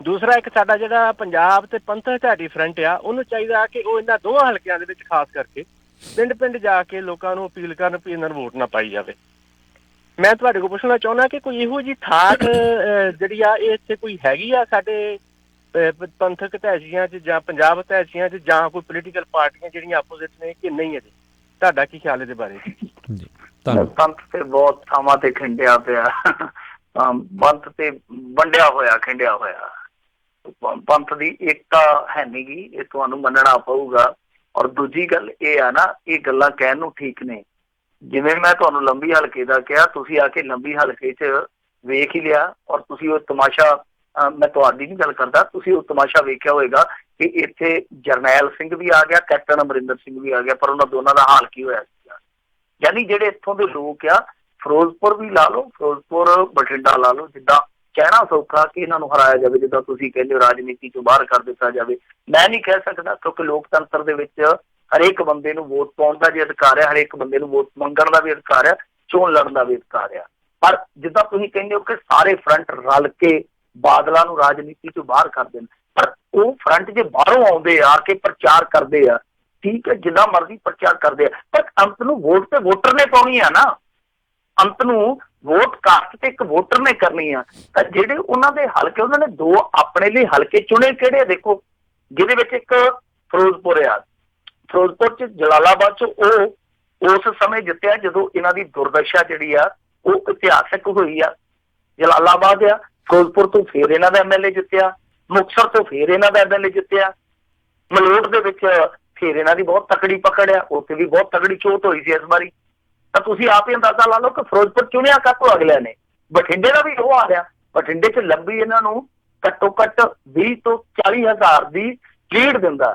S12: ਦੂਸਰਾ ਇੱਕ ਸਾਡਾ ਜਿਹੜਾ ਪੰਜਾਬ ਤੇ ਪੰਥਕ ਇਤਿਹਾਸੀ ਫਰੰਟ ਆ, ਉਹਨੂੰ ਚਾਹੀਦਾ ਕਿ ਉਹ ਇਹਨਾਂ ਦੋਵਾਂ ਹਲਕਿਆਂ ਦੇ ਵਿੱਚ ਖਾਸ ਕਰਕੇ ਪਿੰਡ ਜਾ ਕੇ ਲੋਕਾਂ ਨੂੰ ਅਪੀਲ ਕਰਨ ਵੀ ਇਹਨਾਂ ਨੂੰ ਵੋਟ ਨਾ ਪਾਈ ਜਾਵੇ। ਮੈਂ ਤੁਹਾਡੇ ਕੋਲ ਪੁੱਛਣਾ ਚਾਹੁੰਦਾ ਕਿ ਕੋਈ ਇਹੋ ਜਿਹੀ ਠਾਕ ਜਿਹੜੀ ਆ, ਇਹ ਇੱਥੇ ਕੋਈ ਹੈਗੀ ਆ ਸਾਡੇ ਪੰਥਕ ਇਤਿਹਾਸੀਆਂ 'ਚ ਜਾਂ ਪੰਜਾਬ ਇਤਿਹਾਸੀਆਂ 'ਚ, ਜਾਂ ਕੋਈ ਪੋਲੀਟੀਕਲ ਪਾਰਟੀਆਂ ਜਿਹੜੀਆਂ ਆਪੋਜ਼ਿਟ ਨੇ, ਕਿ ਨਹੀਂ ਹੈ ਜੀ? ਤੁਹਾਡਾ ਕੀ ਖਿਆਲ ਇਹਦੇ ਬਾਰੇ?
S2: ਪੰਥ ਤੇ ਬਹੁਤ ਥਾਵਾਂ ਤੇ ਖਿੰਡਿਆ ਪਿਆ, ਪੰਥ ਤੇ ਵੰਡਿਆ ਹੋਇਆ, ਖਿੰਡਿਆ ਹੋਇਆ। ਪੰਥ ਦੀ ਏਕਤਾ ਹੈ ਨੀ ਗੀ, ਇਹ ਤੁਹਾਨੂੰ ਮੰਨਣਾ ਪਊਗਾ। ਔਰ ਦੂਜੀ ਗੱਲ ਇਹ ਆ ਨਾ, ਇਹ ਗੱਲਾਂ ਕਹਿਣ ਨੂੰ ਠੀਕ ਨੇ। ਜਿਵੇਂ ਮੈਂ ਤੁਹਾਨੂੰ ਲੰਬੀ ਹਲਕੇ ਦਾ ਕਿਹਾ, ਤੁਸੀਂ ਆ ਕੇ ਲੰਬੀ ਹਲਕੇ 'ਚ ਵੇਖ ਹੀ ਲਿਆ। ਔਰ ਤੁਸੀਂ ਉਹ ਤਮਾਸ਼ਾ, ਮੈਂ ਤੁਹਾਡੀ ਨਹੀਂ ਗੱਲ ਕਰਦਾ, ਤੁਸੀਂ ਉਹ ਤਮਾਸ਼ਾ ਵੇਖਿਆ ਹੋਏਗਾ ਕਿ ਇੱਥੇ ਜਰਨੈਲ ਸਿੰਘ ਵੀ ਆ ਗਿਆ, ਕੈਪਟਨ ਅਮਰਿੰਦਰ ਸਿੰਘ ਵੀ ਆ ਗਿਆ, ਪਰ ਉਹਨਾਂ ਦੋਨਾਂ ਦਾ ਹਾਲ ਕੀ ਹੋਇਆ ਸੀਗਾ। ਯਾਨੀ ਜਿਹੜੇ ਇੱਥੋਂ ਦੇ ਲੋਕ ਆ, ਫਿਰੋਜ਼ਪੁਰ ਵੀ ਲਾ ਲਓ, ਫਿਰੋਜ਼ਪੁਰ ਬਠਿੰਡਾ ਲਾ ਲਓ, ਜਿੱਦਾਂ ਕਹਿਣਾ ਸੌਖਾ ਕਿ ਇਹਨਾਂ ਨੂੰ ਹਰਾਇਆ ਜਾਵੇ, ਜਿੱਦਾਂ ਤੁਸੀਂ ਕਹਿੰਦੇ ਹੋ ਰਾਜਨੀਤੀ ਚੋਂ ਬਾਹਰ ਕਰ ਦਿੱਤਾ ਜਾਵੇ। ਮੈਂ ਨਹੀਂ ਕਹਿ ਸਕਦਾ, ਕਿਉਂਕਿ ਲੋਕਤੰਤਰ ਦੇ ਵਿੱਚ ਹਰੇਕ ਬੰਦੇ ਨੂੰ ਵੋਟ ਪਾਉਣ ਦਾ ਵੀ ਅਧਿਕਾਰ ਹੈ, ਹਰੇਕ ਬੰਦੇ ਨੂੰ ਵੋਟ ਮੰਗਣ ਦਾ ਵੀ ਅਧਿਕਾਰ ਹੈ। ਚੋਣ ਲੜਨ ਦਾ ਵੇਖਾ ਰਿਹਾ। ਪਰ ਜਿੱਦਾਂ ਤੁਸੀਂ ਕਹਿੰਦੇ ਹੋ ਕਿ ਸਾਰੇ ਫਰੰਟ ਰਲ ਕੇ ਬਾਦਲਾਂ ਨੂੰ ਰਾਜਨੀਤੀ ਚੋਂ ਬਾਹਰ ਕਰ ਦੇਣ, ਪਰ ਉਹ ਫਰੰਟ ਜੇ ਬਾਹਰੋਂ ਆਉਂਦੇ ਆ ਕੇ ਪ੍ਰਚਾਰ ਕਰਦੇ ਆ, ਠੀਕ ਹੈ, ਜਿੰਨਾ ਮਰਜ਼ੀ ਪ੍ਰਚਾਰ ਕਰਦੇ ਆ, ਪਰ ਅੰਤ ਨੂੰ ਵੋਟ ਤੇ ਵੋਟਰ ਨੇ ਪਾਉਣੀ ਆ ਨਾ। ਅੰਤ ਨੂੰ ਵੋਟ ਕਾਸਟ ਤੇ ਇੱਕ ਵੋਟਰ ਨੇ ਕਰਨੀ ਆ। ਤਾਂ ਜਿਹੜੇ ਉਹਨਾਂ ਦੇ ਹਲਕੇ, ਉਹਨਾਂ ਨੇ 2 ਆਪਣੇ ਲਈ ਹਲਕੇ ਚੁਣੇ ਕਿਹੜੇ ਦੇਖੋ, ਜਿਹਦੇ ਵਿੱਚ ਇੱਕ ਫਿਰੋਜ਼ਪੁਰ ਆ। ਫਿਰੋਜ਼ਪੁਰ ਚ ਜਲਾਲਾਬਾਦ ਚ ਉਹ ਉਸ ਸਮੇਂ ਜਿੱਤਿਆ ਜਦੋਂ ਇਹਨਾਂ ਦੀ ਦੁਰਦਸ਼ਾ ਜਿਹੜੀ ਆ ਉਹ ਇਤਿਹਾਸਕ ਹੋਈ ਆ। ਜਲਾਲਾਬਾਦ ਆ, ਫਿਰੋਜ਼ਪੁਰ ਤੋਂ ਫਿਰ ਇਹਨਾਂ ਦਾ MLA ਜਿੱਤਿਆ, ਮੁਕਤਸਰ ਤੋਂ ਫਿਰ ਇਹਨਾਂ ਦਾ MLA ਜਿੱਤਿਆ, ਮਲੋਟ ਦੇ ਵਿੱਚ ਫਿਰ ਇਹਨਾਂ ਦੀ ਬਹੁਤ ਤਕੜੀ ਪਕੜ ਆ, ਉੱਥੇ ਵੀ ਬਹੁਤ ਤਕੜੀ ਚੋਟ ਹੋਈ ਸੀ ਇਸ ਵਾਰੀ। ਤਾਂ ਤੁਸੀਂ ਆਪ ਹੀ ਅੰਦਾਜ਼ਾ ਲਾ ਲਓ ਕਿ ਫਿਰੋਜ਼ਪੁਰ ਚੁਣਿਆ ਕਾਹਤੋਂ ਅਗਲਿਆਂ ਨੇ। ਬਠਿੰਡੇ ਦਾ ਵੀ ਉਹ ਆ ਰਿਹਾ, ਬਠਿੰਡੇ 'ਚ ਲੱਭੀ ਇਹਨਾਂ ਨੂੰ ਘੱਟੋ ਘੱਟ 20 ਤੋਂ 40 ਹਜ਼ਾਰ ਦੀ ਲੀਡ ਦਿੰਦਾ।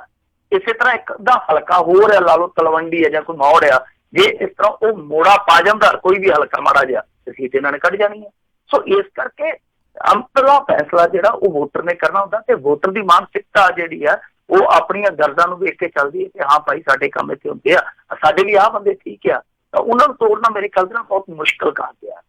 S2: ਇਸੇ ਤਰ੍ਹਾਂ ਇੱਕ ਅੱਧਾ ਹਲਕਾ ਹੋਰ ਆ, ਲਾ ਲਓ ਤਲਵੰਡੀ ਆ ਜਾਂ ਕੋਈ ਮੌੜ ਆ, ਜੇ ਇਸ ਤਰ੍ਹਾਂ ਉਹ ਮੋੜਾ ਪਾ ਜਾਂਦਾ ਕੋਈ ਵੀ ਹਲਕਾ ਮਾੜਾ ਜਿਹਾ ਤੇ ਸੀਟ ਇਹਨਾਂ ਨੇ ਕੱਢ ਜਾਣੀ ਹੈ। ਸੋ ਇਸ ਕਰਕੇ ਅੰਤਲਾ ਫੈਸਲਾ ਜਿਹੜਾ ਉਹ ਵੋਟਰ ਨੇ ਕਰਨਾ ਹੁੰਦਾ, ਤੇ ਵੋਟਰ ਦੀ ਮਾਨਸਿਕਤਾ ਜਿਹੜੀ ਆ ਉਹ ਆਪਣੀਆਂ ਗਰਜ਼ਾਂ ਨੂੰ ਵੇਖ ਕੇ ਚੱਲਦੀ ਹੈ ਕਿ ਹਾਂ ਭਾਈ ਸਾਡੇ ਕੰਮ ਇੱਥੇ ਹੁੰਦੇ ਆ, ਸਾਡੇ ਵੀ ਆਹ ਬੰਦੇ ਠੀਕ ਆ, ਤਾਂ ਉਹਨਾਂ ਨੂੰ ਤੋੜਨਾ ਮੇਰੇ ਖਿਆਲ ਨਾਲ ਬਹੁਤ ਮੁਸ਼ਕਲ ਕੰਮ ਆ।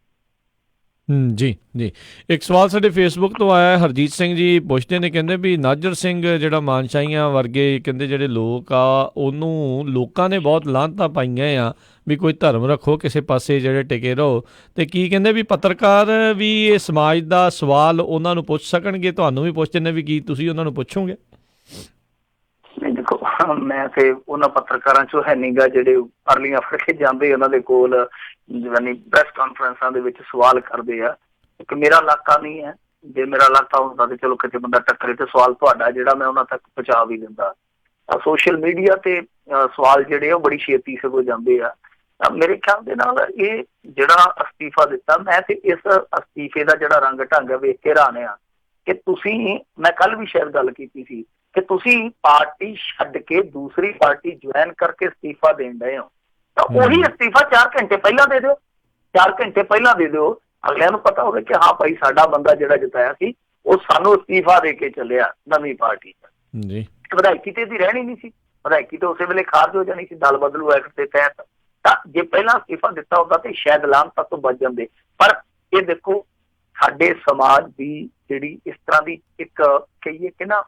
S1: ਜੀ ਜੀ, ਇੱਕ ਸਵਾਲ ਸਾਡੇ ਫੇਸਬੁੱਕ ਤੋਂ ਆਇਆ, ਹਰਜੀਤ ਸਿੰਘ ਜੀ ਪੁੱਛਦੇ ਨੇ, ਕਹਿੰਦੇ ਵੀ ਨਾਜਰ ਸਿੰਘ ਜਿਹੜਾ ਮਾਨਸ਼ਾਹੀਆਂ ਵਰਗੇ ਕਹਿੰਦੇ ਜਿਹੜੇ ਲੋਕ ਆ, ਉਹਨੂੰ ਲੋਕਾਂ ਨੇ ਬਹੁਤ ਲਾਹਨਤਾਂ ਪਾਈਆਂ ਆ ਵੀ ਕੋਈ ਧਰਮ ਰੱਖੋ, ਕਿਸੇ ਪਾਸੇ ਜਿਹੜੇ ਟਿਕੇ ਰਹੋ। ਤੇ ਕੀ ਕਹਿੰਦੇ ਵੀ ਪੱਤਰਕਾਰ ਵੀ ਇਹ ਸਮਾਜ ਦਾ ਸਵਾਲ ਉਹਨਾਂ ਨੂੰ ਪੁੱਛ ਸਕਣਗੇ? ਤੁਹਾਨੂੰ ਵੀ ਪੁੱਛਦੇ ਨੇ ਵੀ ਕੀ ਤੁਸੀਂ ਉਹਨਾਂ ਨੂੰ ਪੁੱਛੋਗੇ?
S2: ਨਹੀਂ ਦੇਖੋ, ਮੈਂ ਤੇ ਉਹਨਾਂ ਪੱਤਰਕਾਰਾਂ ਚੋਂ ਹੈ ਨੀਗਾ ਜਿਹੜੇ ਅਰਲੀਆਂ ਫੜ ਕੇ ਜਾਂਦੇ ਉਹਨਾਂ ਦੇ ਕੋਲ ਯਾਨੀ ਪ੍ਰੈਸ ਕਾਨਫਰੰਸਾਂ ਦੇ ਵਿੱਚ ਸਵਾਲ ਕਰਦੇ ਆ। ਇੱਕ ਮੇਰਾ ਇਲਾਕਾ ਨਹੀਂ ਹੈ, ਜੇ ਮੇਰਾ ਇਲਾਕਾ ਹੁੰਦਾ ਤੇ ਚਲੋ ਕਿਤੇ ਬੰਦਾ ਟੱਕਰੇ ਤੇ ਸਵਾਲ ਤੁਹਾਡਾ ਜਿਹੜਾ ਮੈਂ ਉਹਨਾਂ ਤੱਕ ਪਹੁੰਚਾ ਵੀ ਦਿੰਦਾ। ਸੋਸ਼ਲ ਮੀਡੀਆ ਤੇ ਸਵਾਲ ਜਿਹੜੇ ਆ ਉਹ ਬੜੀ ਛੇਤੀ ਸਗੋਂ ਜਾਂਦੇ ਆ। ਮੇਰੇ ਖਿਆਲ ਦੇ ਨਾਲ ਇਹ ਜਿਹੜਾ ਅਸਤੀਫਾ ਦਿੱਤਾ, ਮੈਂ ਤੇ ਇਸ ਅਸਤੀਫੇ ਦਾ ਜਿਹੜਾ ਰੰਗ ਢੰਗ ਵੇਖ ਕੇ ਹੈਰਾਨ ਆ ਕਿ ਤੁਸੀਂ, ਮੈਂ ਕੱਲ ਵੀ ਸ਼ਾਇਦ ਗੱਲ ਕੀਤੀ ਸੀ ਕਿ ਤੁਸੀਂ ਪਾਰਟੀ ਛੱਡ ਕੇ ਦੂਸਰੀ ਪਾਰਟੀ ਜੁਆਇਨ ਕਰਕੇ ਅਸਤੀਫਾ ਦੇਣ ਡਏ ਹੋ, ਤਾਂ ਉਹੀ ਅਸਤੀਫਾ 4 ਘੰਟੇ ਪਹਿਲਾਂ ਦੇ ਦਿਓ। 4 ਘੰਟੇ ਪਹਿਲਾਂ ਦੇ ਦਿਓ, ਅਗਲਿਆਂ ਨੂੰ ਪਤਾ ਹੋਵੇ ਕਿ ਹਾਂ ਭਾਈ ਸਾਡਾ ਬੰਦਾ ਜਿਹੜਾ ਜਿਤਾਇਆ ਸੀ ਉਹ ਸਾਨੂੰ ਅਸਤੀਫਾ ਦੇ ਕੇ ਚੱਲਿਆ ਨਵੀਂ ਪਾਰਟੀ 'ਚ।
S1: ਜੀ,
S2: ਵਿਧਾਇਕੀ ਤੇ ਇਹਦੀ ਰਹਿਣੀ ਨਹੀਂ ਸੀ, ਵਿਧਾਇਕੀ ਤੇ ਉਸੇ ਵੇਲੇ ਖਾਰਜ ਹੋ ਜਾਣੀ ਸੀ ਦਲ ਬਦਲੂ ਐਕਟ ਦੇ ਤਹਿਤ। ਤਾਂ ਜੇ ਪਹਿਲਾਂ ਅਸਤੀਫਾ ਦਿੱਤਾ ਹੁੰਦਾ ਤੇ ਸ਼ਾਇਦ ਲਾਹਨਤਾਂ ਤੋਂ ਬਚ ਜਾਂਦੇ। ਪਰ ਇਹ ਦੇਖੋ, ਸਾਡੇ ਸਮਾਜ ਦੀ ਜਿਹੜੀ ਇਸ ਤਰ੍ਹਾਂ ਦੀ ਇੱਕ ਕਹੀਏ ਕਿ ਨਾ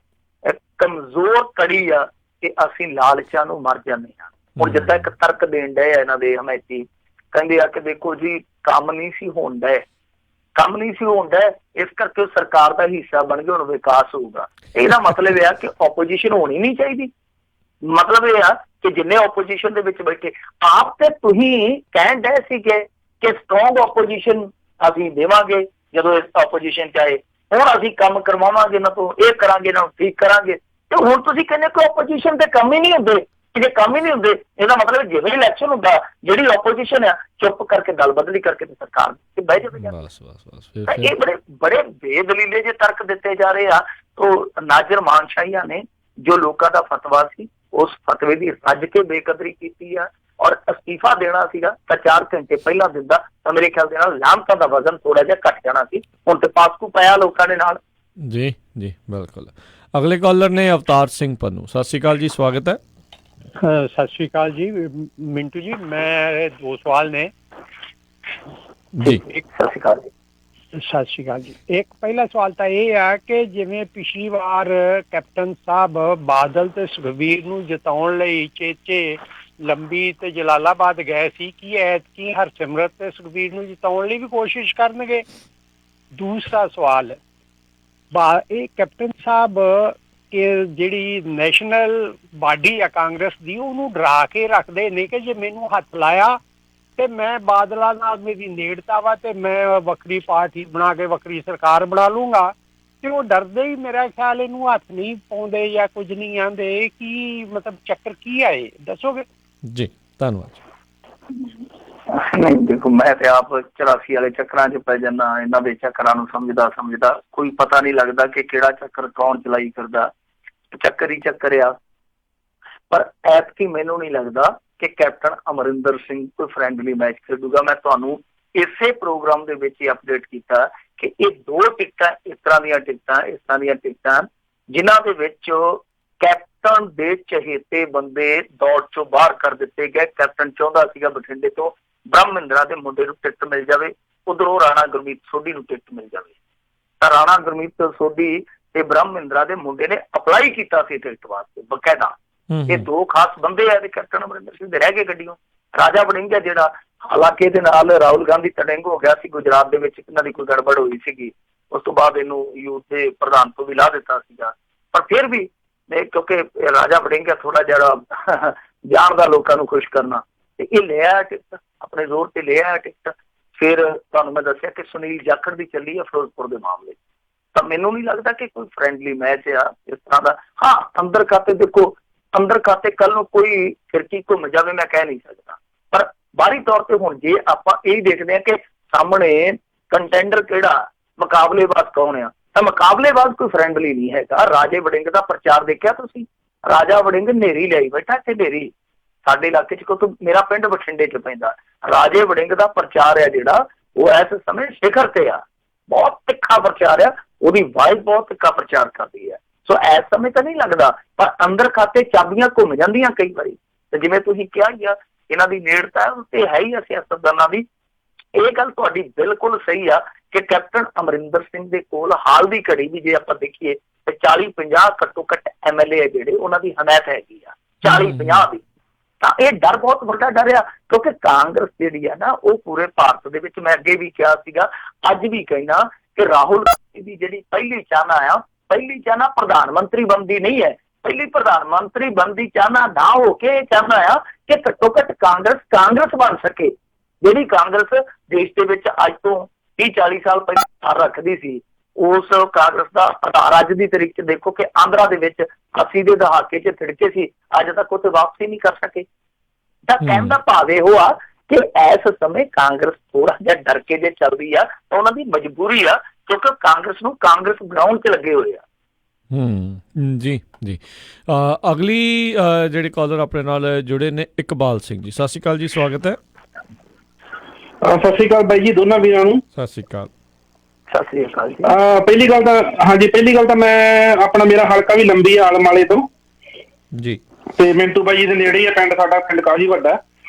S2: ਕਮਜ਼ੋਰ ਕੜੀ ਆ ਕਿ ਅਸੀਂ ਲਾਲਚਾਂ ਨੂੰ ਮਰ ਜਾਂਦੇ ਹਾਂ। ਹੁਣ ਜਿੱਦਾਂ ਇੱਕ ਤਰਕ ਦੇਣ ਡਏ ਆ ਇਹਨਾਂ ਦੇ ਹਮਾਇਤੀ, ਕਹਿੰਦੇ ਆ ਕਿ ਦੇਖੋ ਜੀ ਕੰਮ ਨਹੀਂ ਸੀ ਹੋਣ ਡਏ, ਕੰਮ ਨਹੀਂ ਸੀ ਹੋਣ ਡਏ, ਇਸ ਕਰਕੇ ਉਹ ਸਰਕਾਰ ਦਾ ਹਿੱਸਾ ਬਣ ਕੇ ਹੁਣ ਵਿਕਾਸ ਹੋਊਗਾ। ਇਹਦਾ ਮਤਲਬ ਇਹ ਆ ਕਿ ਆਪੋਜੀਸ਼ਨ ਹੋਣੀ ਨਹੀਂ ਚਾਹੀਦੀ। ਮਤਲਬ ਇਹ ਆ ਕਿ ਜਿੰਨੇ ਆਪੋਜੀਸ਼ਨ ਦੇ ਵਿੱਚ ਬੈਠੇ, ਆਪ ਤੇ ਤੁਸੀਂ ਕਹਿਣ ਡਏ ਸੀਗੇ ਕਿ ਸਟਰੋਂਗ ਆਪੋਜੀਸ਼ਨ ਅਸੀਂ ਦੇਵਾਂਗੇ ਜਦੋਂ ਇਸ ਆਪੋਜੀਸ਼ਨ ਚ ਆਏ, ਹੁਣ ਅਸੀਂ ਕੰਮ ਕਰਵਾਵਾਂਗੇ ਇਹਨਾਂ ਤੋਂ, ਇਹ ਕਰਾਂਗੇ, ਇਹਨਾਂ ਨੂੰ ਠੀਕ ਕਰਾਂਗੇ। ਤੇ ਹੁਣ ਤੁਸੀਂ ਕਹਿੰਦੇ ਕਿ ਆਪੋਜੀਸ਼ਨ ਦੇ ਕੰਮ ਹੀ ਨਹੀਂ ਹੁੰਦੇ। ਜੇ ਕੰਮ ਹੀ ਨਹੀਂ ਹੁੰਦੇ, ਇਹਦਾ ਮਤਲਬ ਜਿਵੇਂ ਇਲੈਕਸ਼ਨ ਹੁੰਦਾ ਜਿਹੜੀ ਆਪੋਜੀਸ਼ਨ ਆ ਚੁੱਪ ਕਰਕੇ ਦਲ ਬਦਲੀ ਕਰਕੇ ਤੇ ਸਰਕਾਰ ਤੇ ਬਹਿ ਜਾਵੇ। ਇਹ ਬੜੇ ਬੇਦਲੀਲੇ ਜੇ ਤਰਕ ਦਿੱਤੇ ਜਾ ਰਹੇ ਆ। ਤੋਂ ਨਾਜ਼ਰ ਮਾਨਸ਼ਾਹੀਆਂ ਨੇ ਜੋ ਲੋਕਾਂ ਦਾ ਫਤਵਾ ਸੀ ਉਸ ਫਤਵੇ ਦੀ ਰੱਜ ਕੇ ਬੇਕਦਰੀ ਕੀਤੀ ਆ ਔਰ ਅਸਤੀਫਾ ਦੇਣਾ ਸੀਗਾ ਤਾਂ 4 ਘੰਟੇ ਪਹਿਲਾਂ ਦਿੰਦਾ ਤਾਂ ਮੇਰੇ ਖਿਆਲ ਦੇ ਨਾਲ ਲਾਹਨਤਾਂ ਦਾ ਵਜ਼ਨ ਥੋੜਾ ਜਿਹਾ ਘਟ ਜਾਣਾ ਸੀ। ਹੁਣ ਤੇ ਪਾਸਕੂ ਪਿਆ ਲੋਕਾਂ ਦੇ ਨਾਲ।
S1: ਜੀ ਜੀ ਬਿਲਕੁਲ। ਅਗਲੇ ਕਾਲਰ ਨੇ ਅਵਤਾਰ ਸਿੰਘ ਪੰਨੂ। ਸਤਿ ਸ਼੍ਰੀ ਅਕਾਲ ਜੀ, ਸਵਾਗਤ ਹੈ।
S13: ਸਤਿ ਸ਼੍ਰੀ ਅਕਾਲ ਜੀ ਮਿੰਟੂ ਜੀ, ਮੇਰੇ 2 ਸਵਾਲ ਨੇ
S1: ਜੀ।
S2: ਸਤਿ ਸ਼੍ਰੀ ਅਕਾਲ ਜੀ।
S13: ਸਤਿ ਸ਼੍ਰੀ ਅਕਾਲ ਜੀ। ਇੱਕ ਪਹਿਲਾ ਸਵਾਲ ਤਾਂ ਇਹ ਆ ਕਿ ਜਿਵੇਂ ਪਿਛਲੀ ਵਾਰ ਕੈਪਟਨ ਸਾਹਿਬ ਬਾਦਲ ਤੇ ਸੁਖਬੀਰ ਨੂੰ ਜਿਤਾਉਣ ਲਈ ਚੇਚੇ, ਲੰਬੀ ਤੇ ਜਲਾਲਾਬਾਦ ਗਏ ਸੀ, ਕੀ ਐਤਕੀ ਹਰਸਿਮਰਤ ਤੇ ਸੁਖਬੀਰ ਨੂੰ ਜਿਤਾਉਣ ਲਈ ਵੀ ਕੋਸ਼ਿਸ਼ ਕਰਨਗੇ? ਦੂਸਰਾ ਸਵਾਲ, ਇਹ ਕੈਪਟਨ ਸਾਹਿਬ ਕਿ ਜਿਹੜੀ ਨੈਸ਼ਨਲ ਬਾਡੀ ਆ ਕਾਂਗਰਸ ਦੀ, ਉਹਨੂੰ ਡਰਾ ਕੇ ਰੱਖਦੇ ਨੇ ਕਿ ਜੇ ਮੈਨੂੰ ਹੱਥ ਲਾਇਆ ਤੇ ਮੈਂ ਬਾਦਲਾਂ ਨਾਲ ਮੇਰੀ ਨੇੜਤਾ ਵਾ ਤੇ ਮੈਂ ਵੱਖਰੀ ਪਾਰਟੀ ਬਣਾ ਕੇ ਵੱਖਰੀ ਸਰਕਾਰ ਬਣਾ ਲੂੰਗਾ, ਤੇ ਉਹ ਡਰਦੇ ਹੀ ਮੇਰਾ ਖਿਆਲ ਇਹਨੂੰ ਹੱਥ ਨਹੀਂ ਪਾਉਂਦੇ ਜਾਂ ਕੁਝ ਨਹੀਂ ਆਂਦੇ। ਕੀ ਮਤਲਬ ਚੱਕਰ ਕੀ ਆ, ਇਹ ਦੱਸੋਗੇ?
S1: ਜੀ ਧੰਨਵਾਦ।
S2: ਨਹੀਂ ਦੇਖੋ, ਮੈਂ ਤੇ ਆਪ 84 ਵਾਲੇ ਚੱਕਰਾਂ 'ਚ ਪੈ ਜਾਂਦਾ, ਇਹਨਾਂ ਦੇ ਚੱਕਰਾਂ ਨੂੰ ਸਮਝਦਾ ਕੋਈ ਪਤਾ ਨਹੀਂ ਲੱਗਦਾ ਕਿ ਕਿਹੜਾ ਚੱਕਰ ਕੌਣ ਚਲਾਈ ਫਿਰਦਾ। ਚੱਕਰ ਹੀ ਚੱਕਰ ਆ। ਪਰ ਐਤਕੀ ਮੈਨੂੰ ਨਹੀਂ ਲੱਗਦਾ ਕਿ ਕੈਪਟਨ ਅਮਰਿੰਦਰ ਸਿੰਘ ਕੋਈ ਫਰੈਂਡਲੀ ਮੈਚ ਖੇਡੂਗਾ। ਮੈਂ ਤੁਹਾਨੂੰ ਇਸੇ ਪ੍ਰੋਗਰਾਮ ਦੇ ਵਿੱਚ ਹੀ ਅਪਡੇਟ ਕੀਤਾ ਕਿ ਇਹ 2 ਟਿਕਟਾਂ ਇਸ ਤਰ੍ਹਾਂ ਦੀਆਂ ਟਿਕਟਾਂ ਜਿਨ੍ਹਾਂ ਦੇ ਵਿੱਚ ਕੈਪਟਨ ਦੇ ਚਹੇਤੇ ਬੰਦੇ ਦੌੜ ਚੋਂ ਬਾਹਰ ਕਰ ਦਿੱਤੇ ਗਏ। ਕੈਪਟਨ ਚਾਹੁੰਦਾ ਸੀਗਾ ਬਠਿੰਡੇ ਤੋਂ ਬ੍ਰਹਮ ਮਹਿੰਦਰਾ ਦੇ ਮੁੰਡੇ ਨੂੰ ਟਿਕਟ ਮਿਲ ਜਾਵੇ, ਉਧਰੋਂ ਰਾਣਾ ਗੁਰਮੀਤ ਸੋਢੀ ਨੂੰ ਟਿਕਟ ਮਿਲ ਜਾਵੇ। ਤਾਂ ਰਾਣਾ ਗੁਰਮੀਤ ਸੋਢੀ ਤੇ ਬ੍ਰਹਮ ਮਹਿੰਦਰਾ ਦੇ ਮੁੰਡੇ ਨੇ ਅਪਲਾਈ ਕੀਤਾ ਸੀ ਟਿਕਟ ਵਾਸਤੇ ਬਕਾਇਦਾ। ਇਹ ਦੋ ਖਾਸ ਬੰਦੇ ਆ ਤੇ ਕੈਪਟਨ ਅਮਰਿੰਦਰ ਸਿੰਘ ਦੇ ਰਹਿ ਗਏ ਗੱਡੀਆਂ। ਰਾਜਾ ਵੜਿੰਗਾ ਜਿਹੜਾ ਹਾਲਾਂਕਿ ਇਹਦੇ ਨਾਲ ਰਾਹੁਲ ਗਾਂਧੀ ਤੜਿੰਗ ਹੋ ਗਿਆ ਸੀ ਗੁਜਰਾਤ ਦੇ ਵਿੱਚ, ਇਹਨਾਂ ਦੀ ਕੋਈ ਗੜਬੜ ਹੋਈ ਸੀਗੀ, ਉਸ ਤੋਂ ਬਾਅਦ ਇਹਨੂੰ ਯੂਥ ਦੇ ਪ੍ਰਧਾਨ ਤੋਂ ਵੀ ਲਾ ਦਿੱਤਾ ਸੀਗਾ। ਪਰ ਫਿਰ ਵੀ ਕਿਉਂਕਿ ਰਾਜਾ ਵੜਿੰਗਾ ਥੋੜਾ ਜਿਹੜਾ ਜਾਣਦਾ ਲੋਕਾਂ ਨੂੰ ਖੁਸ਼ ਕਰਨਾ, ਤੇ ਇਹ ਲਿਆ ਟਿਕਟ, ਆਪਣੇ ਜ਼ੋਰ ਤੇ ਲਿਆ ਟਿਕਟ। ਫਿਰ ਤੁਹਾਨੂੰ ਮੈਂ ਦੱਸਿਆ ਕਿ ਸੁਨੀਲ ਜਾਖੜ ਦੀ ਚੱਲੀ ਆ ਫਿਰੋਜ਼ਪੁਰ ਦੇ ਮਾਮਲੇ। ਤਾਂ ਮੈਨੂੰ ਨਹੀਂ ਲੱਗਦਾ ਕਿ ਕੋਈ ਫਰੈਂਡਲੀ ਮੈਚ ਆ ਇਸ ਤਰ੍ਹਾਂ ਦਾ। ਹਾਂ, ਅੰਦਰ ਖਾਤੇ ਦੇਖੋ, ਅੰਦਰ ਖਾਤੇ ਕੱਲ ਨੂੰ ਕੋਈ ਫਿਰਕੀ ਘੁੰਮ ਜਾਵੇ ਮੈਂ ਕਹਿ ਨਹੀਂ ਸਕਦਾ, ਪਰ ਬਾਹਰੀ ਤੌਰ ਤੇ ਹੁਣ ਜੇ ਆਪਾਂ ਇਹ ਦੇਖਦੇ ਹਾਂ ਕਿ ਸਾਹਮਣੇ ਕੰਟੈਂਡਰ ਕਿਹੜਾ, ਮੁਕਾਬਲੇਬਾਜ਼ ਕੌਣ ਆ, ਤਾਂ ਮੁਕਾਬਲੇਬਾਜ਼ ਕੋਈ ਫਰੈਂਡਲੀ ਨਹੀਂ ਹੈਗਾ। ਰਾਜੇ ਵੜਿੰਗ ਦਾ ਪ੍ਰਚਾਰ ਦੇਖਿਆ ਤੁਸੀਂ? ਰਾਜਾ ਵੜਿੰਗ ਨੇਰੀ ਲਿਆਈ ਬੈਠਾ ਇੱਥੇ, ਨੇਰੀ ਸਾਡੇ ਇਲਾਕੇ 'ਚ, ਕਿਉਂਕਿ ਮੇਰਾ ਪਿੰਡ ਬਠਿੰਡੇ 'ਚ ਪੈਂਦਾ। ਰਾਜੇ ਵੜਿੰਗ ਦਾ ਪ੍ਰਚਾਰ ਹੈ ਜਿਹੜਾ ਉਹ ਇਸ ਸਮੇਂ ਸਿਖਰ ਤੇ ਆ, ਬਹੁਤ ਤਿੱਖਾ ਪ੍ਰਚਾਰ ਆ, ਉਹਦੀ ਵਾਈਫ ਬਹੁਤ ਤਿੱਖਾ ਪ੍ਰਚਾਰ ਕਰਦੀ ਹੈ। ਸੋ ਇਸ ਸਮੇਂ ਤਾਂ ਨਹੀਂ ਲੱਗਦਾ, ਪਰ ਅੰਦਰ ਖਾਤੇ ਚਾਬੀਆਂ ਘੁੰਮ ਜਾਂਦੀਆਂ ਕਈ ਵਾਰੀ। ਤੇ ਜਿਵੇਂ ਤੁਸੀਂ ਕਿਹਾ ਹੀ ਆ, ਇਹਨਾਂ ਦੀ ਨੇੜਤਾ ਤੇ ਹੈ ਹੀ ਆ ਸਿਆਸਤਦਾਨਾਂ ਦੀ। ਇਹ ਗੱਲ ਤੁਹਾਡੀ ਬਿਲਕੁਲ ਸਹੀ ਆ ਕਿ ਕੈਪਟਨ ਅਮਰਿੰਦਰ ਸਿੰਘ ਦੇ ਕੋਲ ਹਾਲ ਦੀ ਘੜੀ ਵੀ ਜੇ ਆਪਾਂ ਦੇਖੀਏ ਤੇ 40-50 ਘੱਟੋ ਘੱਟ MLA ਆ ਜਿਹੜੇ ਉਹਨਾਂ ਦੀ ਹਮਾਇਤ ਹੈਗੀ ਆ, 40-50 ਦੀ। ਤਾਂ ਇਹ ਡਰ ਬਹੁਤ ਵੱਡਾ ਡਰ ਆ, ਕਿਉਂਕਿ ਕਾਂਗਰਸ ਜਿਹੜੀ ਆ ਨਾ ਉਹ ਪੂਰੇ ਭਾਰਤ ਦੇ ਵਿੱਚ, ਮੈਂ ਅੱਗੇ ਵੀ ਕਿਹਾ ਸੀਗਾ, ਅੱਜ ਵੀ ਕਹਿਣਾ ਕਿ ਰਾਹੁਲ ਗਾਂਧੀ ਦੀ ਜਿਹੜੀ ਪਹਿਲੀ ਚਾਹਨਾ ਆ, ਪਹਿਲੀ ਚਾਹਨਾ ਪ੍ਰਧਾਨ ਮੰਤਰੀ ਬਣਦੀ ਨਹੀਂ ਹੈ। ਪਹਿਲੀ ਪ੍ਰਧਾਨ ਮੰਤਰੀ ਬਣਦੀ ਚਾਹਨਾ ਨਾ ਹੋ ਕੇ ਇਹ ਚਾਹਨਾ ਆ ਕਿ ਘੱਟੋ ਘੱਟ ਕਾਂਗਰਸ ਬਣ ਸਕੇ। ਜਿਹੜੀ ਕਾਂਗਰਸ ਦੇਸ਼ ਦੇ ਵਿੱਚ ਅੱਜ ਤੋਂ 30-40 ਸਾਲ ਪਹਿਲਾਂ ਰੱਖਦੀ ਸੀ, ਉਸ ਕਾਂਗਰਸ ਦਾ ਆਧਾਰ ਅੱਜ ਦੀ ਤਰੀਕ 'ਚ ਦੇਖੋ ਕਿ ਆਂਧਰਾ ਦੇ ਵਿੱਚ 80 ਦੇ ਦਹਾਕੇ 'ਚ ਥਿੜਕੇ ਸੀ, ਅੱਜ ਤੱਕ ਉੱਥੇ ਵਾਪਸੀ ਨਹੀਂ ਕਰ ਸਕੇ। ਤਾਂ ਕਹਿਣ ਦਾ ਭਾਵ ਇਹੋ ਆ ਕਿ ਇਸ ਸਮੇਂ ਕਾਂਗਰਸ ਥੋੜਾ ਜਿਹਾ ਡਰ ਕੇ ਜੇ ਚੱਲਦੀ ਆ ਤਾਂ ਉਹਨਾਂ ਦੀ ਮਜਬੂਰੀ ਆ, ਕਿਉਂਕਿ ਕਾਂਗਰਸ ਨੂੰ ਕਾਂਗਰਸ ਬਣਾਉਣ 'ਚ ਲੱਗੇ ਹੋਏ ਆ।
S1: ਜੀ ਜੀ। ਅਗਲੀ ਜਿਹੜੇ ਕਾਲਰ ਆਪਣੇ ਨਾਲ ਜੁੜੇ ਨੇ ਇਕਬਾਲ ਸਿੰਘ ਜੀ, ਸਤਿ ਸ਼੍ਰੀ ਅਕਾਲ ਜੀ, ਸਵਾਗਤ ਹੈ।
S14: ਸਤਿ ਸ਼੍ਰੀ ਅਕਾਲ ਬਾਈ ਜੀ, ਦੋਨਾਂ ਵੀਰਾਂ ਨੂੰ
S1: ਸਤਿ ਸ਼੍ਰੀ ਅਕਾਲ।
S2: ਸਤਿ ਸ਼੍ਰੀ ਅਕਾਲ ਜੀ।
S14: ਪਹਿਲੀ ਗੱਲ ਤਾਂ ਮੈਂ ਆਪਣਾ, ਮੇਰਾ ਹਲਕਾ ਵੀ ਲੰਬੀ ਆਲਮ ਵਾਲੇ ਤੋਂ
S1: ਜੀ, ਤੇ
S14: ਮਿੰਟੂ ਬਾਈ ਦੇ ਨੇੜੇ ਹੀ ਆ ਪਿੰਡ, ਸਾਡਾ ਪਿੰਡ ਕਾਫੀ ਵੱਡਾ।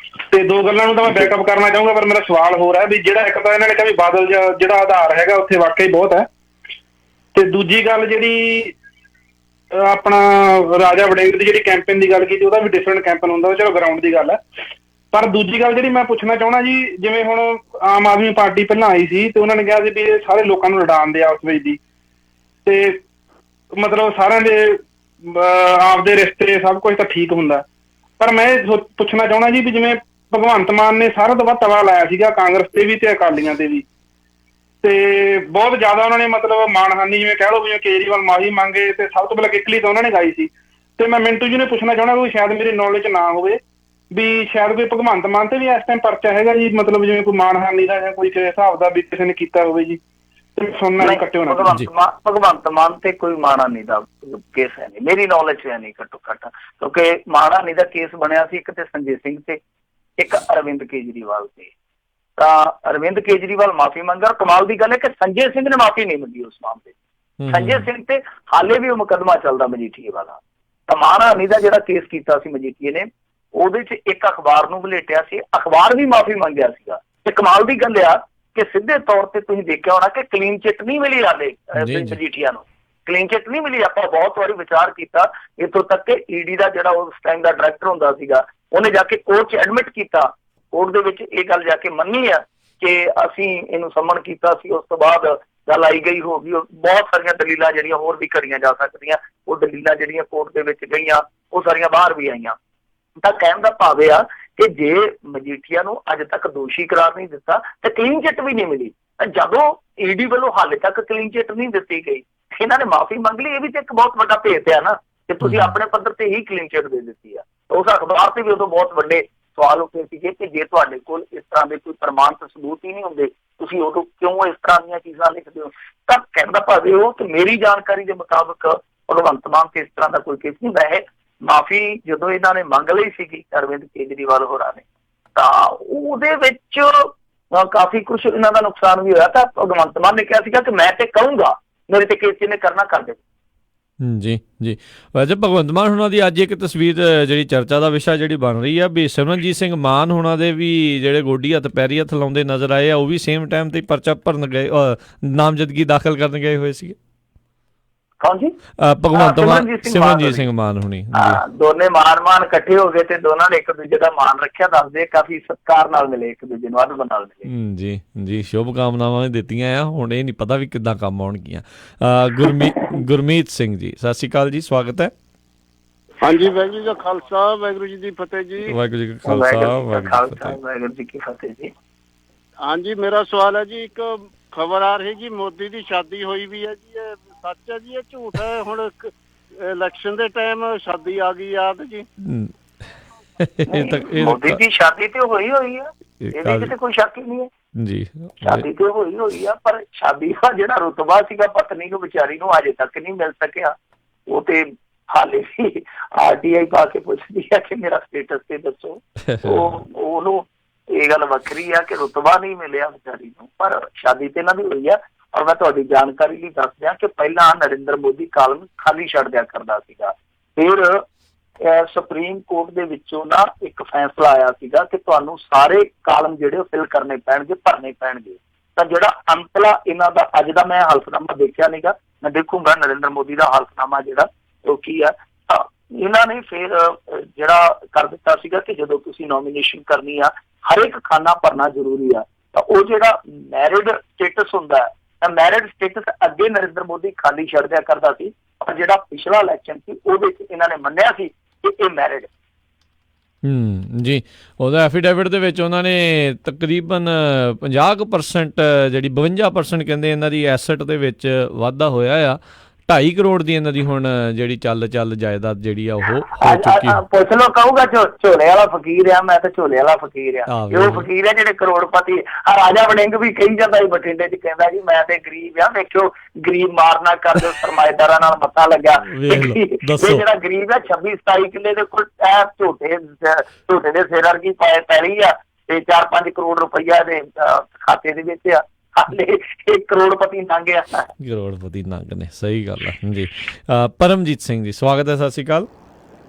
S14: ਤੇ ਦੋ ਗੱਲਾਂ ਨੂੰ ਤਾਂ ਮੈਂ ਬੈਕਅਪ ਕਰਨਾ ਚਾਹੂੰਗਾ, ਪਰ ਮੇਰਾ ਸਵਾਲ ਹੋਰ ਹੈ ਵੀ ਜਿਹੜਾ ਇੱਕ ਤਾਂ ਇਹਨਾਂ ਨੇ ਕਿਹਾ ਵੀ ਬਾਦਲ ਜਿਹੜਾ ਆਧਾਰ ਹੈਗਾ ਉੱਥੇ ਵਾਕਈ ਬਹੁਤ ਹੈ, ਤੇ ਦੂਜੀ ਗੱਲ ਜਿਹੜੀ ਆਪਣਾ ਰਾਜਾ ਵੜਿੰਗ ਦੀ ਜਿਹੜੀ ਕੈਂਪੇਨ ਦੀ ਗੱਲ ਕੀਤੀ, ਉਹਦਾ ਵੀ ਡਿਫਰੈਂਟ ਕੈਂਪੇਨ ਹੁੰਦਾ, ਚਲੋ ਗਰਾਊਂਡ ਦੀ ਗੱਲ ਹੈ। ਪਰ ਦੂਜੀ ਗੱਲ ਜਿਹੜੀ ਮੈਂ ਪੁੱਛਣਾ ਚਾਹੁੰਦਾ ਜੀ, ਜਿਵੇਂ ਹੁਣ ਆਮ ਆਦਮੀ ਪਾਰਟੀ ਪਹਿਲਾਂ ਆਈ ਸੀ ਤੇ ਉਹਨਾਂ ਨੇ ਕਿਹਾ ਸੀ ਵੀ ਇਹ ਸਾਰੇ ਲੋਕਾਂ ਨੂੰ ਲੜਾਉਣ ਦੇ ਆਪਸ ਵਿੱਚ ਦੀ, ਤੇ ਮਤਲਬ ਸਾਰਿਆਂ ਦੇ ਆਪਦੇ ਰਿਸ਼ਤੇ ਸਭ ਕੁਝ ਤਾਂ ਠੀਕ ਹੁੰਦਾ। ਪਰ ਮੈਂ ਪੁੱਛਣਾ ਚਾਹੁੰਦਾ ਜੀ ਵੀ ਜਿਵੇਂ ਭਗਵੰਤ ਮਾਨ ਨੇ ਸਾਰਾ ਤੋਂ ਵੱਧ ਤਵਾ ਲਾਇਆ ਸੀਗਾ ਕਾਂਗਰਸ ਤੇ ਵੀ ਤੇ ਅਕਾਲੀਆਂ ਤੇ ਵੀ, ਤੇ ਬਹੁਤ ਜ਼ਿਆਦਾ ਉਹਨਾਂ ਨੇ ਮਤਲਬ ਮਾਣਹਾਨੀ, ਜਿਵੇਂ ਕਹਿ ਲਓ ਵੀ ਕੇਜਰੀਵਾਲ ਮਾਫੀ ਮੰਗੇ ਤੇ ਸਭ ਤੋਂ ਪਹਿਲਾਂ ਕਿੱਕਲੀ ਤਾਂ ਉਹਨਾਂ ਨੇ ਗਾਈ ਸੀ। ਤੇ ਮੈਂ ਮਿੰਟੂ ਜੀ ਨੂੰ ਪੁੱਛਣਾ ਚਾਹੁੰਦਾ ਕੋਈ ਸ਼ਾਇਦ ਮੇਰੀ ਨੌਲੇਜ ਨਾ ਹੋਵੇ ਵੀ ਸ਼ਾਇਦ ਕੋਈ ਭਗਵੰਤ ਮਾਨ ਤੇ ਵੀ ਇਸ ਟਾਈਮ ਪਰਚਾ ਹੈਗਾ ਜੀ, ਮਤਲਬ ਜਿਵੇਂ ਕੋਈ ਮਾਣਹਾਨੀ ਦਾ ਜਾਂ ਕੋਈ ਕਿਸੇ ਹਿਸਾਬ ਦਾ ਵੀ ਕਿਸੇ ਨੇ ਕੀਤਾ ਹੋਵੇ ਜੀ, ਤੇ ਸੁਣਨਾ ਨਹੀਂ ਕੱਟਿਓ ਨਾ।
S2: ਭਗਵੰਤ ਮਾਨ ਤੇ ਕੋਈ ਮਾਣਹਾਨੀ ਦਾ ਕੇਸ ਹੈ ਨਹੀਂ, ਮੇਰੀ ਨੌਲੇਜ ਹੈ ਨਹੀਂ ਘੱਟੋ ਘੱਟ, ਕਿਉਂਕਿ ਮਾਣਹਾਨੀ ਦਾ ਕੇਸ ਬਣਿਆ ਸੀ ਇੱਕ ਤੇ ਸੰਜੇ ਸਿੰਘ ਤੇ ਇੱਕ ਅਰਵਿੰਦ ਕੇਜਰੀਵਾਲ ਤੇ। ਤਾਂ ਅਰਵਿੰਦ ਕੇਜਰੀਵਾਲ ਮਾਫੀ ਮੰਗਾ। ਕਮਾਲ ਦੀ ਗੱਲ ਹੈ ਕਿ ਸੰਜੇ ਸਿੰਘ ਨੇ ਮਾਫੀ ਨਹੀਂ ਮੰਗੀ ਉਸ ਮਾਮਲੇ। ਸੰਜੇ ਸਿੰਘ ਤੇ ਹਾਲੇ ਵੀ ਉਹ ਮੁਕੱਦਮਾ ਚੱਲਦਾ ਮਜੀਠੀਏ ਵਾਲਾ। ਤਾਂ ਮਾਣਹਾਨੀ ਦਾ ਜਿਹੜਾ ਕੇਸ ਕੀਤਾ ਸੀ ਮਜੀਠੀਏ ਨੇ, ਉਹਦੇ 'ਚ ਇੱਕ ਅਖਬਾਰ ਨੂੰ ਵਲੇਟਿਆ ਸੀ, ਅਖਬਾਰ ਵੀ ਮਾਫੀ ਮੰਗਿਆ ਸੀਗਾ। ਤੇ ਕਮਾਲ ਦੀ ਗੱਲ ਆ ਕਿ ਸਿੱਧੇ ਤੌਰ ਤੇ ਤੁਸੀਂ ਦੇਖਿਆ ਹੋਣਾ ਕਿ ਕਲੀਨ ਚਿੱਟ ਨਹੀਂ ਮਿਲੀ ਹਾਲੇ ਮਜੀਠੀਆ ਨੂੰ, ਕਲੀਨ ਚਿੱਟ ਨਹੀਂ ਮਿਲੀ। ਆਪਾਂ ਬਹੁਤ ਵਾਰੀ ਵਿਚਾਰ ਕੀਤਾ, ਇੱਥੋਂ ਤੱਕ ਕਿ ਈਡੀ ਦਾ ਜਿਹੜਾ ਉਸ ਟਾਈਮ ਦਾ ਡਾਇਰੈਕਟਰ ਹੁੰਦਾ ਸੀਗਾ, ਉਹਨੇ ਜਾ ਕੇ ਕੋਰਟ 'ਚ ਐਡਮਿਟ ਕੀਤਾ, ਕੋਰਟ ਦੇ ਵਿੱਚ ਇਹ ਗੱਲ ਜਾ ਕੇ ਮੰਨੀ ਆ ਕਿ ਅਸੀਂ ਇਹਨੂੰ ਸਮਨ ਕੀਤਾ ਸੀ। ਉਸ ਤੋਂ ਬਾਅਦ ਗੱਲ ਆਈ ਗਈ ਹੋ ਗਈ, ਬਹੁਤ ਸਾਰੀਆਂ ਦਲੀਲਾਂ ਜਿਹੜੀਆਂ ਹੋਰ ਵੀ ਕਰੀਆਂ ਜਾ ਸਕਦੀਆਂ, ਉਹ ਦਲੀਲਾਂ ਜਿਹੜੀਆਂ ਕੋਰਟ ਦੇ ਵਿੱਚ ਗਈਆਂ ਉਹ ਸਾਰੀਆਂ ਬਾਹਰ ਵੀ ਆਈਆਂ। ਤਾਂ ਕਹਿਣ ਦਾ ਭਾਵ ਇਹ ਆ ਕਿ ਜੇ ਮਜੀਠੀਆ ਨੂੰ ਅੱਜ ਤੱਕ ਦੋਸ਼ੀ ਕਰਾਰ ਨਹੀਂ ਦਿੱਤਾ ਤੇ ਕਲੀਨ ਚਿੱਟ ਵੀ ਨਹੀਂ ਮਿਲੀ। ਜਦੋਂ ਈਡੀ ਵੱਲੋਂ ਹਾਲੇ ਤੱਕ ਕਲੀਨ ਚਿੱਟ ਨਹੀਂ ਦਿੱਤੀ ਗਈ, ਇਹਨਾਂ ਨੇ ਮਾਫੀ ਮੰਗ ਲਈ, ਇਹ ਵੀ ਤੇ ਇੱਕ ਬਹੁਤ ਵੱਡਾ ਭੇਤ ਆ ਨਾ ਕਿ ਤੁਸੀਂ ਆਪਣੇ ਪੱਧਰ ਤੇ ਹੀ ਕਲੀਨ ਚਿੱਟ ਦੇ ਦਿੱਤੀ ਆ। ਉਸ ਅਖਬਾਰ ਤੇ ਵੀ ਉਦੋਂ ਬਹੁਤ ਵੱਡੇ ਸਵਾਲ ਉੱਠੇ ਸੀਗੇ ਕਿ ਜੇ ਤੁਹਾਡੇ ਕੋਲ ਇਸ ਤਰ੍ਹਾਂ ਦੇ ਕੋਈ ਪ੍ਰਮਾਣਿਤ ਸਬੂਤ ਹੀ ਨਹੀਂ ਹੁੰਦੇ, ਤੁਸੀਂ ਉਦੋਂ ਕਿਉਂ ਇਸ ਤਰ੍ਹਾਂ ਦੀਆਂ ਚੀਜ਼ਾਂ ਲਿਖਦੇ ਹੋ। ਤਾਂ ਕਹਿਣ ਦਾ ਭਾਵ ਇਹ ਕਿ ਮੇਰੀ ਜਾਣਕਾਰੀ ਦੇ ਮੁਤਾਬਕ ਭਗਵੰਤ ਮਾਨ ਤੇ ਇਸ ਤਰ੍ਹਾਂ ਦਾ ਕੋਈ ਕੇਸ ਨਹੀਂ। ਵੈਸੇ ਮਾਫੀ ਜਦੋਂ ਇਹਨਾਂ ਨੇ ਮੰਗ ਲਈ ਸੀਗੀ ਅਰਵਿੰਦ ਕੇਜਰੀਵਾਲ ਹੋਰਾਂ ਨੇ, ਤਾਂ ਉਹਦੇ ਵਿੱਚ ਕਾਫੀ ਕੁਛ ਇਹਨਾਂ ਦਾ ਨੁਕਸਾਨ ਵੀ ਹੋਇਆ। ਤਾਂ ਭਗਵੰਤ ਮਾਨ ਨੇ ਕਿਹਾ ਸੀਗਾ ਕਿ ਮੈਂ ਤੇ ਕਹੂੰਗਾ ਮੇਰੇ ਤੇ ਕੇਸ ਇਹਨੇ ਕਰਨਾ ਕਰ ਦੇ।
S1: ਜੀ ਜੀ। ਵੈਸੇ ਭਗਵੰਤ ਮਾਨ ਹੋਣਾ ਦੀ ਅੱਜ ਇੱਕ ਤਸਵੀਰ ਜਿਹੜੀ ਚਰਚਾ ਦਾ ਵਿਸ਼ਾ ਜਿਹੜੀ ਬਣ ਰਹੀ ਆ ਵੀ ਸਿਮਰਨਜੀਤ ਸਿੰਘ ਮਾਨ ਹੋਣਾ ਦੇ ਵੀ ਜਿਹੜੇ ਗੋਡੀ ਹੱਥ ਪੈਰੀ ਹੱਥ ਲਾਉਂਦੇ ਨਜ਼ਰ ਆਏ ਆ, ਉਹ ਵੀ ਸੇਮ ਟਾਈਮ ਤੇ ਪਰਚਾ ਭਰਨ ਗਏ, ਨਾਮਜ਼ਦਗੀ ਦਾਖਲ ਕਰਨ ਗਏ ਹੋਏ ਸੀਗੇ।
S2: ਕੌਣ ਜੀ?
S1: ਭਗਵੰਤ ਮਾਨ, ਸਿਮਰਨਜੀਤ ਸਿੰਘ ਮਾਨ ਹੁਣੀ।
S2: ਦੋਨੇ ਮਾਨ ਇਕੱਠੇ ਹੋ ਗਏ ਤੇ ਦੋਨਾਂ ਨੇ ਇੱਕ ਦੂਜੇ ਦਾ ਮਾਨ ਰੱਖਿਆ। ਦੱਸਦੇ ਕਾਫੀ ਸਤਿਕਾਰ ਨਾਲ ਮਿਲੇ, ਇੱਕ ਦੂਜੇ ਨੂੰ ਅਦਬ ਨਾਲ ਮਿਲੇ।
S1: ਜੀ ਜੀ, ਸ਼ੁਭ ਕਾਮਨਾਵਾਂ ਦਿੱਤੀਆਂ ਆ। ਹੁਣ ਇਹ ਨਹੀਂ ਪਤਾ ਵੀ ਕਿੱਦਾਂ ਕੰਮ ਆਉਣਗੀਆਂ। ਗੁਰਮੀਤ ਸਿੰਘ ਜੀ, ਸਤਿ ਸ਼੍ਰੀ ਅਕਾਲ ਜੀ, ਸਵਾਗਤ ਹੈ।
S15: ਹਾਂਜੀ, ਵਾਹਿਗੁਰੂ ਜੀ ਦਾ ਖਾਲਸਾ, ਵਾਹਿਗੁਰੂ ਜੀ ਦੀ ਫਤਿਹ ਜੀ।
S1: ਵਾਹਿਗੁਰੂ ਜੀ ਕਾ ਖਾਲਸਾ,
S2: ਵਾਹਿਗੁਰੂ ਜੀ ਕੀ ਫਤਿਹ ਜੀ।
S15: ਹਾਂਜੀ, ਮੇਰਾ ਸਵਾਲ ਹੈ ਜੀ, ਇੱਕ ਖਬਰ ਆ ਰਹੀ ਜੀ ਮੋਦੀ ਦੀ ਸ਼ਾਦੀ ਹੋਈ ਵੀ ਹੈ ਜੀ, ਇਹ ਸੱਚ ਹੈ ਜੀ ਇਹ ਝੂਠ ਹੈ? ਹੁਣ ਇਲੈਕਸ਼ਨ ਦੇ ਟਾਈਮ ਸ਼ਾਦੀ ਆ ਗਈ ਯਾਦ ਜੀ।
S2: ਮੋਦੀ ਦੀ ਸ਼ਾਦੀ ਤੇ ਹੋਈ ਆ, ਇਹਦੇ ਤੇ ਕੋਈ ਸ਼ੱਕ ਹੀ ਨਹੀਂ ਹੈ
S1: ਜੀ।
S2: ਸ਼ਾਦੀ ਤੇ ਹੋਈ ਆ, ਪਰ ਸ਼ਾਦੀ ਦਾ ਜਿਹੜਾ ਰੁਤਬਾ ਸੀਗਾ ਪਤਨੀ ਨੂੰ ਵਿਚਾਰੀ ਨੂੰ ਅਜੇ ਤੱਕ ਨਹੀਂ ਮਿਲ ਸਕਿਆ। ਉਹ ਤੇ ਹਾਲੇ ਵੀ RTI ਪਾ ਕੇ ਪੁੱਛਦੀ ਆ ਕਿ ਮੇਰਾ ਸਟੇਟਸ ਤੇ ਦੱਸੋ। ਉਹਨੂੰ ਇਹ ਗੱਲ ਵੱਖਰੀ ਆ ਕਿ ਰੁਤਬਾ ਨਹੀਂ ਮਿਲਿਆ ਵਿਚਾਰੀ ਨੂੰ, ਪਰ ਸ਼ਾਦੀ ਤੇ ਇਹਨਾਂ ਦੀ ਹੋਈ ਆ। ਔਰ ਮੈਂ ਤੁਹਾਡੀ ਜਾਣਕਾਰੀ ਲਈ ਦੱਸ ਦਿਆਂ ਕਿ ਪਹਿਲਾਂ ਨਰਿੰਦਰ ਮੋਦੀ ਕਾਲਮ ਖਾਲੀ ਛੱਡ ਦਿਆ ਕਰਦਾ ਸੀਗਾ। ਫਿਰ ਸੁਪਰੀਮ ਕੋਰਟ ਦੇ ਵਿੱਚੋਂ ਨਾ ਇੱਕ ਫੈਸਲਾ ਆਇਆ ਸੀਗਾ ਕਿ ਤੁਹਾਨੂੰ ਸਾਰੇ ਕਾਲਮ ਜਿਹੜੇ ਫਿਲ ਕਰਨੇ ਪੈਣਗੇ, ਭਰਨੇ ਪੈਣਗੇ। ਤਾਂ ਜਿਹੜਾ ਅੰਤਲਾ ਇਹਨਾਂ ਦਾ ਅੱਜ ਦਾ ਮੈਂ ਹਲਫਨਾਮਾ ਦੇਖਿਆ ਨੀਗਾ, ਮੈਂ ਦੇਖੂੰਗਾ ਨਰਿੰਦਰ ਮੋਦੀ ਦਾ ਹਲਫਨਾਮਾ ਜਿਹੜਾ ਉਹ ਕੀ ਆ। ਤਾਂ ਇਹਨਾਂ ਨੇ ਫਿਰ ਜਿਹੜਾ ਕਰ ਦਿੱਤਾ ਸੀਗਾ ਕਿ ਜਦੋਂ ਤੁਸੀਂ ਨੋਮੀਨੇਸ਼ਨ ਕਰਨੀ ਆ ਹਰ ਇੱਕ ਖਾਨਾ ਭਰਨਾ ਜ਼ਰੂਰੀ ਆ। ਤਾਂ ਉਹ ਜਿਹੜਾ ਮੈਰਿਡ ਸਟੇਟਸ ਹੁੰਦਾ ਹੈ, ਮੈਰਿਡ ਸਟੇਟਸ ਅੱਗੇ ਨਰਿੰਦਰ ਮੋਦੀ ਖਾਲੀ ਛੱਡ ਦਿਆ ਕਰਦਾ ਸੀ, ਪਰ ਜਿਹੜਾ ਪਿਛਲਾ ਇਲੈਕਸ਼ਨ ਸੀ ਉਹਦੇ ਚ ਇਹਨਾਂ ਨੇ ਮੰਨਿਆ ਸੀ ਕਿ ਇਹ ਮੈਰਿਡ।
S1: ਜੀ, ਉਹਦਾ ਐਫੀਡੇਵਿਟ ਦੇ ਵਿੱਚ ਉਹਨਾਂ ਨੇ ਤਕਰੀਬਨ 50% ਜਿਹੜੀ 52% ਕਹਿੰਦੇ ਇਹਨਾਂ ਦੀ ਐਸਟ ਦੇ ਵਿੱਚ ਵਾਧਾ ਹੋਇਆ ਆ। 2.5 ਕਰੋੜ ਦੀ ਇਹਨਾਂ ਦੀ ਹੁਣ ਜਿਹੜੀ ਚੱਲ ਜਾਇਦਾਦ ਜਿਹੜੀ ਆ ਉਹ ਹੋ ਚੁੱਕੀ।
S2: ਪੁੱਛ ਲੋ, ਕਹੂਗਾ ਝੋਲੇ ਵਾਲਾ ਫਕੀਰ ਆ, ਮੈਂ ਤਾਂ ਝੋਲੇ ਵਾਲਾ ਫਕੀਰ ਆ। ਉਹ ਫਕੀਰ ਆ ਜਿਹੜੇ ਕਰੋੜਪਤੀ। ਰਾਜਾ ਵੜਿੰਗ ਵੀ ਕਹੀ ਜਾਂਦਾ ਸੀ ਬਠਿੰਡੇ ਚ, ਕਹਿੰਦਾ ਜੀ ਮੈਂ ਤੇ ਗਰੀਬ ਆ, ਵੇਖਿਓ ਗਰੀਬ ਮਾਰਨਾ ਕਰ ਦਿਓ, ਸਰਮਾਏਦਾਰਾਂ ਨਾਲ ਮੱਥਾ ਲੱਗਾ। ਜਿਹੜਾ ਗਰੀਬ ਆ 26-27 ਕਿੱਲੇ ਦੇ ਕੋਲ ਝੋਟੇ ਦੇ ਸਿਰ ਵਰਗੀ ਪੈਲੀ ਆ ਤੇ 4-5 ਕਰੋੜ ਰੁਪਈਆ ਦੇ ਖਾਤੇ ਦੇ ਵਿੱਚ ਆ। ਕਰੋੜਪਤੀ
S1: ਨੰਗ ਨੇ, ਸਹੀ ਗੱਲ ਹੈ ਜੀ। ਪਰਮਜੀਤ ਸਿੰਘ ਜੀ, ਸਵਾਗਤ ਹੈ, ਸਤਿ ਸ਼੍ਰੀ ਅਕਾਲ।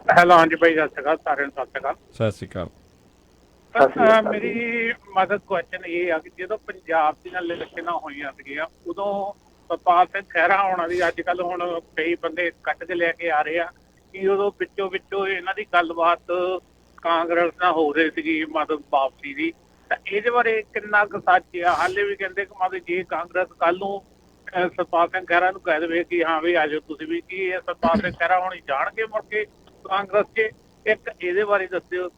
S16: ਹੈਲੋ, ਹਾਂਜੀ ਭਾਈ, ਸਤਿ ਸ਼੍ਰੀ ਅਕਾਲ ਸਾਰਿਆਂ ਨੂੰ। ਸਤਿ ਸ਼੍ਰੀ
S1: ਅਕਾਲ। ਸਤਿ ਸ਼੍ਰੀ ਅਕਾਲ।
S16: ਮੇਰੀ ਮਦਦ ਕੁਐਸਚਨ ਇਹ ਆ ਕਿ ਜਦੋਂ ਪੰਜਾਬ ਦੀਆਂ ਇਲੈਕਸ਼ਨਾਂ ਹੋਈਆਂ ਸੀਗੀਆਂ ਉਦੋਂ ਸਤਪਾਲ ਸਿੰਘ ਖਹਿਰਾ ਹੋਣਾ ਦੀ, ਅੱਜ ਕੱਲ ਹੁਣ ਕਈ ਬੰਦੇ ਕੱਟ ਕੇ ਲੈ ਕੇ ਆ ਰਹੇ ਆ ਕਿ ਉਦੋਂ ਵਿੱਚੋਂ ਇਹਨਾਂ ਦੀ ਗੱਲਬਾਤ ਕਾਂਗਰਸ ਨਾਲ ਹੋ ਰਹੀ ਸੀਗੀ ਮਦਦ ਵਾਪਸੀ ਦੀ। ਤਾਂ ਇਹਦੇ ਬਾਰੇ ਕਿੰਨਾ ਕੁ ਸੱਚ ਆ? ਹਾਲੇ ਵੀ ਕਹਿੰਦੇ ਕਿ ਮਤਲਬ ਜੇ ਕਾਂਗਰਸ ਕੱਲ ਨੂੰ ਸਤਪਾਲ ਸਿੰਘ ਖਹਿਰਾ ਨੂੰ ਕਹਿ ਦੇਵੇ ਕਿ ਹਾਂ ਵੀ ਆ ਜਾਓ ਤੁਸੀਂ ਵੀ, ਕੀ ਇਹ ਸਤਪਾਲ ਸਿੰਘ ਖਹਿਰਾ ਹੁਣ ਜਾਣਗੇ ਮੁੜ ਕੇ ਕਾਂਗਰਸ 'ਚ? ਇੱਕ ਇਹਦੇ ਬਾਰੇ ਦੱਸਿਓ।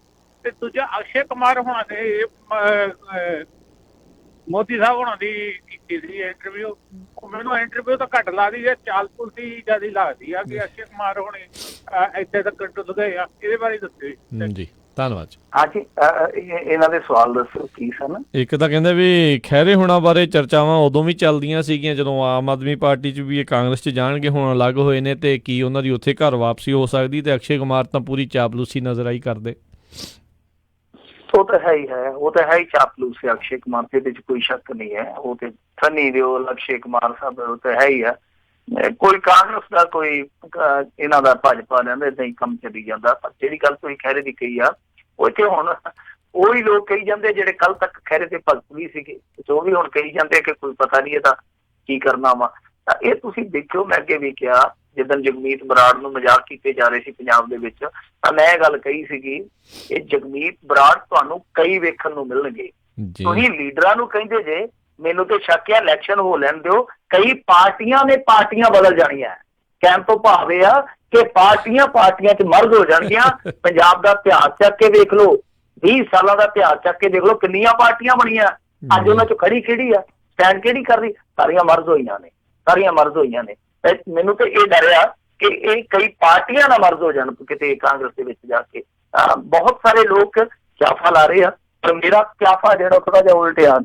S16: ਤੇ ਦੂਜਾ, ਅਕਸ਼ੇ ਕੁਮਾਰ ਹੋਣਾ ਨੇ ਮੋਦੀ ਸਾਹਿਬ ਹੋਣਾ ਦੀ ਕੀਤੀ ਸੀ ਇੰਟਰਵਿਊ, ਮੈਨੂੰ ਇੰਟਰਵਿਊ ਤਾਂ ਘੱਟ ਲੱਗਦੀ ਹੈ, ਚਾਲ ਪੁਲਸੀ ਜਿਆਦਾ ਲੱਗਦੀ ਆ ਕਿ ਅਕਸ਼ੇ ਕੁਮਾਰ ਹੋਣੇ ਇੱਥੇ ਤੱਕ ਟੁੱਟ ਗਏ ਆ। ਇਹਦੇ ਬਾਰੇ ਦੱਸਿਓ ਜੀ।
S1: ਧੰਨਵਾਦ।
S2: ਹਾਂਜੀ, ਇਹਨਾਂ ਦੇ ਸਵਾਲ ਦੱਸੋ ਕੀ ਸਨ।
S1: ਇੱਕ ਤਾਂ ਕਹਿੰਦੇ ਵੀ ਖਹਿਰੇ ਹੋਣਾ ਬਾਰੇ ਚਰਚਾਵਾਂ ਉਦੋਂ ਵੀ ਚੱਲਦੀਆਂ ਸੀਗੀਆਂ ਜਦੋਂ ਆਮ ਆਦਮੀ ਪਾਰਟੀ 'ਚ ਵੀ ਇਹ ਕਾਂਗਰਸ 'ਚ ਜਾਣਗੇ, ਹੁਣ ਅਲੱਗ ਹੋਏ ਨੇ, ਤੇ ਕੀ ਉਹਨਾਂ ਦੀ ਉੱਥੇ ਘਰ ਵਾਪਸੀ ਹੋ ਸਕਦੀ? ਤੇ ਅਕਸ਼ੇ ਕੁਮਾਰ ਤਾਂ ਪੂਰੀ ਚਾਪਲੂਸੀ ਨਜ਼ਰ ਆਈ ਕਰਦੇ।
S2: ਉਹ ਤਾਂ ਹੈ ਹੀ ਚਾਪਲੂਸ ਹੈ ਅਕਸ਼ੇ ਕੁਮਾਰ, ਤੇ ਇਹਦੇ ਚ ਕੋਈ ਸ਼ੱਕ ਨਹੀਂ ਹੈ। ਉਹ ਤੇ ਸਨੀ ਦਿਓਲ, ਅਕਸ਼ੇ ਕੁਮਾਰ ਸਾਹਿਬ, ਉਹ ਤਾਂ ਹੈ ਹੀ ਆ। ਕੋਈ ਕਾਂਗਰਸ ਦਾ ਕੋਈ ਇਹਨਾਂ ਦਾ ਭਾਜਪਾ ਲੈਂਦਾ, ਏਦਾਂ ਹੀ ਕੰਮ ਚੱਲੀ ਜਾਂਦਾ। ਪਰ ਜਿਹੜੀ ਗੱਲ ਤੁਸੀਂ ਖਹਿਰੇ ਦੀ ਕਹੀ ਆ, ਉਹ ਇੱਥੇ ਹੁਣ ਉਹੀ ਲੋਕ ਕਹੀ ਜਾਂਦੇ ਜਿਹੜੇ ਕੱਲ ਤੱਕ ਖਹਿਰੇ ਦੇ ਭਗਤ ਵੀ ਸੀਗੇ, ਉਹ ਵੀ ਹੁਣ ਕਹੀ ਜਾਂਦੇ ਕਿ ਕੋਈ ਪਤਾ ਨਹੀਂ ਇਹਦਾ ਕੀ ਕਰਨਾ ਵਾ। ਤਾਂ ਇਹ ਤੁਸੀਂ ਦੇਖਿਓ, ਮੈਂ ਅੱਗੇ ਵੀ ਕਿਹਾ ਜਿੱਦਣ ਜਗਮੀਤ ਬਰਾੜ ਨੂੰ ਮਜ਼ਾਕ ਕੀਤੇ ਜਾ ਰਹੇ ਸੀ ਪੰਜਾਬ ਦੇ ਵਿੱਚ, ਤਾਂ ਮੈਂ ਇਹ ਗੱਲ ਕਹੀ ਸੀਗੀ ਕਿ ਜਗਮੀਤ ਬਰਾੜ ਤੁਹਾਨੂੰ ਕਈ ਵੇਖਣ ਨੂੰ ਮਿਲਣਗੇ। ਤੁਸੀਂ ਲੀਡਰਾਂ ਨੂੰ ਕਹਿੰਦੇ ਜੇ, ਮੈਨੂੰ ਤੇ ਸ਼ੱਕ ਹੈ ਇਲੈਕਸ਼ਨ ਹੋ ਲੈਣ ਦਿਓ, ਕਈ ਪਾਰਟੀਆਂ ਨੇ ਪਾਰਟੀਆਂ ਬਦਲ ਜਾਣੀਆਂ। ਕਹਿਣ ਤੋਂ ਭਾਵ ਇਹ ਆ ਕਿ ਪਾਰਟੀਆਂ 'ਚ ਮਰਜ ਹੋ ਜਾਣਗੀਆਂ। ਪੰਜਾਬ ਦਾ ਇਤਿਹਾਸ ਚੱਕ ਕੇ ਦੇਖ ਲਓ, 20 ਸਾਲਾਂ ਦਾ ਇਤਿਹਾਸ ਚੱਕ ਕੇ ਦੇਖ ਲਓ, ਕਿੰਨੀਆਂ ਪਾਰਟੀਆਂ ਬਣੀਆਂ। ਅੱਜ ਉਹਨਾਂ 'ਚ ਖੜੀ ਕਿਹੜੀ ਆ, ਸਟੈਂਡ ਕਿਹੜੀ ਕਰ ਰਹੀ? ਸਾਰੀਆਂ ਮਰਜ ਹੋਈਆਂ ਨੇ। ਮੈਨੂੰ ਤੇ ਇਹ ਡਰ ਆ ਕਿ ਇਹ ਕਈ ਪਾਰਟੀਆਂ ਨਾਲ ਮਰਜ ਹੋ ਜਾਣ ਕਿਤੇ ਕਾਂਗਰਸ ਦੇ ਵਿੱਚ ਜਾ ਕੇ। ਬਹੁਤ ਸਾਰੇ ਲੋਕ ਕਿਆਫਾ ਲਾ ਰਹੇ ਆ, ਪਰ ਮੇਰਾ ਕਿਆਫਾ ਜਿਹੜਾ ਥੋੜਾ ਜਿਹਾ ਉਲਟ ਆ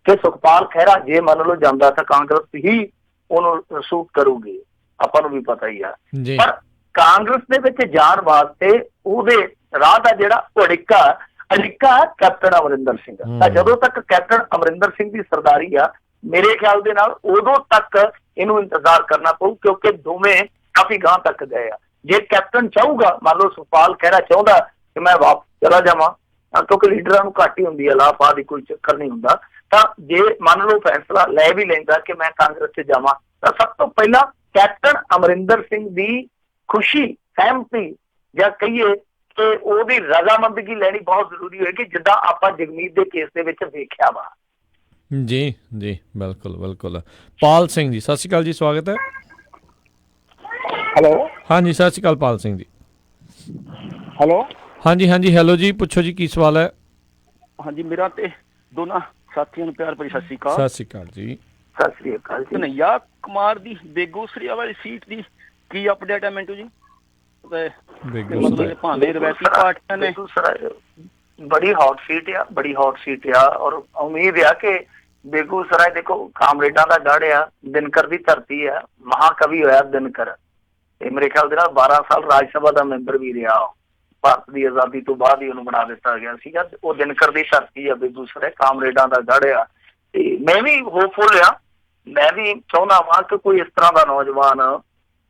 S2: ਕਿ ਸੁਖਪਾਲ ਖਹਿਰਾ ਜੇ ਮੰਨ ਲਓ ਜਾਂਦਾ ਤਾਂ ਕਾਂਗਰਸ ਹੀ ਉਹਨੂੰ ਸੂਟ ਕਰੂਗੀ, ਆਪਾਂ ਨੂੰ ਵੀ ਪਤਾ ਹੀ ਆ। ਪਰ ਕਾਂਗਰਸ ਦੇ ਵਿੱਚ ਜਾਣ ਵਾਸਤੇ ਉਹਦੇ ਰਾਹ ਦਾ ਜਿਹੜਾ ਅੜਿੱਕਾ ਕੈਪਟਨ ਅਮਰਿੰਦਰ ਸਿੰਘ ਤਾਂ ਜਦੋਂ ਤੱਕ ਕੈਪਟਨ ਅਮਰਿੰਦਰ ਸਿੰਘ ਦੀ ਸਰਦਾਰੀ ਆ, ਮੇਰੇ ਖਿਆਲ ਦੇ ਨਾਲ ਉਦੋਂ ਤੱਕ ਇਹਨੂੰ ਇੰਤਜ਼ਾਰ ਕਰਨਾ ਪਊ, ਕਿਉਂਕਿ ਦੋਵੇਂ ਕਾਫੀ ਗਾਂਹ ਤੱਕ ਗਏ ਆ। ਜੇ ਕੈਪਟਨ ਚਾਹੂਗਾ, ਮੰਨ ਲਓ ਸੁਖਪਾਲ ਖਹਿਰਾ ਚਾਹੁੰਦਾ ਕਿ ਮੈਂ ਵਾਪਸ ਚਲਾ ਜਾਵਾਂ, ਕਿਉਂਕਿ ਲੀਡਰਾਂ ਨੂੰ ਘੱਟ ਹੀ ਹੁੰਦੀ ਹੈ, ਲਾਪਾ ਦੀ ਕੋਈ ਚੱਕਰ ਨਹੀਂ ਹੁੰਦਾ, ਤਾਂ ਜੇ ਮੰਨ ਲਓ ਫੈਸਲਾ ਲੈ ਵੀ ਲੈਂਦਾ ਕਿ ਮੈਂ ਕਾਂਗਰਸ 'ਚ ਜਾਵਾਂ, ਤਾਂ ਸਭ ਤੋਂ ਪਹਿਲਾਂ ਕੈਪਟਨ ਅਮਰਿੰਦਰ ਸਿੰਘ ਦੀ ਖੁਸ਼ੀ, ਸਹਿਮਤੀ ਜਾਂ ਕਹੀਏ ਕਿ ਉਹਦੀ ਰਜ਼ਾਮੰਦਗੀ ਲੈਣੀ ਬਹੁਤ ਜ਼ਰੂਰੀ ਹੋਏਗੀ, ਜਿੱਦਾਂ ਆਪਾਂ ਜਗਮੀਤ ਦੇ ਕੇਸ ਦੇ ਵਿੱਚ ਵੇਖਿਆ ਵਾ।
S1: ਜੀ ਜੀ, ਬਿਲਕੁਲ ਬਿਲਕੁਲ। ਪਾਲ ਸਿੰਘ ਜੀ, ਸਤਿ ਸ਼੍ਰੀ ਅਕਾਲ ਜੀ, ਸਵਾਗਤ ਹੈ।
S17: ਹੈਲੋ,
S1: ਹਾਂਜੀ ਸਤਿ ਸ਼੍ਰੀ ਅਕਾਲ ਪਾਲ ਸਿੰਘ ਜੀ।
S17: ਹੈਲੋ,
S1: ਹਾਂਜੀ ਹਾਂਜੀ, ਹੈਲੋ ਜੀ, ਪੁੱਛੋ ਜੀ, ਕੀ ਸਵਾਲ ਹੈ?
S17: ਹਾਂਜੀ, ਮੇਰਾ ਤੇ ਦੋਨਾਂ ਸਾਥੀਆਂ ਨੂੰ ਪਿਆਰ ਭਰੀ ਸਤਿ ਸ਼੍ਰੀ ਅਕਾਲ।
S1: ਸਤਿ ਸ਼੍ਰੀ ਅਕਾਲ ਜੀ।
S2: ਸਤਿ ਸ਼੍ਰੀ ਅਕਾਲ ਜੀ।
S17: ਕਨਈਆ ਕੁਮਾਰ ਦੀ ਬੇਗੂਸਰੀਆ ਵਾਲੀ ਸੀਟ ਦੀ ਕੀ ਅਪਡੇਟ ਹੈ ਮਿੰਟੂ ਜੀ? ਮਤਲਬ ਭਾਵੇਂ ਰਵਾਇਤੀ ਪਾਰਟੀਆਂ ਨੇ,
S2: ਬੜੀ ਹੌਟ ਸੀਟ ਆ, ਬੜੀ ਹੌਟ ਸੀਟ ਆ, ਔਰ ਉਮੀਦ ਆ ਕਿ ਬੇਗੂਸਰਾਏ, ਦੇਖੋ ਕਾਮਰੇਡਾਂ ਦਾ ਗੜ੍ਹ ਆ, ਦਿਨਕਰ ਦੀ ਧਰਤੀ ਆ, ਮਹਾਕਵੀ ਹੋਇਆ ਦਿਨਕਰ, ਤੇ ਮੇਰੇ ਖਿਆਲ ਦੇ ਨਾਲ 12 ਸਾਲ ਰਾਜ ਸਭਾ ਦਾ ਮੈਂਬਰ ਵੀ ਰਿਹਾ। ਭਾਰਤ ਦੀ ਆਜ਼ਾਦੀ ਤੋਂ ਬਾਅਦ ਹੀ ਉਹਨੂੰ ਬਣਾ ਦਿੱਤਾ ਗਿਆ ਸੀਗਾ। ਉਹ ਦਿਨਕਰ ਦੀ ਧਰਤੀ ਆ ਬੇਗੂਸਰਾਏ, ਕਾਮਰੇਡਾਂ ਦਾ ਗੜ੍ਹ ਆ। ਤੇ ਮੈਂ ਵੀ ਹੋਪਫੁਲ ਆ, ਮੈਂ ਵੀ ਚਾਹੁੰਦਾ ਵਾਂ ਕਿ ਕੋਈ ਇਸ ਤਰ੍ਹਾਂ ਦਾ ਨੌਜਵਾਨ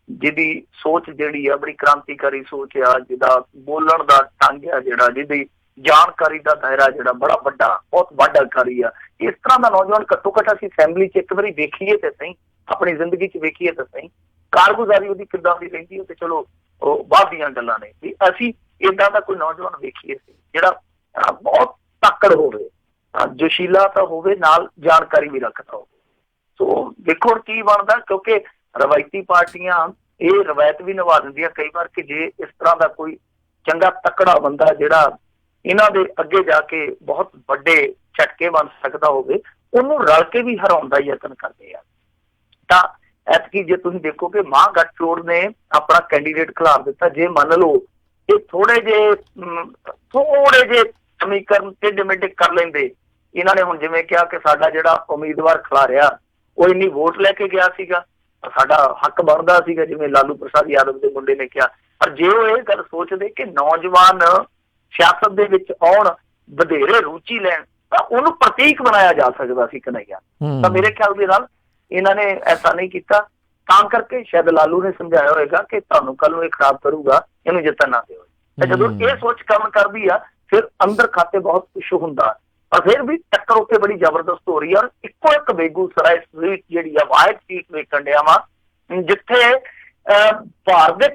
S2: ਜਿਹਦੀ ਸੋਚ ਜਿਹੜੀ ਆ ਬੜੀ ਕ੍ਰਾਂਤੀਕਾਰੀ ਸੋਚ ਆ, ਜਿਹਦਾ ਬੋਲਣ ਦਾ ਢੰਗ ਆ, ਜਿਹੜਾ ਜਿਹਦੀ ਜਾਣਕਾਰੀ ਦਾ ਦਾਇਰਾ ਜਿਹੜਾ ਬੜਾ ਵੱਡਾ, ਬਹੁਤ ਵੱਡਾਕਾਰੀ ਆ, ਇਸ ਤਰ੍ਹਾਂ ਦਾ ਨੌਜਵਾਨ ਘੱਟੋ ਘੱਟ ਅਸੀਂ ਅਸੈਂਬਲੀ 'ਚ ਇੱਕ ਵਾਰੀ ਵੇਖੀਏ ਤੇ ਸਹੀ, ਆਪਣੀ ਜ਼ਿੰਦਗੀ 'ਚ ਵੇਖੀਏ ਤਾਂ ਸਹੀ, ਕਾਰਗੁਜ਼ਾਰੀ ਉਹਦੀ ਕਿੱਦਾਂ ਦੀ ਰਹਿੰਦੀ ਹੈ, ਤੇ ਚਲੋ ਉਹ ਬਾਅਦ ਦੀਆਂ ਗੱਲਾਂ ਨੇ, ਵੀ ਅਸੀਂ ਏਦਾਂ ਦਾ ਕੋਈ ਨੌਜਵਾਨ ਵੇਖੀਏ ਜਿਹੜਾ ਬਹੁਤ ਤਾਕੜ ਹੋਵੇ, ਜੋਸ਼ੀਲਾ ਤਾਂ ਹੋਵੇ, ਨਾਲ ਜਾਣਕਾਰੀ ਵੀ ਰੱਖਦਾ ਹੋਵੇ। ਸੋ ਦੇਖੋ ਕੀ ਬਣਦਾ, ਕਿਉਂਕਿ ਰਵਾਇਤੀ ਪਾਰਟੀਆਂ ਇਹ ਰਵਾਇਤ ਵੀ ਨਿਭਾ ਦਿੰਦੀਆਂ ਕਈ ਵਾਰ ਕਿ ਜੇ ਇਸ ਤਰ੍ਹਾਂ ਦਾ ਕੋਈ ਚੰਗਾ ਤਕੜਾ ਬੰਦਾ ਜਿਹੜਾ ਇਹਨਾਂ ਦੇ ਅੱਗੇ ਜਾ ਕੇ ਬਹੁਤ ਵੱਡੇ ਝਟਕੇ ਬਣ ਸਕਦਾ ਹੋਵੇ, ਉਹਨੂੰ ਰਲ ਕੇ ਵੀ ਹਰਾਉਣ ਦਾ ਯਤਨ ਕਰਦੇ ਆ। ਤਾਂ ਐਤਕੀ ਜੇ ਤੁਸੀਂ ਦੇਖੋ ਕਿ ਮਹਾਗਠਜੋੜ ਨੇ ਆਪਣਾ ਕੈਂਡੀਡੇਟ ਖਿਲਾਰ ਦਿੱਤਾ, ਜੇ ਮੰਨ ਲਓ ਇਹ ਥੋੜੇ ਜਿਹੇ ਸਮੀਕਰਨ ਟੇਢੇ ਮੇਢੇ ਕਰ ਲੈਂਦੇ, ਇਹਨਾਂ ਨੇ ਹੁਣ ਜਿਵੇਂ ਕਿਹਾ ਕਿ ਸਾਡਾ ਜਿਹੜਾ ਉਮੀਦਵਾਰ ਖਿਲਾਰਿਆ ਉਹ ਇੰਨੀ ਵੋਟ ਲੈ ਕੇ ਗਿਆ ਸੀਗਾ, ਸਾਡਾ ਹੱਕ ਬਣਦਾ ਸੀਗਾ, ਜਿਵੇਂ ਲਾਲੂ ਪ੍ਰਸਾਦ ਯਾਦਵ ਦੇ ਮੁੰਡੇ ਨੇ ਕਿਹਾ। ਪਰ ਜੇ ਉਹ ਇਹ ਗੱਲ ਸੋਚਦੇ ਕਿ ਨੌਜਵਾਨ ਸਿਆਸਤ ਦੇ ਵਿੱਚ ਆਉਣ, ਵਧੇਰੇ ਰੁਚੀ ਲੈਣ, ਤਾਂ ਉਹਨੂੰ ਪ੍ਰਤੀਕ ਬਣਾਇਆ ਜਾ ਸਕਦਾ ਸੀ ਕਨਈਆ। ਤਾਂ ਮੇਰੇ ਖਿਆਲ ਦੇ ਨਾਲ ਇਹਨਾਂ ਨੇ ਐਸਾ ਨਹੀਂ ਕੀਤਾ, ਤਾਂ ਕਰਕੇ ਸ਼ਾਇਦ ਲਾਲੂ ਨੇ ਸਮਝਾਇਆ ਹੋਏਗਾ ਕਿ ਤੁਹਾਨੂੰ ਕੱਲ ਨੂੰ ਇਹ ਖਰਾਬ ਕਰੂਗਾ, ਇਹਨੂੰ ਜਿੱਤਣ ਨਾ ਦਿਓ। ਤੇ ਜਦੋਂ ਇਹ ਸੋਚ ਕੰਮ ਕਰਦੀ ਆ, ਫਿਰ ਅੰਦਰ ਖਾਤੇ ਬਹੁਤ ਕੁਛ ਹੁੰਦਾ, ਪਰ ਫਿਰ ਵੀ ਟੱਕਰ ਉੱਥੇ ਬੜੀ ਜ਼ਬਰਦਸਤ ਹੋ ਰਹੀ ਆ। ਇੱਕੋ ਇੱਕ ਬੇਗੂਸਰਾਏ ਸੀਟ ਜਿਹੜੀ ਆ, ਵਾਹਿਦ ਸੀਟ ਵੇਖਣ ਡਿਆ ਵਾ, ਜਿੱਥੇ ਭਾਰਤ ਦੇ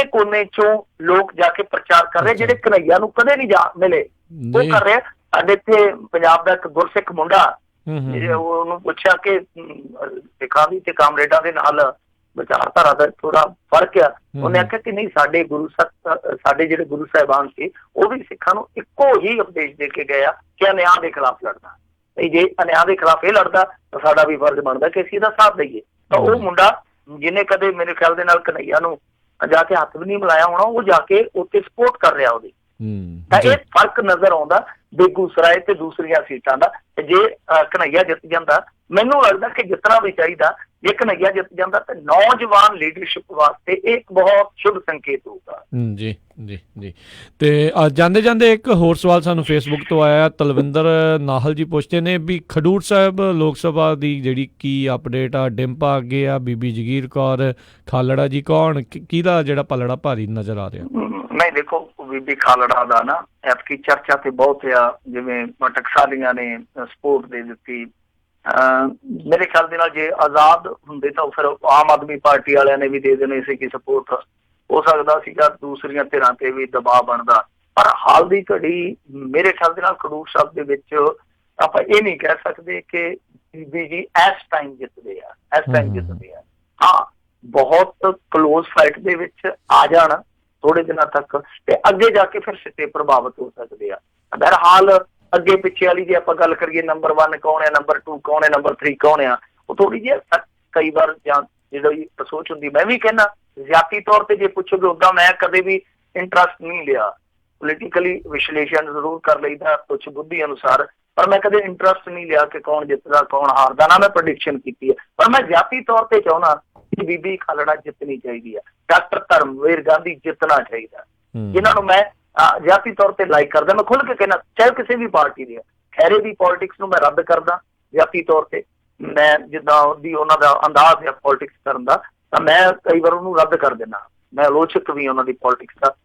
S2: ਕੋਨੇ ਚੋਂ ਲੋਕ ਜਾ ਕੇ ਪ੍ਰਚਾਰ ਕਰ ਰਹੇ, ਜਿਹੜੇ ਕਨਈਆ ਨੂੰ ਕਦੇ ਨਹੀਂ ਜਾ ਮਿਲੇ, ਉਹ ਕਰ ਰਹੇ। ਸਾਡੇ ਇੱਥੇ ਪੰਜਾਬ ਦਾ ਇੱਕ ਗੁਰਸਿੱਖ ਮੁੰਡਾ, ਉਹਨੂੰ ਪੁੱਛਿਆ ਕਿ ਸਿੱਖਾਂ ਦੀ ਤੇ ਕਾਮਰੇਡਾਂ ਦੇ ਨਾਲ ਵਿਚਾਰਧਾਰਾ ਦਾ ਥੋੜਾ ਫਰਕ ਆ, ਉਹਨੇ ਆਖਿਆ ਕਿ ਨਹੀਂ, ਸਾਡੇ ਜਿਹੜੇ ਗੁਰੂ ਸਾਹਿਬਾਨ ਸੀ ਉਹ ਵੀ ਸਿੱਖਾਂ ਨੂੰ ਇੱਕੋ ਹੀ ਉਪਦੇਸ਼ ਦੇ ਕੇ ਗਏ ਆ ਕਿ ਅਨਿਆਂ ਦੇ ਖਿਲਾਫ ਲੜਨਾ, ਨਹੀਂ ਜੇ ਅਨਿਆਂ ਦੇ ਖਿਲਾਫ ਇਹ ਲੜਦਾ ਤਾਂ ਸਾਡਾ ਵੀ ਫਰਜ਼ ਬਣਦਾ ਕਿ ਅਸੀਂ ਇਹਦਾ ਸਾਥ ਦਈਏ। ਤਾਂ ਉਹ ਮੁੰਡਾ ਜਿਹਨੇ ਕਦੇ ਮੇਰੇ ਖਿਆਲ ਦੇ ਨਾਲ ਕਨਈਆ ਨੂੰ ਜਾ ਕੇ ਹੱਥ ਵੀ ਨਹੀਂ ਮਿਲਾਇਆ ਹੋਣਾ, ਉਹ ਜਾ ਕੇ ਉੱਥੇ ਸਪੋਰਟ ਕਰ ਰਿਹਾ ਉਹਦੀ। ਤਾਂ ਇਹ ਫਰਕ ਨਜ਼ਰ ਆਉਂਦਾ ਬੇਗੂਸਰਾਏ ਤੇ ਦੂਸਰੀਆਂ ਸੀਟਾਂ ਦਾ। ਤੇ ਜੇ ਕਨਈਆ ਜਿੱਤ ਜਾਂਦਾ, ਮੈਨੂੰ ਲੱਗਦਾ ਕਿ ਜਿੱਤਣਾ ਵੀ ਚਾਹੀਦਾ, ਜੇ ਕਨਈਆ ਜਿੱਤ ਜਾਂਦਾ ਤਾਂ ਨੌਜਵਾਨ ਲੀਡਰਸ਼ਿਪ ਵਾਸਤੇ ਇਹ ਇੱਕ ਬਹੁਤ ਸ਼ੁਭ ਸੰਕੇਤ ਹੋਊਗਾ।
S1: ਜੀ ਜੀ ਜੀ। ਤੇ ਜਾਂਦੇ ਜਾਂਦੇ ਇੱਕ ਹੋਰ ਸਵਾਲ ਸਾਨੂੰ ਫੇਸਬੁੱਕ ਤੋਂ ਆਇਆ, ਤਲਵਿੰਦਰ ਨਾਹਲ ਜੀ ਪੁੱਛਦੇ ਨੇ ਵੀ ਖਡੂਰ ਸਾਹਿਬ ਲੋਕ ਸਭਾ ਦੀ ਜਿਹੜੀ ਕੀ ਅਪਡੇਟ ਆ, ਡਿੰਪਾ ਅੱਗੇ ਆ, ਬੀਬੀ ਜਗੀਰ ਕੌਰ, ਖਾਲੜਾ ਜੀ, ਕੌਣ ਕਿਹਦਾ ਜਿਹੜਾ ਪਲੜਾ ਭਾਰੀ ਨਜ਼ਰ ਆ ਰਿਹਾ?
S2: ਨਹੀਂ ਦੇਖੋ, ਬੀਬੀ ਖਾਲੜਾ ਦਾ ਨਾ ਐਤਕੀ ਚਰਚਾ ਤੇ ਬਹੁਤ ਆ, ਜਿਵੇਂ ਟਕਸਾਲੀਆਂ ਨੇ ਸਪੋਰਟ ਦੇ ਦਿੱਤੀ। ਮੇਰੇ ਖਿਆਲ ਦੇ ਨਾਲ ਜੇ ਆਜ਼ਾਦ ਹੁੰਦੇ ਤਾਂ ਫਿਰ ਆਮ ਆਦਮੀ ਪਾਰਟੀ ਵਾਲਿਆਂ ਨੇ ਵੀ ਦੇ ਦੇਣੀ ਸੀ ਕਿ ਸਪੋਰਟ, ਹੋ ਸਕਦਾ ਸੀਗਾ ਦੂਸਰੀਆਂ ਧਿਰਾਂ ਤੇ ਵੀ ਦਬਾਅ ਬਣਦਾ। ਪਰ ਹਾਲ ਦੀ ਘੜੀ ਮੇਰੇ ਖਿਆਲ ਦੇ ਨਾਲ ਖਡੂਰ ਸਾਹਿਬ ਦੇ ਵਿੱਚ ਆਪਾਂ ਇਹ ਨਹੀਂ ਕਹਿ ਸਕਦੇ ਕਿ ਬੀਬੀ ਜੀ ਇਸ ਟਾਈਮ ਜਿੱਤਦੇ ਆ, ਹਾਂ ਬਹੁਤ ਕਲੋਜ਼ ਫਾਈਟ ਦੇ ਵਿੱਚ ਆ ਜਾਣ ਥੋੜੇ ਦਿਨਾਂ ਤੱਕ, ਤੇ ਅੱਗੇ ਜਾ ਕੇ ਫਿਰ ਸਿੱਟੇ ਪ੍ਰਭਾਵਿਤ ਹੋ ਸਕਦੇ ਆ। ਬਹਰਹਾਲ ਅੱਗੇ ਪਿੱਛੇ ਵਾਲੀ ਜੇ ਆਪਾਂ ਗੱਲ ਕਰੀਏ, ਨੰਬਰ 1 ਕੌਣ ਹੈ, ਨੰਬਰ 2 ਕੌਣ ਹੈ, ਨੰਬਰ 3 ਕੌਣ ਆ, ਉਹ ਥੋੜੀ ਜਿਹੀ ਕਈ ਵਾਰ ਜਾਂ ਜਿਹੜੀ ਸੋਚ ਹੁੰਦੀ, ਮੈਂ ਵੀ ਕਹਿੰਦਾ ਜ਼ਿਆਤੀ ਤੌਰ ਤੇ ਜੇ ਪੁੱਛੋਗੇ, ਉਦਾਂ ਮੈਂ ਕਦੇ ਵੀ ਇੰਟਰਸਟ ਨਹੀਂ ਲਿਆ, ਪੋਲੀਟੀਕਲੀ ਵਿਸ਼ਲੇਸ਼ਣ ਜ਼ਰੂਰ ਕਰ ਲਈਦਾ ਕੁਛ ਬੁੱਧੀ ਅਨੁਸਾਰ, ਪਰ ਮੈਂ ਕਦੇ ਇੰਟਰਸਟ ਨਹੀਂ ਲਿਆ ਕਿ ਕੌਣ ਜਿੱਤਦਾ ਕੌਣ ਹਾਰਦਾ, ਨਾ ਮੈਂ ਪ੍ਰੈਡਿਕਸ਼ਨ ਕੀਤੀ ਹੈ। ਪਰ ਮੈਂ ਜ਼ਿਆਤੀ ਤੌਰ ਤੇ ਚਾਹੁੰਦਾ ਕਿ ਬੀਬੀ ਖਾਲੜਾ ਜਿੱਤਣੀ ਚਾਹੀਦੀ ਹੈ, ਡਾਕਟਰ ਧਰਮਵੀਰ ਗਾਂਧੀ ਜਿੱਤਣਾ ਚਾਹੀਦਾ, ਜਿਨ੍ਹਾਂ ਨੂੰ ਮੈਂ ਜ਼ਿਆਤੀ ਤੌਰ ਤੇ ਲਾਈਕ ਕਰਦਾ। ਮੈਂ ਖੁੱਲ੍ਹ ਕੇ ਕਹਿਣਾ, ਚਾਹੇ ਕਿਸੇ ਵੀ ਪਾਰਟੀ ਦੀ, ਖੈਰੇ ਦੀ ਪੋਲਿਟਿਕਸ ਨੂੰ ਮੈਂ ਰੱਦ ਕਰਦਾ ਜ਼ਿਆਤੀ ਤੌਰ ਤੇ, ਮੈਂ ਜਿੱਦਾਂ ਉਹਨਾਂ ਦਾ ਅੰਦਾਜ਼ ਹੈ ਪੋਲਿਟਿਕਸ ਕਰਨ ਦਾ, ਤਾਂ ਮੈਂ ਕਈ ਵਾਰ ਉਹਨੂੰ ਰੱਦ ਕਰ ਦਿੰਦਾ, ਮੈਂ ਆਲੋਚਕ ਵੀ ਉਹਨਾਂ ਦੀ ਪੋਲਿਟਿਕਸ ਦਾ,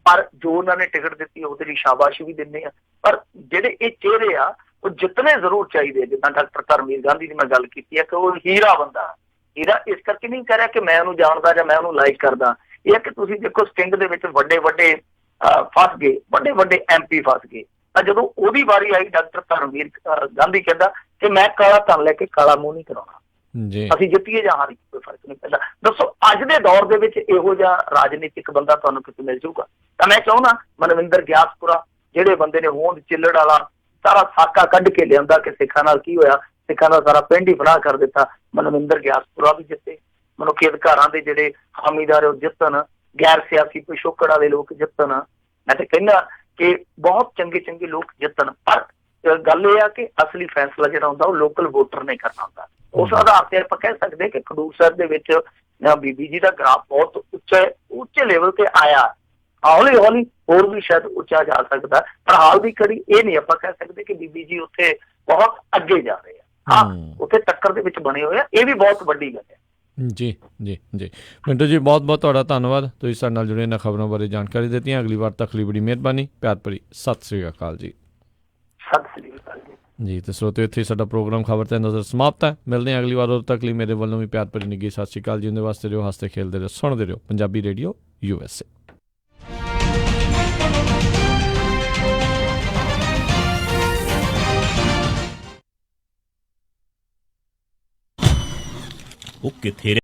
S2: ਪਰ ਜੋ ਉਹਨਾਂ ਨੇ ਟਿਕਟ ਦਿੱਤੀ ਉਹਦੇ ਲਈ ਸ਼ਾਬਾਸ਼ ਵੀ ਦਿੰਦੇ ਆ। ਪਰ ਜਿਹੜੇ ਇਹ ਚਿਹਰੇ ਆ ਉਹ ਜਿੱਤਨੇ ਜ਼ਰੂਰ ਚਾਹੀਦੇ, ਜਿੱਦਾਂ ਡਾਕਟਰ ਧਰਮਵੀਰ ਗਾਂਧੀ ਦੀ ਮੈਂ ਗੱਲ ਕੀਤੀ ਹੈ ਕਿ ਉਹ ਹੀਰਾ ਬੰਦਾ, ਹੀਰਾ ਇਸ ਕਰਕੇ ਨਹੀਂ ਕਹਿ ਰਿਹਾ ਕਿ ਮੈਂ ਉਹਨੂੰ ਜਾਣਦਾ ਜਾਂ ਮੈਂ ਉਹਨੂੰ ਲਾਈਕ ਕਰਦਾ, ਇਹ ਹੈ ਕਿ ਤੁਸੀਂ ਦੇਖੋ ਸਟਿੰਗ ਦੇ ਵਿੱਚ ਵੱਡੇ ਵੱਡੇ ਫਸ ਗਏ, ਵੱਡੇ ਵੱਡੇ MP ਫਸ ਗਏ। ਤਾਂ ਜਦੋਂ ਉਹਦੀ ਵਾਰੀ ਆਈ ਡਾਕਟਰ ਧਰਮਵੀਰ ਗਾਂਧੀ ਕਹਿੰਦਾ ਕਿ ਮੈਂ ਕਾਲਾ ਧਨ ਲੈ ਕੇ ਕਾਲਾ ਮੂੰਹ ਨਹੀਂ ਕਰਾਉਣਾ, ਅਸੀਂ ਜਿੱਤੀਏ ਜਾਂ ਹਾਰੀਏ ਕੋਈ ਫਰਕ ਨਹੀਂ ਪੈਂਦਾ। ਦੱਸੋ ਅੱਜ ਦੇ ਦੌਰ ਦੇ ਵਿੱਚ ਇਹੋ ਜਿਹਾ ਰਾਜਨੀਤਿਕ ਬੰਦਾ ਤੁਹਾਨੂੰ ਕਿਤੇ ਮਿਲ ਜਾਊਗਾ? ਤਾਂ ਮੈਂ ਚਾਹੁੰਦਾ ਮਨਵਿੰਦਰ ਗਿਆਸਪੁਰਾ ਜਿਹੜੇ ਬੰਦੇ ਨੇ ਹੋਂਦ ਚਿੱਲੜ ਵਾਲਾ ਸਾਰਾ ਸਾਕਾ ਕੱਢ ਕੇ ਲਿਆਂਦਾ ਕਿ ਸਿੱਖਾਂ ਨਾਲ ਕੀ ਹੋਇਆ, ਸਿੱਖਾਂ ਦਾ ਸਾਰਾ ਪਿੰਡ ਹੀ ਫਨਾਹ ਕਰ ਦਿੱਤਾ, ਮਨਵਿੰਦਰ ਗਿਆਸਪੁਰਾ ਵੀ ਜਿੱਤੇ, ਮਨੁੱਖੀ ਅਧਿਕਾਰਾਂ ਦੇ ਜਿਹੜੇ ਹਾਮੀਦਾਰ ਉਹ ਜਿੱਤਣ, ਗੈਰ ਸਿਆਸੀ ਪਿਛੋਕੜ ਵਾਲੇ ਲੋਕ ਜਿੱਤਣ। ਮੈਂ ਤਾਂ ਕਹਿੰਦਾ ਕਿ ਬਹੁਤ ਚੰਗੇ ਚੰਗੇ ਲੋਕ ਜਿੱਤਣ, ਪਰ ਗੱਲ ਇਹ ਆ ਕਿ ਅਸਲੀ ਫੈਸਲਾ ਜਿਹੜਾ ਹੁੰਦਾ ਉਹ ਲੋਕਲ ਵੋਟਰ ਨੇ ਕਰਨਾ ਹੁੰਦਾ। ਉਸ ਆਧਾਰ ਤੇ ਆਪਾਂ ਕਹਿ ਸਕਦੇ ਕਿ ਖਡੂਰ ਸਾਹਿਬ ਦੇ ਵਿੱਚ ਬੀਬੀ ਜੀ ਦਾ ਗ੍ਰਾਫ ਬਹੁਤ ਉੱਚੇ ਲੈਵਲ ਤੇ ਆਇਆ, ਹੌਲੀ ਹੌਲੀ ਹੋਰ ਵੀ ਸ਼ਾਇਦ ਉੱਚਾ ਜਾ ਸਕਦਾ, ਪਰ ਹਾਲ ਦੀ ਘੜੀ ਇਹ ਨਹੀਂ ਆਪਾਂ ਕਹਿ ਸਕਦੇ ਕਿ ਬੀਬੀ ਜੀ ਉੱਥੇ ਬਹੁਤ ਅੱਗੇ ਜਾ ਰਹੇ ਆ। ਹਾਂ, ਉੱਥੇ ਟੱਕਰ ਦੇ ਵਿੱਚ ਬਣੇ ਹੋਏ ਆ, ਇਹ ਵੀ ਬਹੁਤ ਵੱਡੀ ਗੱਲ ਹੈ।
S1: ਜੀ ਜੀ ਜੀ ਮਿੰਟੂ ਜੀ, ਬਹੁਤ ਬਹੁਤ ਤੁਹਾਡਾ ਧੰਨਵਾਦ, ਤੁਸੀਂ ਸਾਡੇ ਨਾਲ ਜੁੜੇ ਇਹਨਾਂ ਖਬਰਾਂ ਬਾਰੇ ਜਾਣਕਾਰੀ ਦਿੱਤੀਆਂ। ਅਗਲੀ ਵਾਰ ਤੱਕ ਲਈ ਬੜੀ ਮਿਹਰਬਾਨੀ, ਪਿਆਰ ਭਰੀ ਸਤਿ ਸ੍ਰੀ ਅਕਾਲ ਜੀ।
S2: ਸਤਿ ਸ੍ਰੀ ਅਕਾਲ ਜੀ।
S1: ਤੇ ਸਰੋਤਿਓ, ਇੱਥੇ ਸਾਡਾ ਪ੍ਰੋਗਰਾਮ ਖਬਰ ਤੇ ਨਜ਼ਰ ਸਮਾਪਤ ਹੈ। ਮਿਲਦੇ ਹਾਂ ਅਗਲੀ ਵਾਰ, ਉਦੋਂ ਤੱਕ ਲਈ ਮੇਰੇ ਵੱਲੋਂ ਵੀ ਪਿਆਰ ਭਰੀ ਨਿੱਘੀ ਸਤਿ ਸ੍ਰੀ ਅਕਾਲ ਜੀ। ਉਹਦੇ ਵਾਸਤੇ ਰਹੋ, ਹੱਸਦੇ ਖੇਲਦੇ ਰਹੋ, ਸੁਣਦੇ ਰਹੋ ਪੰਜਾਬੀ ਰੇਡੀਓ USA।
S18: ਉਹ ਕਿੱਥੇ